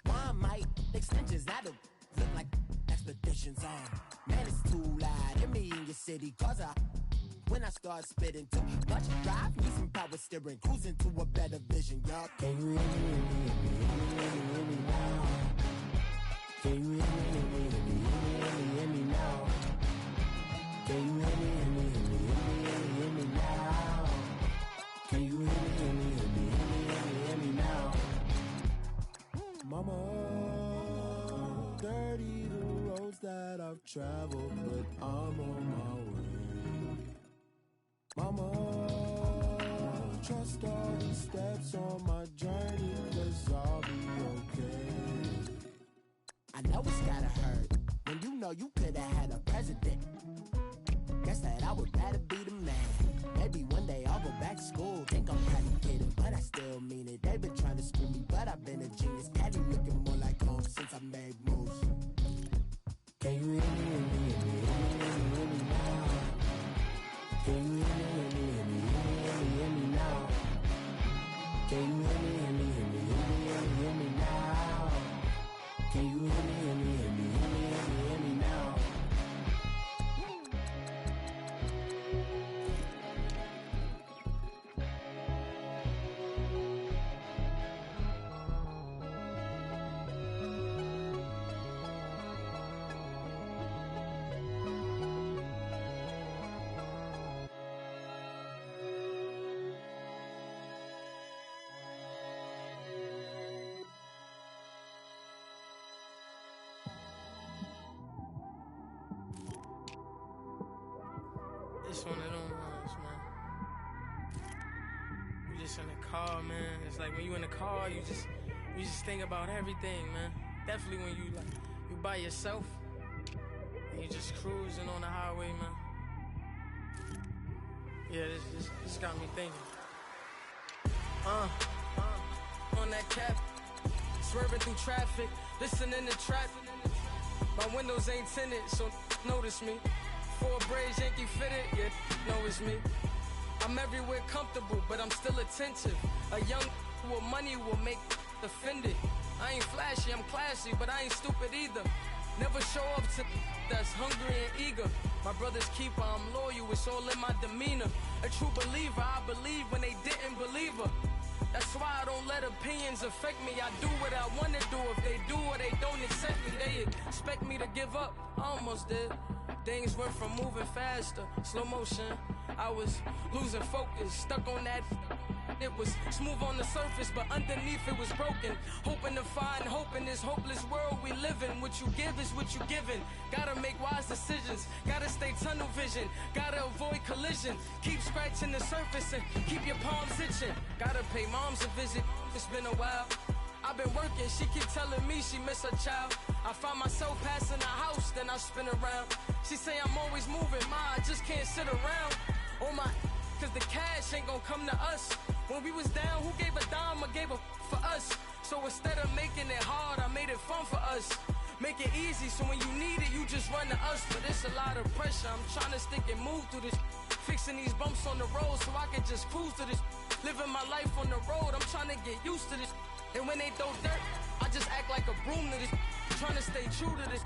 Why might extensions out of look like expeditions on? Man, it's too loud. Hear me in your city, cause when I start spitting too much drive, need some power steering, cruising to a better vision, y'all. Can you hear me, hear me, hear me, hear me, hear me, hear me now? Can you hear me, hear me, hear me, hear me, hear me, hear me now? Can you hear me, hear me, hear me, hear me, hear me, hear me now? Can you hear me, hear me, hear me, hear me, hear me, hear me now? Mama, dirty the roads that I've traveled, but I'm on my way. Mama, trust all the steps on my journey, cause I'll be okay. I know it's gotta hurt when you know you could've had a president. Guess that I would rather be the man. Maybe one day I'll go back to school. Think I'm probably kidding, but I still mean it. They've been trying to screw me, but I've been a genius. Caddy looking more like home since I made moves. Can you hear me, hear me, hear me, hear me, hear me now? Can you hear me, hear me, hear me, hear me, hear me, hear me now? Can you hear me, hear me, hear me, hear me, hear me, hear me now? Can you hear me, hear me, hear me, hear me, hear me, hear me now? It's one of them ones, man. You just in the car, man. It's like when you in the car, you just think about everything, man. Definitely when you by yourself and you just cruising on the highway, man. Yeah, this got me thinking. On that cap, swerving through traffic, listening to trap. My windows ain't tinted, so notice me. 4 braids, Yankee fitted, yeah, know it's me. I'm everywhere comfortable, but I'm still attentive. A young with money will make offended. I ain't flashy, I'm classy, but I ain't stupid either. Never show up to that's hungry and eager. My brother's keeper, I'm loyal, it's all in my demeanor. A true believer, I believe when they didn't believe her. That's why I don't let opinions affect me. I do what I want to do. If they do or they don't accept me, they expect me to give up. I almost did. Things went from moving faster, slow motion. I was losing focus, stuck on that. It was smooth on the surface, but underneath it was broken. Hoping to find hope in this hopeless world we live in. What you give is what you given. Gotta make wise decisions. Gotta stay tunnel vision. Gotta avoid collision. Keep scratching the surface and keep your palms itching. Gotta pay moms a visit. It's been a while. I've been working, she keep telling me she miss her child. I find myself passing the house, then I spin around. She say I'm always moving, ma, I just can't sit around. Oh my, cause the cash ain't gonna come to us. When we was down, who gave a dime or gave a for us? So instead of making it hard, I made it fun for us. Make it easy, so when you need it, you just run to us. But it's a lot of pressure, I'm trying to stick and move through this. Fixing these bumps on the road so I can just cruise to this. Living my life on the road, I'm trying to get used to this. And when they throw dirt, I just act like a broom to this. Trying to stay true to this.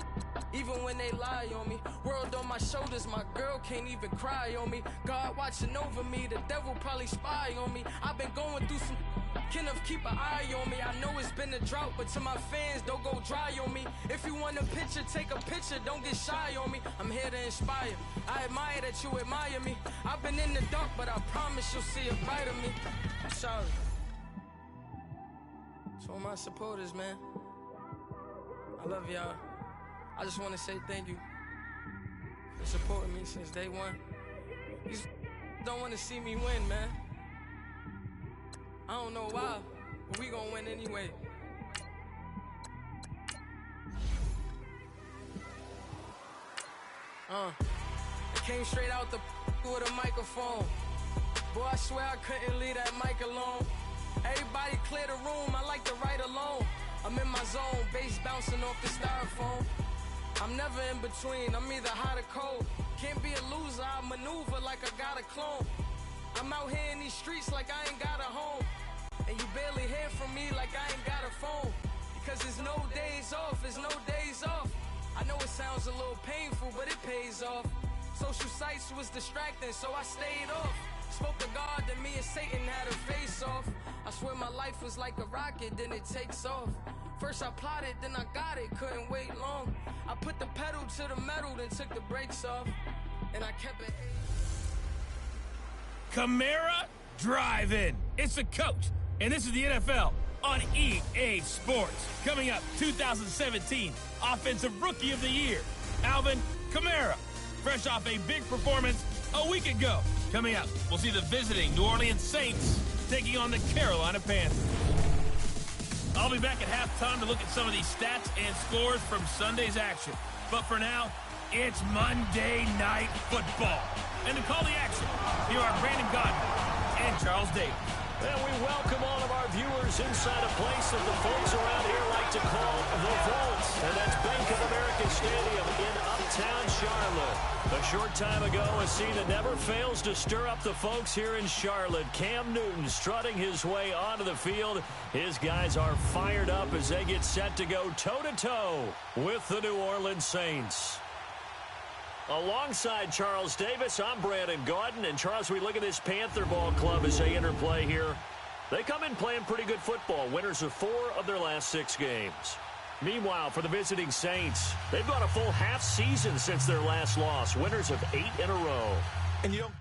Even when they lie on me. World on my shoulders, my girl can't even cry on me. God watching over me, the devil probably spy on me. I've been going through some. Kenneth, keep an eye on me. I know it's been a drought, but to my fans, don't go dry on me. If you want a picture, take a picture, don't get shy on me. I'm here to inspire. I admire that you admire me. I've been in the dark, but I promise you'll see a bright of me. I'm sorry. To all my supporters, man. I love y'all. I just want to say thank you for supporting me since day one. You don't want to see me win, man. I don't know why, but we gonna win anyway. I came straight out the with a microphone. Boy, I swear I couldn't leave that mic alone. Everybody clear the room, I like to write alone. I'm in my zone, bass bouncing off the styrofoam. I'm never in between, I'm either hot or cold. Can't be a loser, I maneuver like I got a clone. I'm out here in these streets like I ain't got a home. And you barely hear from me like I ain't got a phone. Because there's no days off, there's no days off. I know it sounds a little painful, but it pays off. Social sites was distracting, so I stayed off. Spoke to God, then me and Satan had a face off. I swear my life was like a rocket, then it takes off. First I plotted, then I got it, couldn't wait long. I put the pedal to the metal, then took the brakes off. And I kept it. Camara Drive-In. It's the coach, and this is the NFL on EA Sports. Coming up, 2017 Offensive Rookie of the Year, Alvin Kamara. Fresh off a big performance a week ago. Coming up, we'll see the visiting New Orleans Saints taking on the Carolina Panthers. I'll be back at halftime to look at some of these stats and scores from Sunday's action. But for now, it's Monday Night Football. And to call the action, here are Brandon Godwin and Charles Davis. And we welcome all of our viewers inside a place that the folks around here like to call the Vault. And that's Bank of America Stadium in uptown Charlotte. A short time ago, a scene that never fails to stir up the folks here in Charlotte. Cam Newton strutting his way onto the field. His guys are fired up as they get set to go toe-to-toe with the New Orleans Saints. Alongside Charles Davis, I'm Brandon Gaudin. And Charles, we look at this Panther ball club as they interplay here. They come in playing pretty good football, winners of 4 of their last 6 games. Meanwhile, for the visiting Saints, they've gone a full half season since their last loss, winners of 8 in a row. And you know,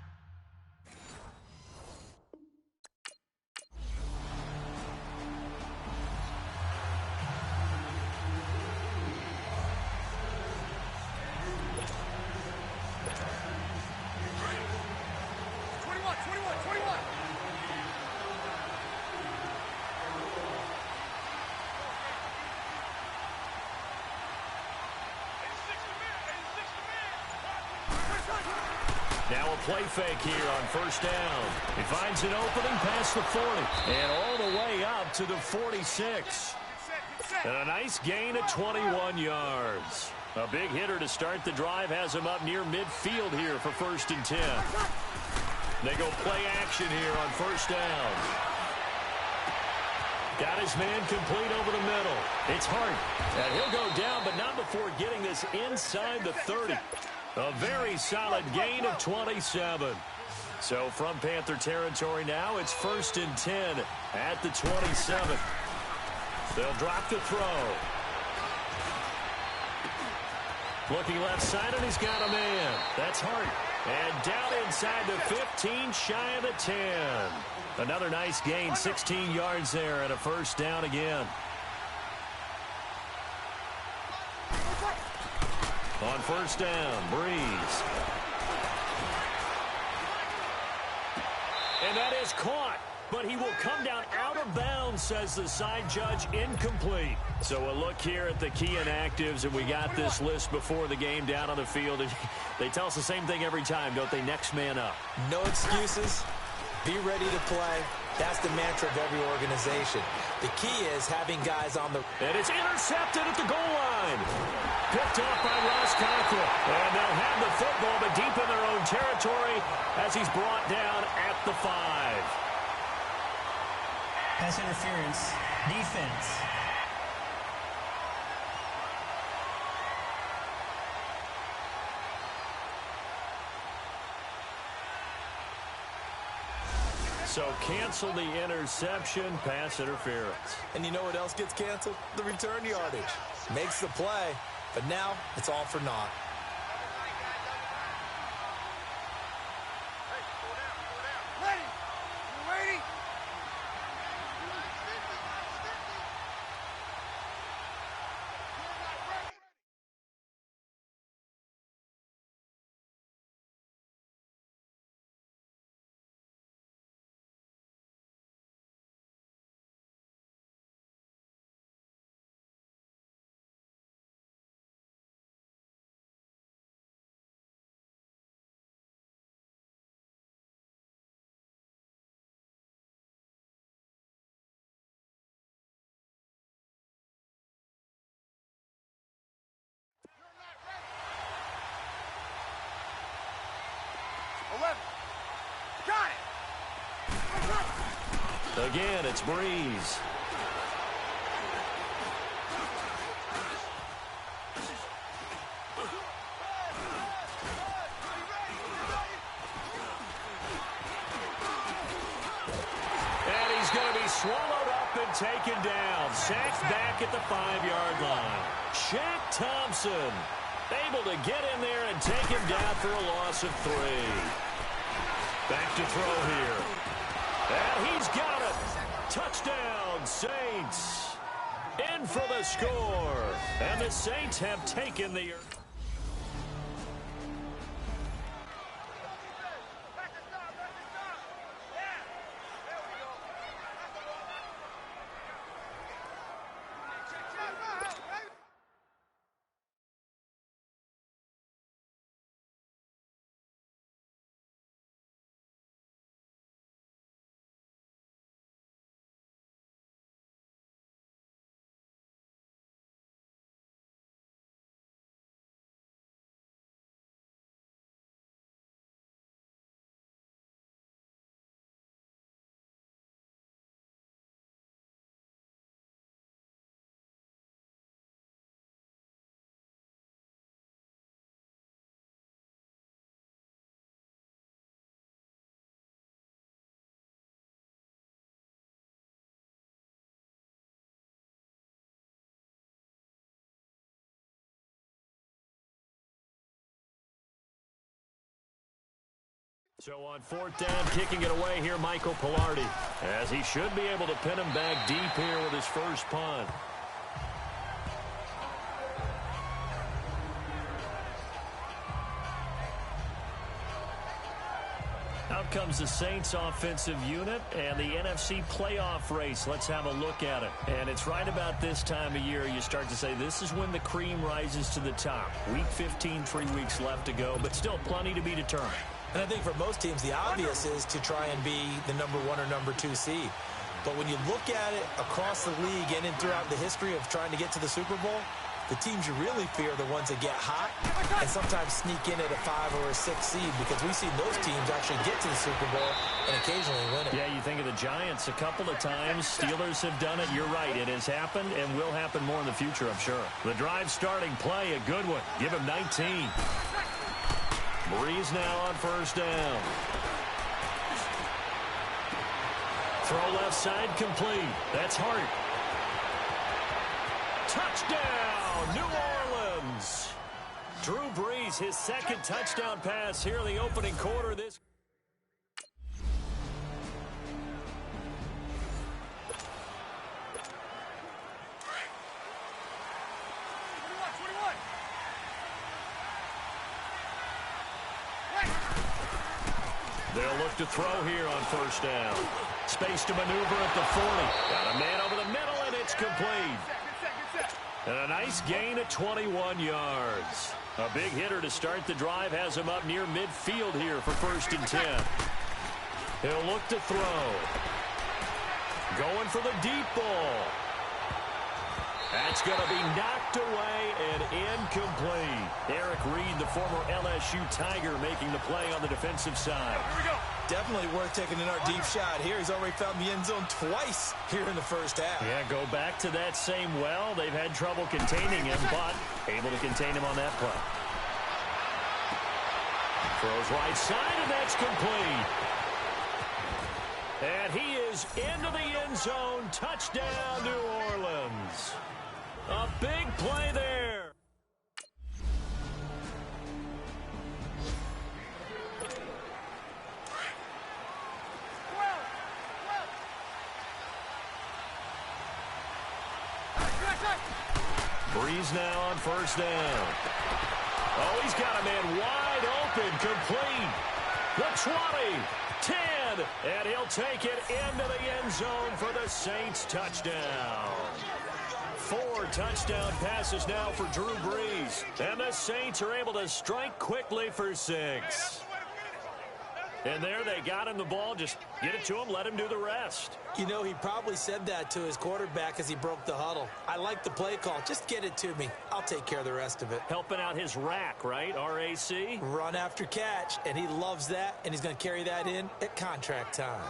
Now a play fake here on first down. He finds an opening past the 40 and all the way up to the 46. And a nice gain of 21 yards. A big hitter to start the drive has him up near midfield here for 1st and 10. They go play action here on first down. Got his man complete over the middle. It's Hart. And he'll go down, but not before getting this inside the 30. A very solid gain of 27. So from Panther territory now, it's 1st and 10 at the 27. They'll drop the throw. Looking left side, and he's got a man. That's Hart. And down inside the 15, shy of the 10. Another nice gain, 16 yards there, and a first down again. On first down, Breeze. And that is caught, but he will come down out of bounds, says the side judge, incomplete. So a look here at the key inactives, and we got this list before the game down on the field. They tell us the same thing every time, don't they? Next man up. no excuses. Be ready to play. That's the mantra of every organization. The key is having guys on the... And it's intercepted at the goal line. Picked off by Ross Cockrell. And they'll have the football, but deep in their own territory as he's brought down at the 5. Pass interference. Defense. So cancel the interception, pass interference. And you know what else gets canceled? The return yardage. Makes the play, but now it's all for naught. Again, it's Breeze. And he's going to be swallowed up and taken down. Sacked back at the 5-yard line. Shaq Thompson able to get in there and take him down for a loss of 3. Back to throw here. And he's got it. Touchdown, Saints. In for the score. And the Saints have taken the... So on fourth down, kicking it away here, Michael Pilardi, as he should be able to pin him back deep here with his first punt. Out comes the Saints offensive unit and the NFC playoff race. Let's have a look at it. And it's right about this time of year you start to say this is when the cream rises to the top. Week 15, 3 weeks left to go, but still plenty to be determined. And I think for most teams, the obvious is to try and be the number 1 or number 2 seed. But when you look at it across the league and throughout the history of trying to get to the Super Bowl, the teams you really fear are the ones that get hot and sometimes sneak in at a 5 or a 6 seed, because we've seen those teams actually get to the Super Bowl and occasionally win it. Yeah, you think of the Giants a couple of times. Steelers have done it. You're right. It has happened and will happen more in the future, I'm sure. The drive starting play, a good one. Give him 19. Breeze now on first down. Throw left side complete. That's Hart. Touchdown, New Orleans. Drew Brees, his second touchdown pass here in the opening quarter. This. They'll look to throw here on first down. Space to maneuver at the 40. Got a man over the middle, and it's complete. And a nice gain at 21 yards. A big hitter to start the drive has him up near midfield here for 1st and 10. He'll look to throw. Going for the deep ball. That's going to be knocked away and incomplete. Eric Reed, the former LSU Tiger, making the play on the defensive side. Here we go. Definitely worth taking another deep shot here. He's already found the end zone twice here in the first half. Yeah, go back to that same well. They've had trouble containing him, but able to contain him on that play. Throws right side, and that's complete. And he is into the end zone. Touchdown, New Orleans. A big play there. Breeze now on first down. Oh, he's got a man wide open, complete. The 20, 10, and he'll take it into the end zone for the Saints touchdown. 4 touchdown passes now for Drew Brees. And the Saints are able to strike quickly for 6. And there they got him the ball. Just get it to him, let him do the rest. You know, he probably said that to his quarterback as he broke the huddle. I like the play call. Just get it to me. I'll take care of the rest of it. Helping out his rack, right? RAC? Run after catch, and he loves that, and he's going to carry that in at contract time.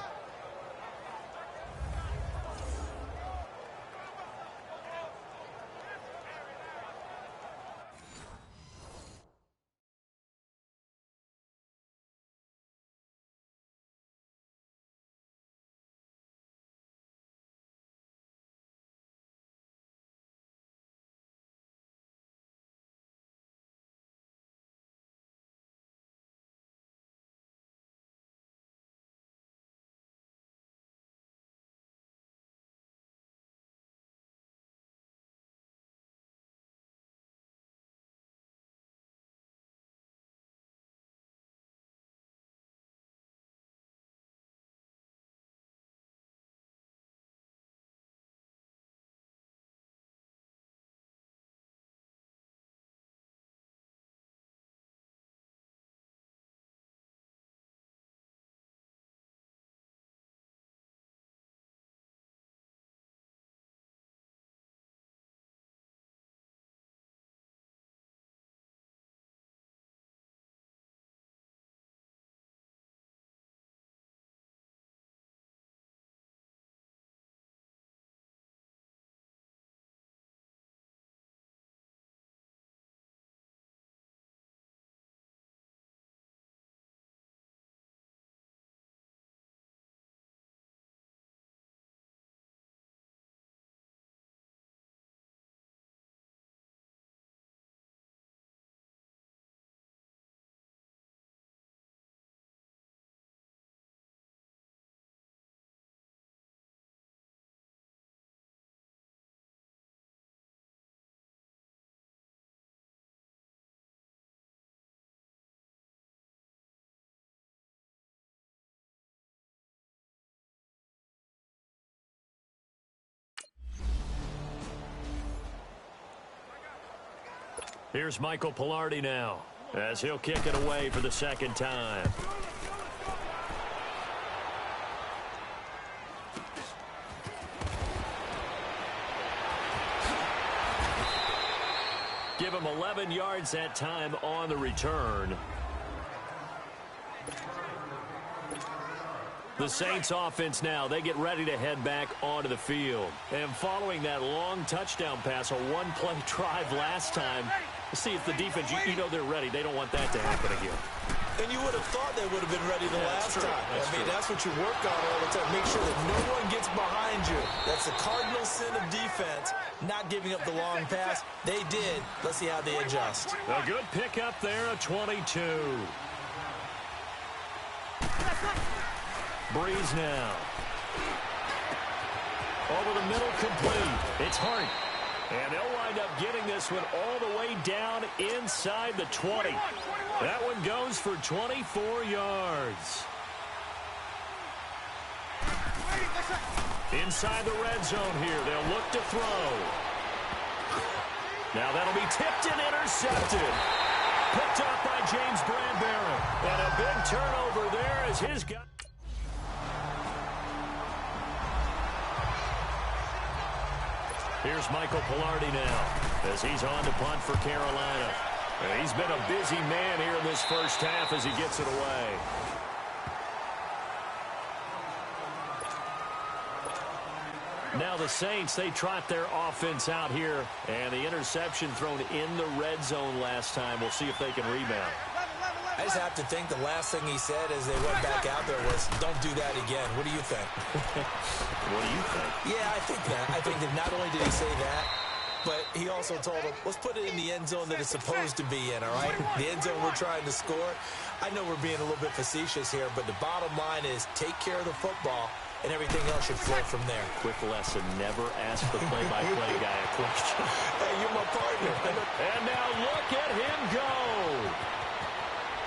Here's Michael Pilardi now, as he'll kick it away for the second time. Give him 11 yards that time on the return. The Saints offense now, they get ready to head back onto the field. And following that long touchdown pass, a one-play drive last time, see if the defense, you know they're ready. They don't want that to happen again. And you would have thought they would have been ready the last time. That's what you work on all the time. Make sure that no one gets behind you. That's the cardinal sin of defense, not giving up the long pass. They did. Let's see how they adjust. A good pickup there, a 22. Breeze now. Over the middle, complete. It's Hart. And they'll wind up getting this one all the way down inside the 20. That one goes for 24 yards. Inside the red zone here. They'll look to throw. Now that'll be tipped and intercepted. Picked up by James Bradbury. And a big turnover there as his guy. Here's Michael Pilardi now as he's on to punt for Carolina. And he's been a busy man here in this first half as he gets it away. Now the Saints, they trot their offense out here. And the interception thrown in the red zone last time. We'll see if they can rebound. I just have to think the last thing he said as they went back out there was, don't do that again. What do you think? What do you think? Yeah, I think that. I think that not only did he say that, but he also told them, let's put it in the end zone that it's supposed to be in, all right? The end zone we're trying to score. I know we're being a little bit facetious here, but the bottom line is take care of the football, and everything else should flow from there. Quick lesson, never ask the play-by-play guy a question. Hey, you're my partner. And now look at him go.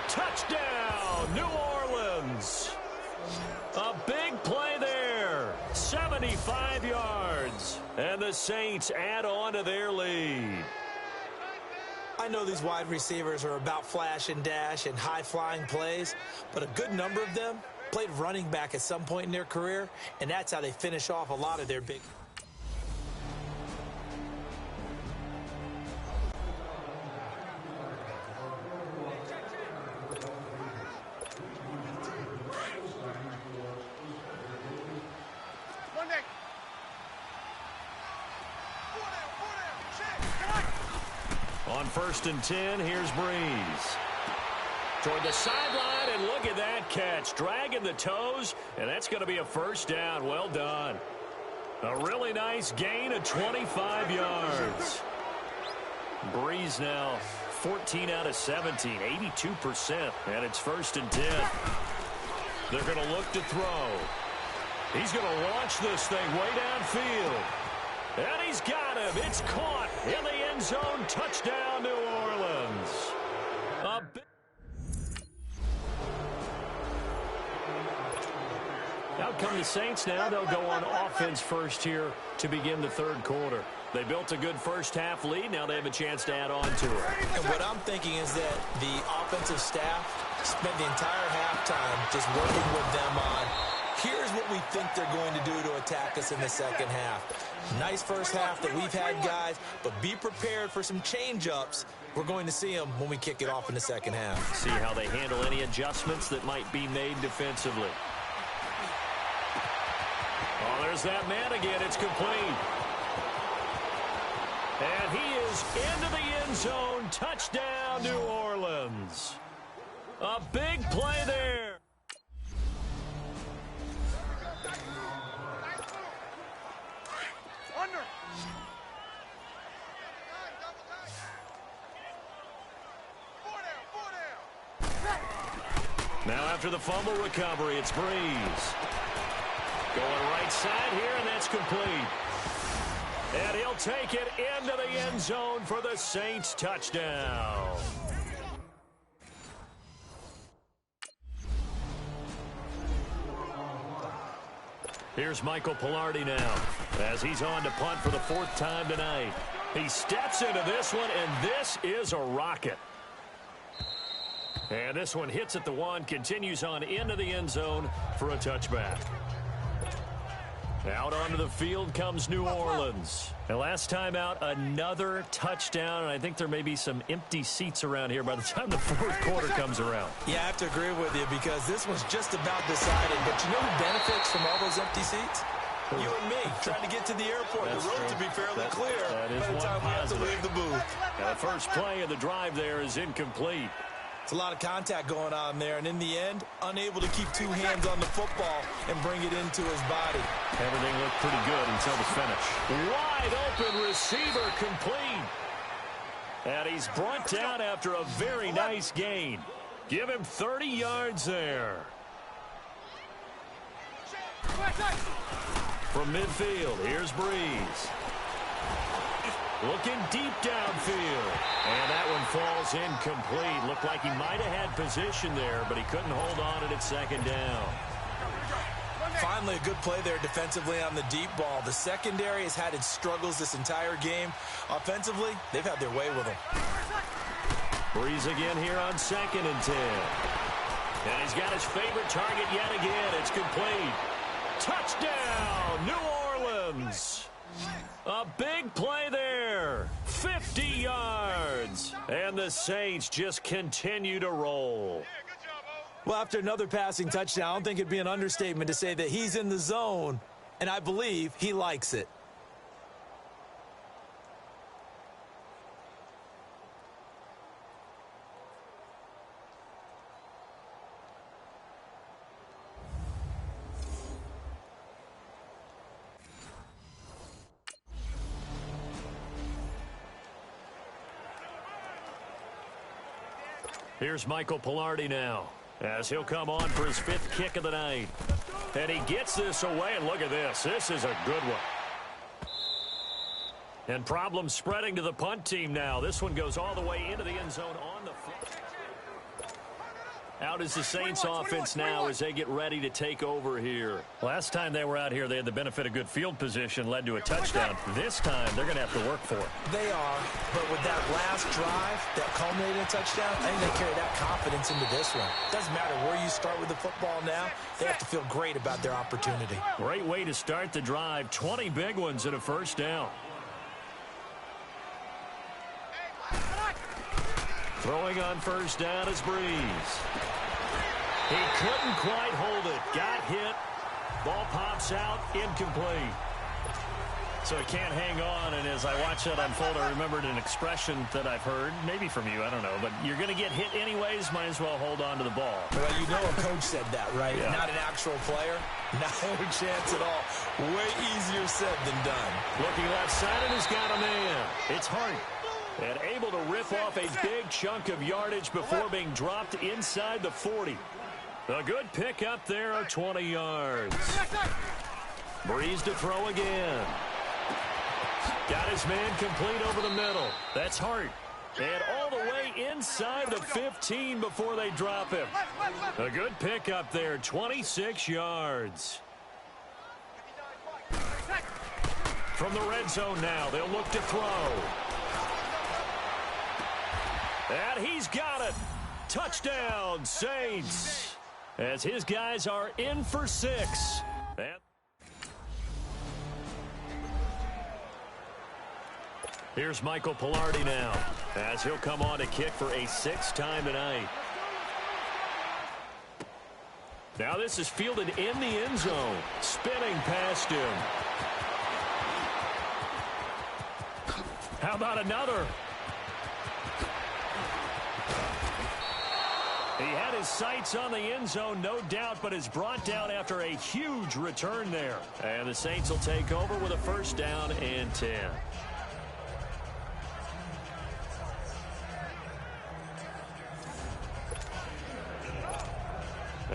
Touchdown, New Orleans. A big play there. 75 yards. And the Saints add on to their lead. I know these wide receivers are about flash and dash and high-flying plays, but a good number of them played running back at some point in their career, and that's how they finish off a lot of their big... On 1st and 10, here's Breeze. Toward the sideline, and look at that catch. Dragging the toes, and that's going to be a first down. Well done. A really nice gain of 25 yards. Breeze now 14 out of 17, 82%, and it's 1st and 10. They're going to look to throw. He's going to launch this thing way downfield. And he's got him. It's caught in the end zone. Touchdown, New Orleans. Out come the Saints now. They'll go on offense first here to begin the third quarter. They built a good first-half lead. Now they have a chance to add on to it. And what I'm thinking is that the offensive staff spent the entire halftime just working with them on, here's what we think they're going to do to attack us in the second half. Nice first half that we've had, guys, but be prepared for some change-ups. We're going to see them when we kick it off in the second half. See how they handle any adjustments that might be made defensively. Oh, there's that man again. It's complete. And he is into the end zone. Touchdown, New Orleans. A big play there. Now after the fumble recovery, it's Breeze. Going right side here, and that's complete. And he'll take it into the end zone for the Saints touchdown. Here's Michael Pilardi now as he's on to punt for the 4th time tonight. He steps into this one, and this is a rocket. And this one hits at the one, continues on into the end zone for a touchback. Out onto the field comes New Orleans. And last time out, another touchdown, and I think there may be some empty seats around here by the time the fourth quarter comes around. Yeah, I have to agree with you because this one's just about decided. But you know who benefits from all those empty seats? You and me, trying to get to the airport. That's the road true. to be fairly clear that is by the time we have to leave the booth. Now, the first play of the drive there is incomplete. It's a lot of contact going on there, and in the end, unable to keep two hands on the football and bring it into his body. Everything looked pretty good until the finish. Wide open receiver complete. And he's brought down after a very nice gain. Give him 30 yards there. From midfield, here's Breeze. Looking deep downfield. And that one falls incomplete. Looked like he might have had position there, but he couldn't hold on at second down. Finally, a good play there defensively on the deep ball. The secondary has had its struggles this entire game. Offensively, they've had their way with him. Breeze again here on 2nd and 10. And he's got his favorite target yet again. It's complete. Touchdown, New Orleans. A big play there. 50 yards. And the Saints just continue to roll. Well, after another passing touchdown, I don't think it'd be an understatement to say that he's in the zone, and I believe he likes it. Here's Michael Pilardi now, as he'll come on for his 5th kick of the night. And he gets this away, and look at this. This is a good one. And problems spreading to the punt team now. This one goes all the way into the end zone on the flip. Out is the Saints offense now as they get ready to take over here. Last time they were out here, they had the benefit of good field position, led to a touchdown. This time, they're going to have to work for it. They are, but with that last drive that culminated in a touchdown, I think they carry that confidence into this one. Doesn't matter where you start with the football now, they have to feel great about their opportunity. Great way to start the drive. 20 big ones and a first down. Throwing on first down is Breeze. He couldn't quite hold it. Got hit. Ball pops out. Incomplete. So he can't hang on, and as I watch that unfold, I remembered an expression that I've heard, maybe from you, I don't know, but you're going to get hit anyways, might as well hold on to the ball. Well, you know a coach said that, right? Yeah. Not an actual player. Not a chance at all. Way easier said than done. Looking left side, and he's got a man. It's Hart. And able to rip off a big chunk of yardage before being dropped inside the 40. A good pick up there of 20 yards. Breeze to throw again. Got his man complete over the middle. That's Hart. And all the way inside the 15 before they drop him. A good pick up there, 26 yards. From the red zone now, they'll look to throw. And he's got it. Touchdown, Saints. As his guys are in for 6. And here's Michael Pilardi now, as he'll come on to kick for a 6th time tonight. Now this is fielded in the end zone. Spinning past him. How about another? He had his sights on the end zone, no doubt, but is brought down after a huge return there. And the Saints will take over with a first down and 10.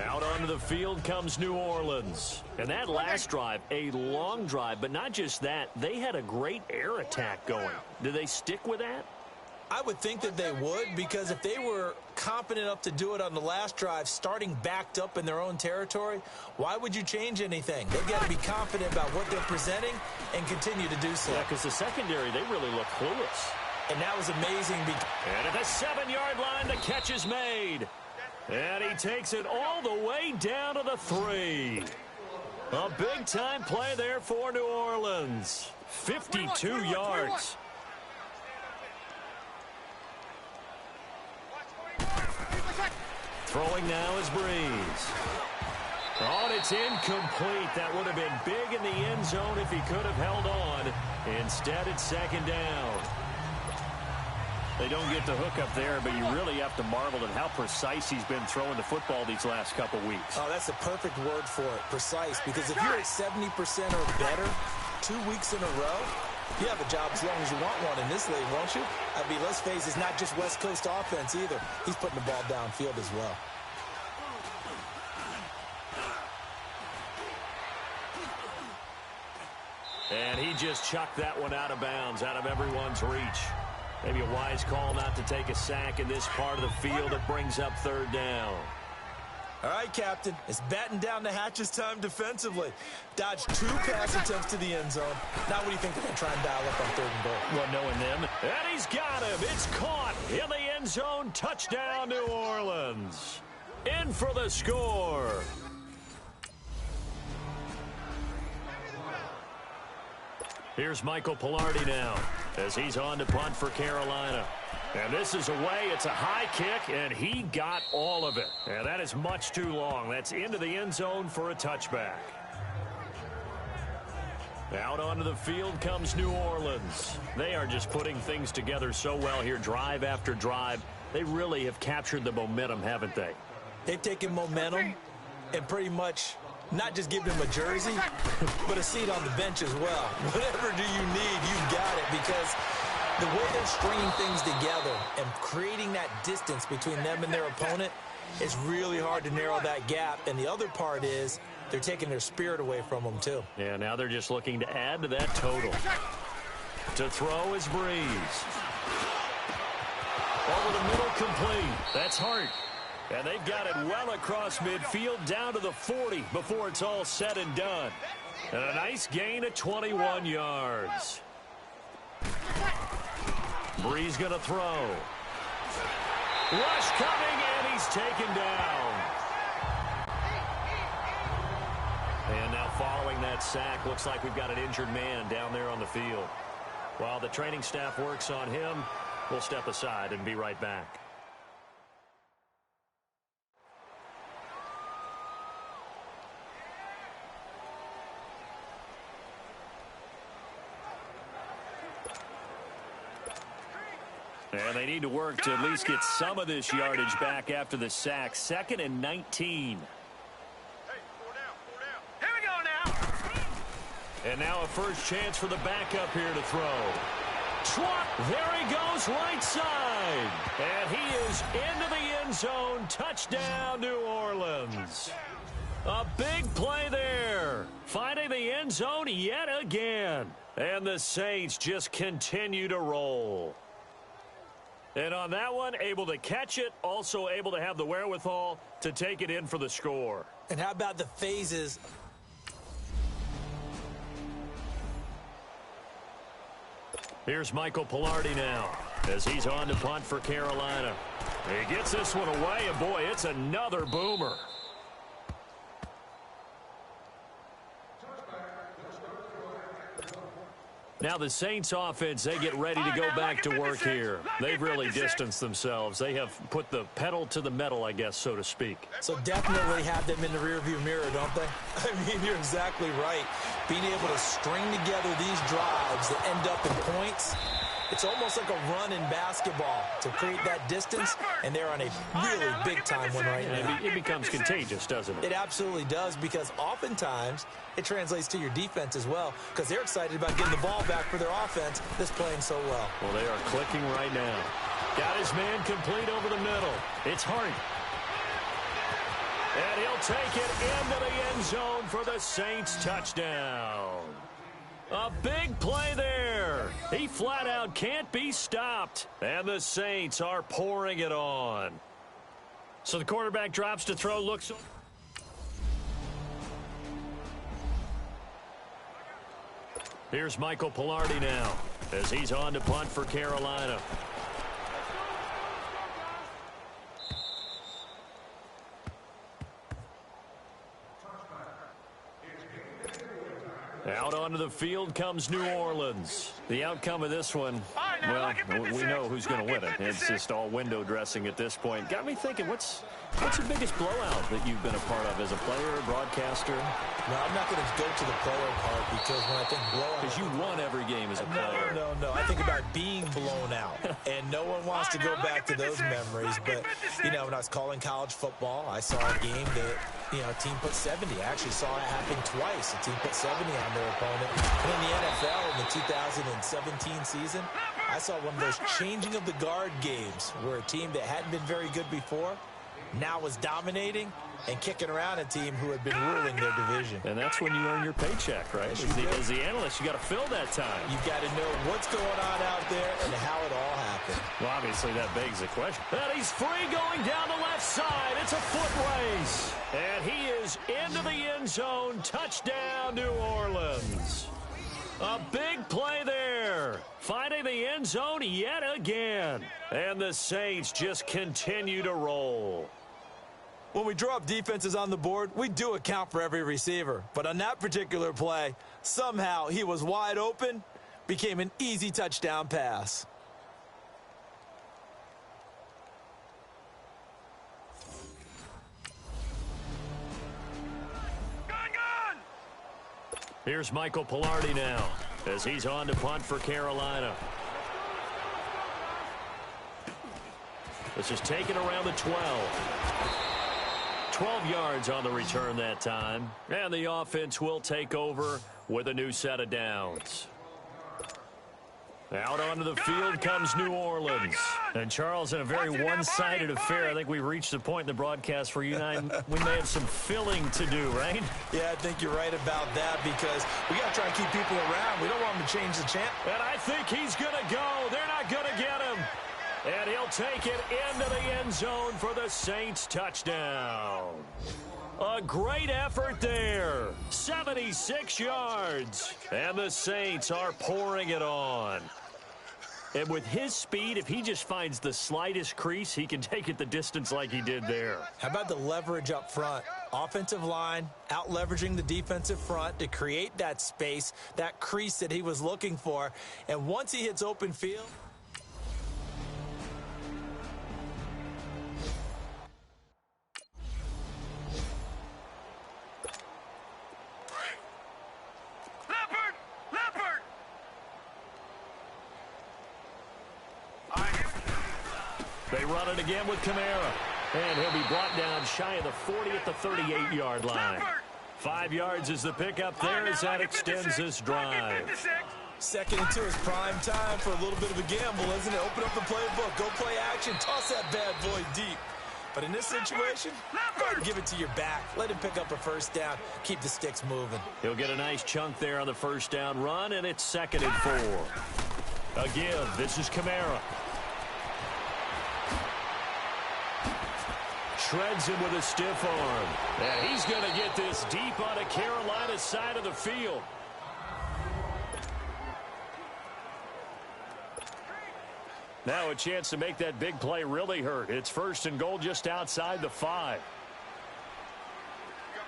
Out onto the field comes New Orleans. And that last drive, a long drive, but not just that, they had a great air attack going. Do they stick with that? I would think that they would, because if they were confident enough to do it on the last drive, starting backed up in their own territory, why would you change anything? They've got to be confident about what they're presenting and continue to do so. Yeah, because the secondary, they really look clueless. And that was amazing. And at the 7-yard line, the catch is made. And he takes it all the way down to the 3. A big-time play there for New Orleans. 52 yards. Throwing now is Breeze. Oh, and it's incomplete. That would have been big in the end zone if he could have held on. Instead, it's second down. They don't get the hook up there, but you really have to marvel at how precise he's been throwing the football these last couple weeks. Oh, that's the perfect word for it, precise, because if you're at 70% or better 2 weeks in a row, you have a job as long as you want one in this league, won't you? I mean, let's face it, it's not just West Coast offense either. He's putting the ball downfield as well. And he just chucked that one out of bounds, out of everyone's reach. Maybe a wise call not to take a sack in this part of the field. It brings up third down. All right, Captain. It's batten down the hatches time defensively. Dodged 2 pass attempts to the end zone. Now what do you think they're going to try and dial up on 3rd and goal? Well, knowing them. And he's got him. It's caught in the end zone. Touchdown, New Orleans. In for the score. Here's Michael Pilardi now as he's on to punt for Carolina. And this is away. It's a high kick, and he got all of it. And that is much too long. That's into the end zone for a touchback. Out onto the field comes New Orleans. They are just putting things together so well here, drive after drive. They really have captured the momentum, haven't they? They've taken momentum and pretty much not just give him a jersey, but a seat on the bench as well. Whatever do you need, you've got it, because the way they're stringing things together and creating that distance between them and their opponent, it's really hard to narrow that gap. And the other part is they're taking their spirit away from them, too. Yeah, now they're just looking to add to that total. To throw is Breeze. Over the middle, complete. That's Hart. And they've got it well across midfield down to the 40 before it's all said and done. And a nice gain of 21 yards. Breeze going to throw. Rush coming, and he's taken down. And now following that sack, looks like we've got an injured man down there on the field. While the training staff works on him, we'll step aside and be right back. And they need to work to at least get some of this yardage back after the sack. 2nd and 19. Here we go now. And now a first chance for the backup here to throw. Swat, there he goes, right side. And he is into the end zone. Touchdown, New Orleans. A big play there. Finding the end zone yet again. And the Saints just continue to roll. And on that one, able to catch it, also able to have the wherewithal to take it in for the score. And how about the phases? Here's Michael Pilardi now as he's on to punt for Carolina. He gets this one away, and boy, it's another boomer. Now the Saints offense, they get ready to go back to work here. They've really distanced themselves. They have put the pedal to the metal, I guess, so to speak. So definitely have them in the rearview mirror, don't they? I mean, you're exactly right. Being able to string together these drives that end up in points, it's almost like a run in basketball to create that distance, and they're on a really big-time one right now. It becomes contagious, doesn't it? It absolutely does, because oftentimes it translates to your defense as well, because they're excited about getting the ball back for their offense that's playing so well. Well, they are clicking right now. Got his man complete over the middle. It's Hart. And he'll take it into the end zone for the Saints touchdown. A big play there. He flat out can't be stopped. And the Saints are pouring it on. So the quarterback drops to throw, looks. Here's Michael Pilardi now as he's on to punt for Carolina. Out onto the field comes New Orleans. The outcome of this one, well, we know who's going to win it. It's just all window dressing at this point. Got me thinking, what's the biggest blowout that you've been a part of as a player, broadcaster? No, I'm not going to go to the player part because when I think blowout... Because you won every game as a player. No. I think about being blown out. And no one wants to go back to those memories. But, you know, when I was calling college football, I saw a game that, you know, a team put 70. I actually saw it happen twice. A team put 70 on their opponent. And in the NFL in the 2017 season, I saw one of those changing of the guard games where a team that hadn't been very good before now was dominating and kicking around a team who had been ruling their division. And that's when you earn your paycheck, right? As the analyst, you got to fill that time. You've got to know what's going on out there and how it all happened. Well, obviously, that begs the question. And he's free going down the left side. It's a foot race. And he is into the end zone. Touchdown, New Orleans. A big play there. Finding the end zone yet again. And the Saints just continue to roll. When we draw up defenses on the board, we do account for every receiver. But on that particular play, somehow he was wide open, became an easy touchdown pass. Here's Michael Pilardi now as he's on to punt for Carolina. This is taken around the 12. 12 yards on the return that time. And the offense will take over with a new set of downs. Out onto the field comes New Orleans. And, Charles, in a very one-sided affair, I think we've reached the point in the broadcast where you and I, we may have some filling to do, right? Yeah, I think you're right about that because we got to try and keep people around. We don't want them to change the chant. And I think he's going to go. They're not going to get him. And he'll take it into the end zone for the Saints touchdown. A great effort there. 76 yards. And the Saints are pouring it on. And with his speed, if he just finds the slightest crease, he can take it the distance like he did there. How about the leverage up front? Offensive line out leveraging the defensive front to create that space, that crease that he was looking for. And once he hits open field... They run it again with Kamara. And he'll be brought down shy of the 40 at the 38-yard line. 5 yards is the pickup there as that extends this drive. Second into his prime time for a little bit of a gamble, isn't it? Open up the playbook, go play action, toss that bad boy deep. But in this situation, go ahead and give it to your back. Let him pick up a first down. Keep the sticks moving. He'll get a nice chunk there on the first down run, and it's 2nd and 4. Again, this is Kamara. Shreds him with a stiff arm. And he's going to get this deep on a Carolina side of the field. Now a chance to make that big play really hurt. It's 1st and goal just outside the 5.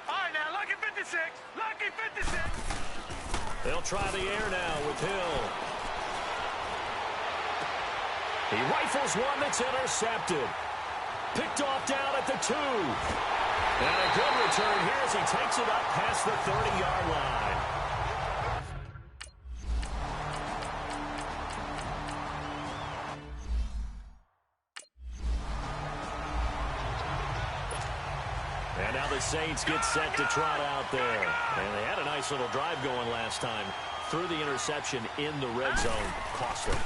All right, now, lucky 56. Lucky 56. They'll try the air now with Hill. He rifles one that's intercepted. Picked off down at the 2. And a good return here as he takes it up past the 30-yard line. And now the Saints get set to trot out there. And they had a nice little drive going last time. Threw the interception in the red zone. Cost them.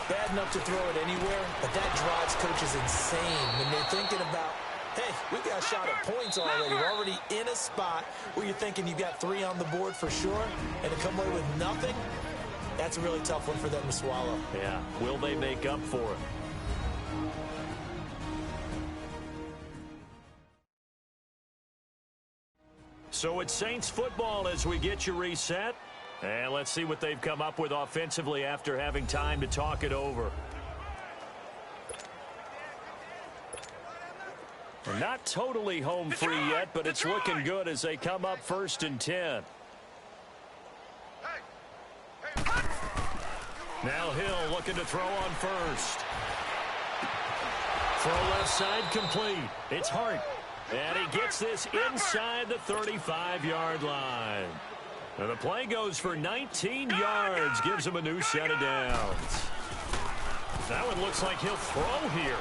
Bad enough to throw it anywhere, but that drives coaches insane when they're thinking about Hey, we got a shot at points already. We're already in a spot where you're thinking you got 3 on the board for sure, and to come away with nothing, that's a really tough one for them to swallow. Yeah, will they make up for it? So it's Saints football as we get you reset. And let's see what they've come up with offensively after having time to talk it over. They're not totally home free yet, but it's looking good as they come up 1st and 10. Now Hill looking to throw on first. Throw left side complete. It's Hart. And he gets this inside the 35-yard line. And the play goes for 19 yards. Gives him a new set of downs. That one looks like he'll throw here.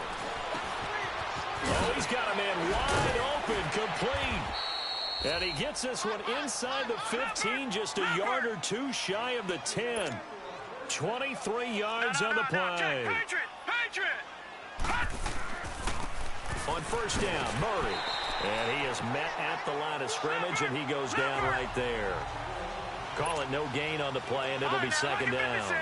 Oh, he's got a man wide open, complete. And he gets this one inside the 15, just a yard or 2 shy of the 10. 23 yards on the play. On first down, Murray. And he is met at the line of scrimmage, and he goes down right there. Call it no gain on the play, and it'll be 2nd down.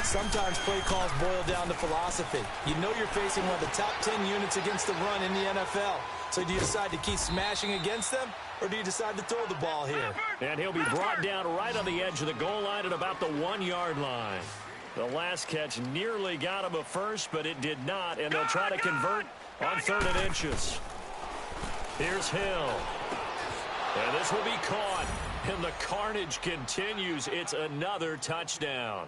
Sometimes play calls boil down to philosophy. You know you're facing one of the top 10 units against the run in the NFL. So do you decide to keep smashing against them, or do you decide to throw the ball here? And he'll be brought down right on the edge of the goal line at about the 1-yard line. The last catch nearly got him a first, but it did not, and they'll try to convert on 3rd and inches. Here's Hill. And this will be caught. And the carnage continues. It's another touchdown.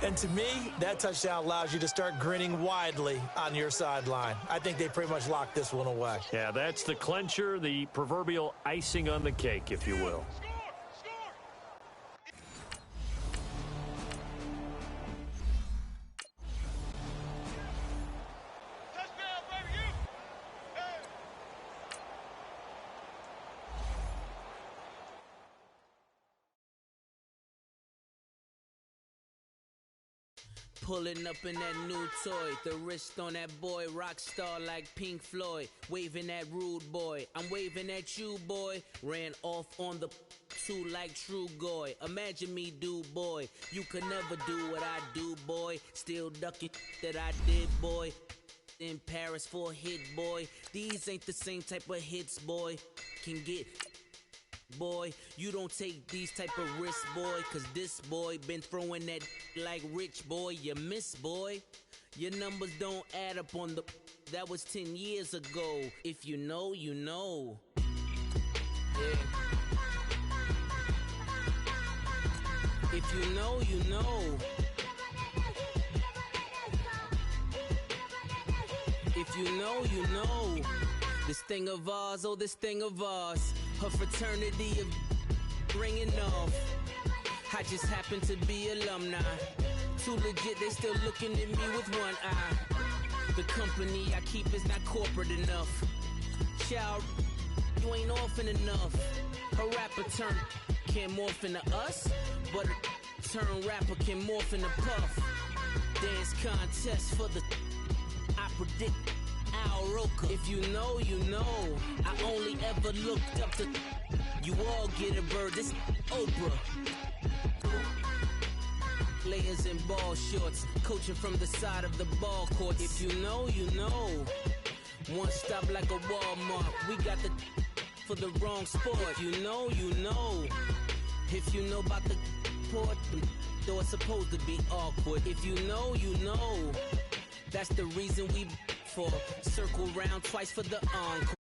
And to me, that touchdown allows you to start grinning widely on your sideline. I think they pretty much locked this one away. Yeah, that's the clincher, the proverbial icing on the cake, if you will. Pulling up in that new toy, the wrist on that boy, rock star like Pink Floyd, waving at rude boy, I'm waving at you boy, ran off on the 2 like True Goy, imagine me do boy, you could never do what I do boy, still ducking that I did boy, in Paris for a hit boy, these ain't the same type of hits boy, can get... Boy, you don't take these type of risks, boy, cause this boy been throwing that like rich boy, you miss, boy. Your numbers don't add up on the... That was 10 years ago. If you know, you know. Yeah. If you know, you know. If you know, you know. This thing of ours, oh, this thing of ours. Her fraternity of ringing off. I just happen to be alumni. Too legit, they still looking at me with one eye. The company I keep is not corporate enough. Child, you ain't orphan enough. A rapper turn can morph into us, but a turn rapper can morph into Puff. Dance contest for the... I predict... Al Roker. If you know, you know. I only ever looked up to... You all get a bird. This Oprah. Layers in ball shorts. Coaching from the side of the ball court. If you know, you know. One stop like a Walmart. We got the... For the wrong sport. If you know, you know. If you know about the... Port, though it's supposed to be awkward. If you know, you know. That's the reason we... For circle round twice for the encore.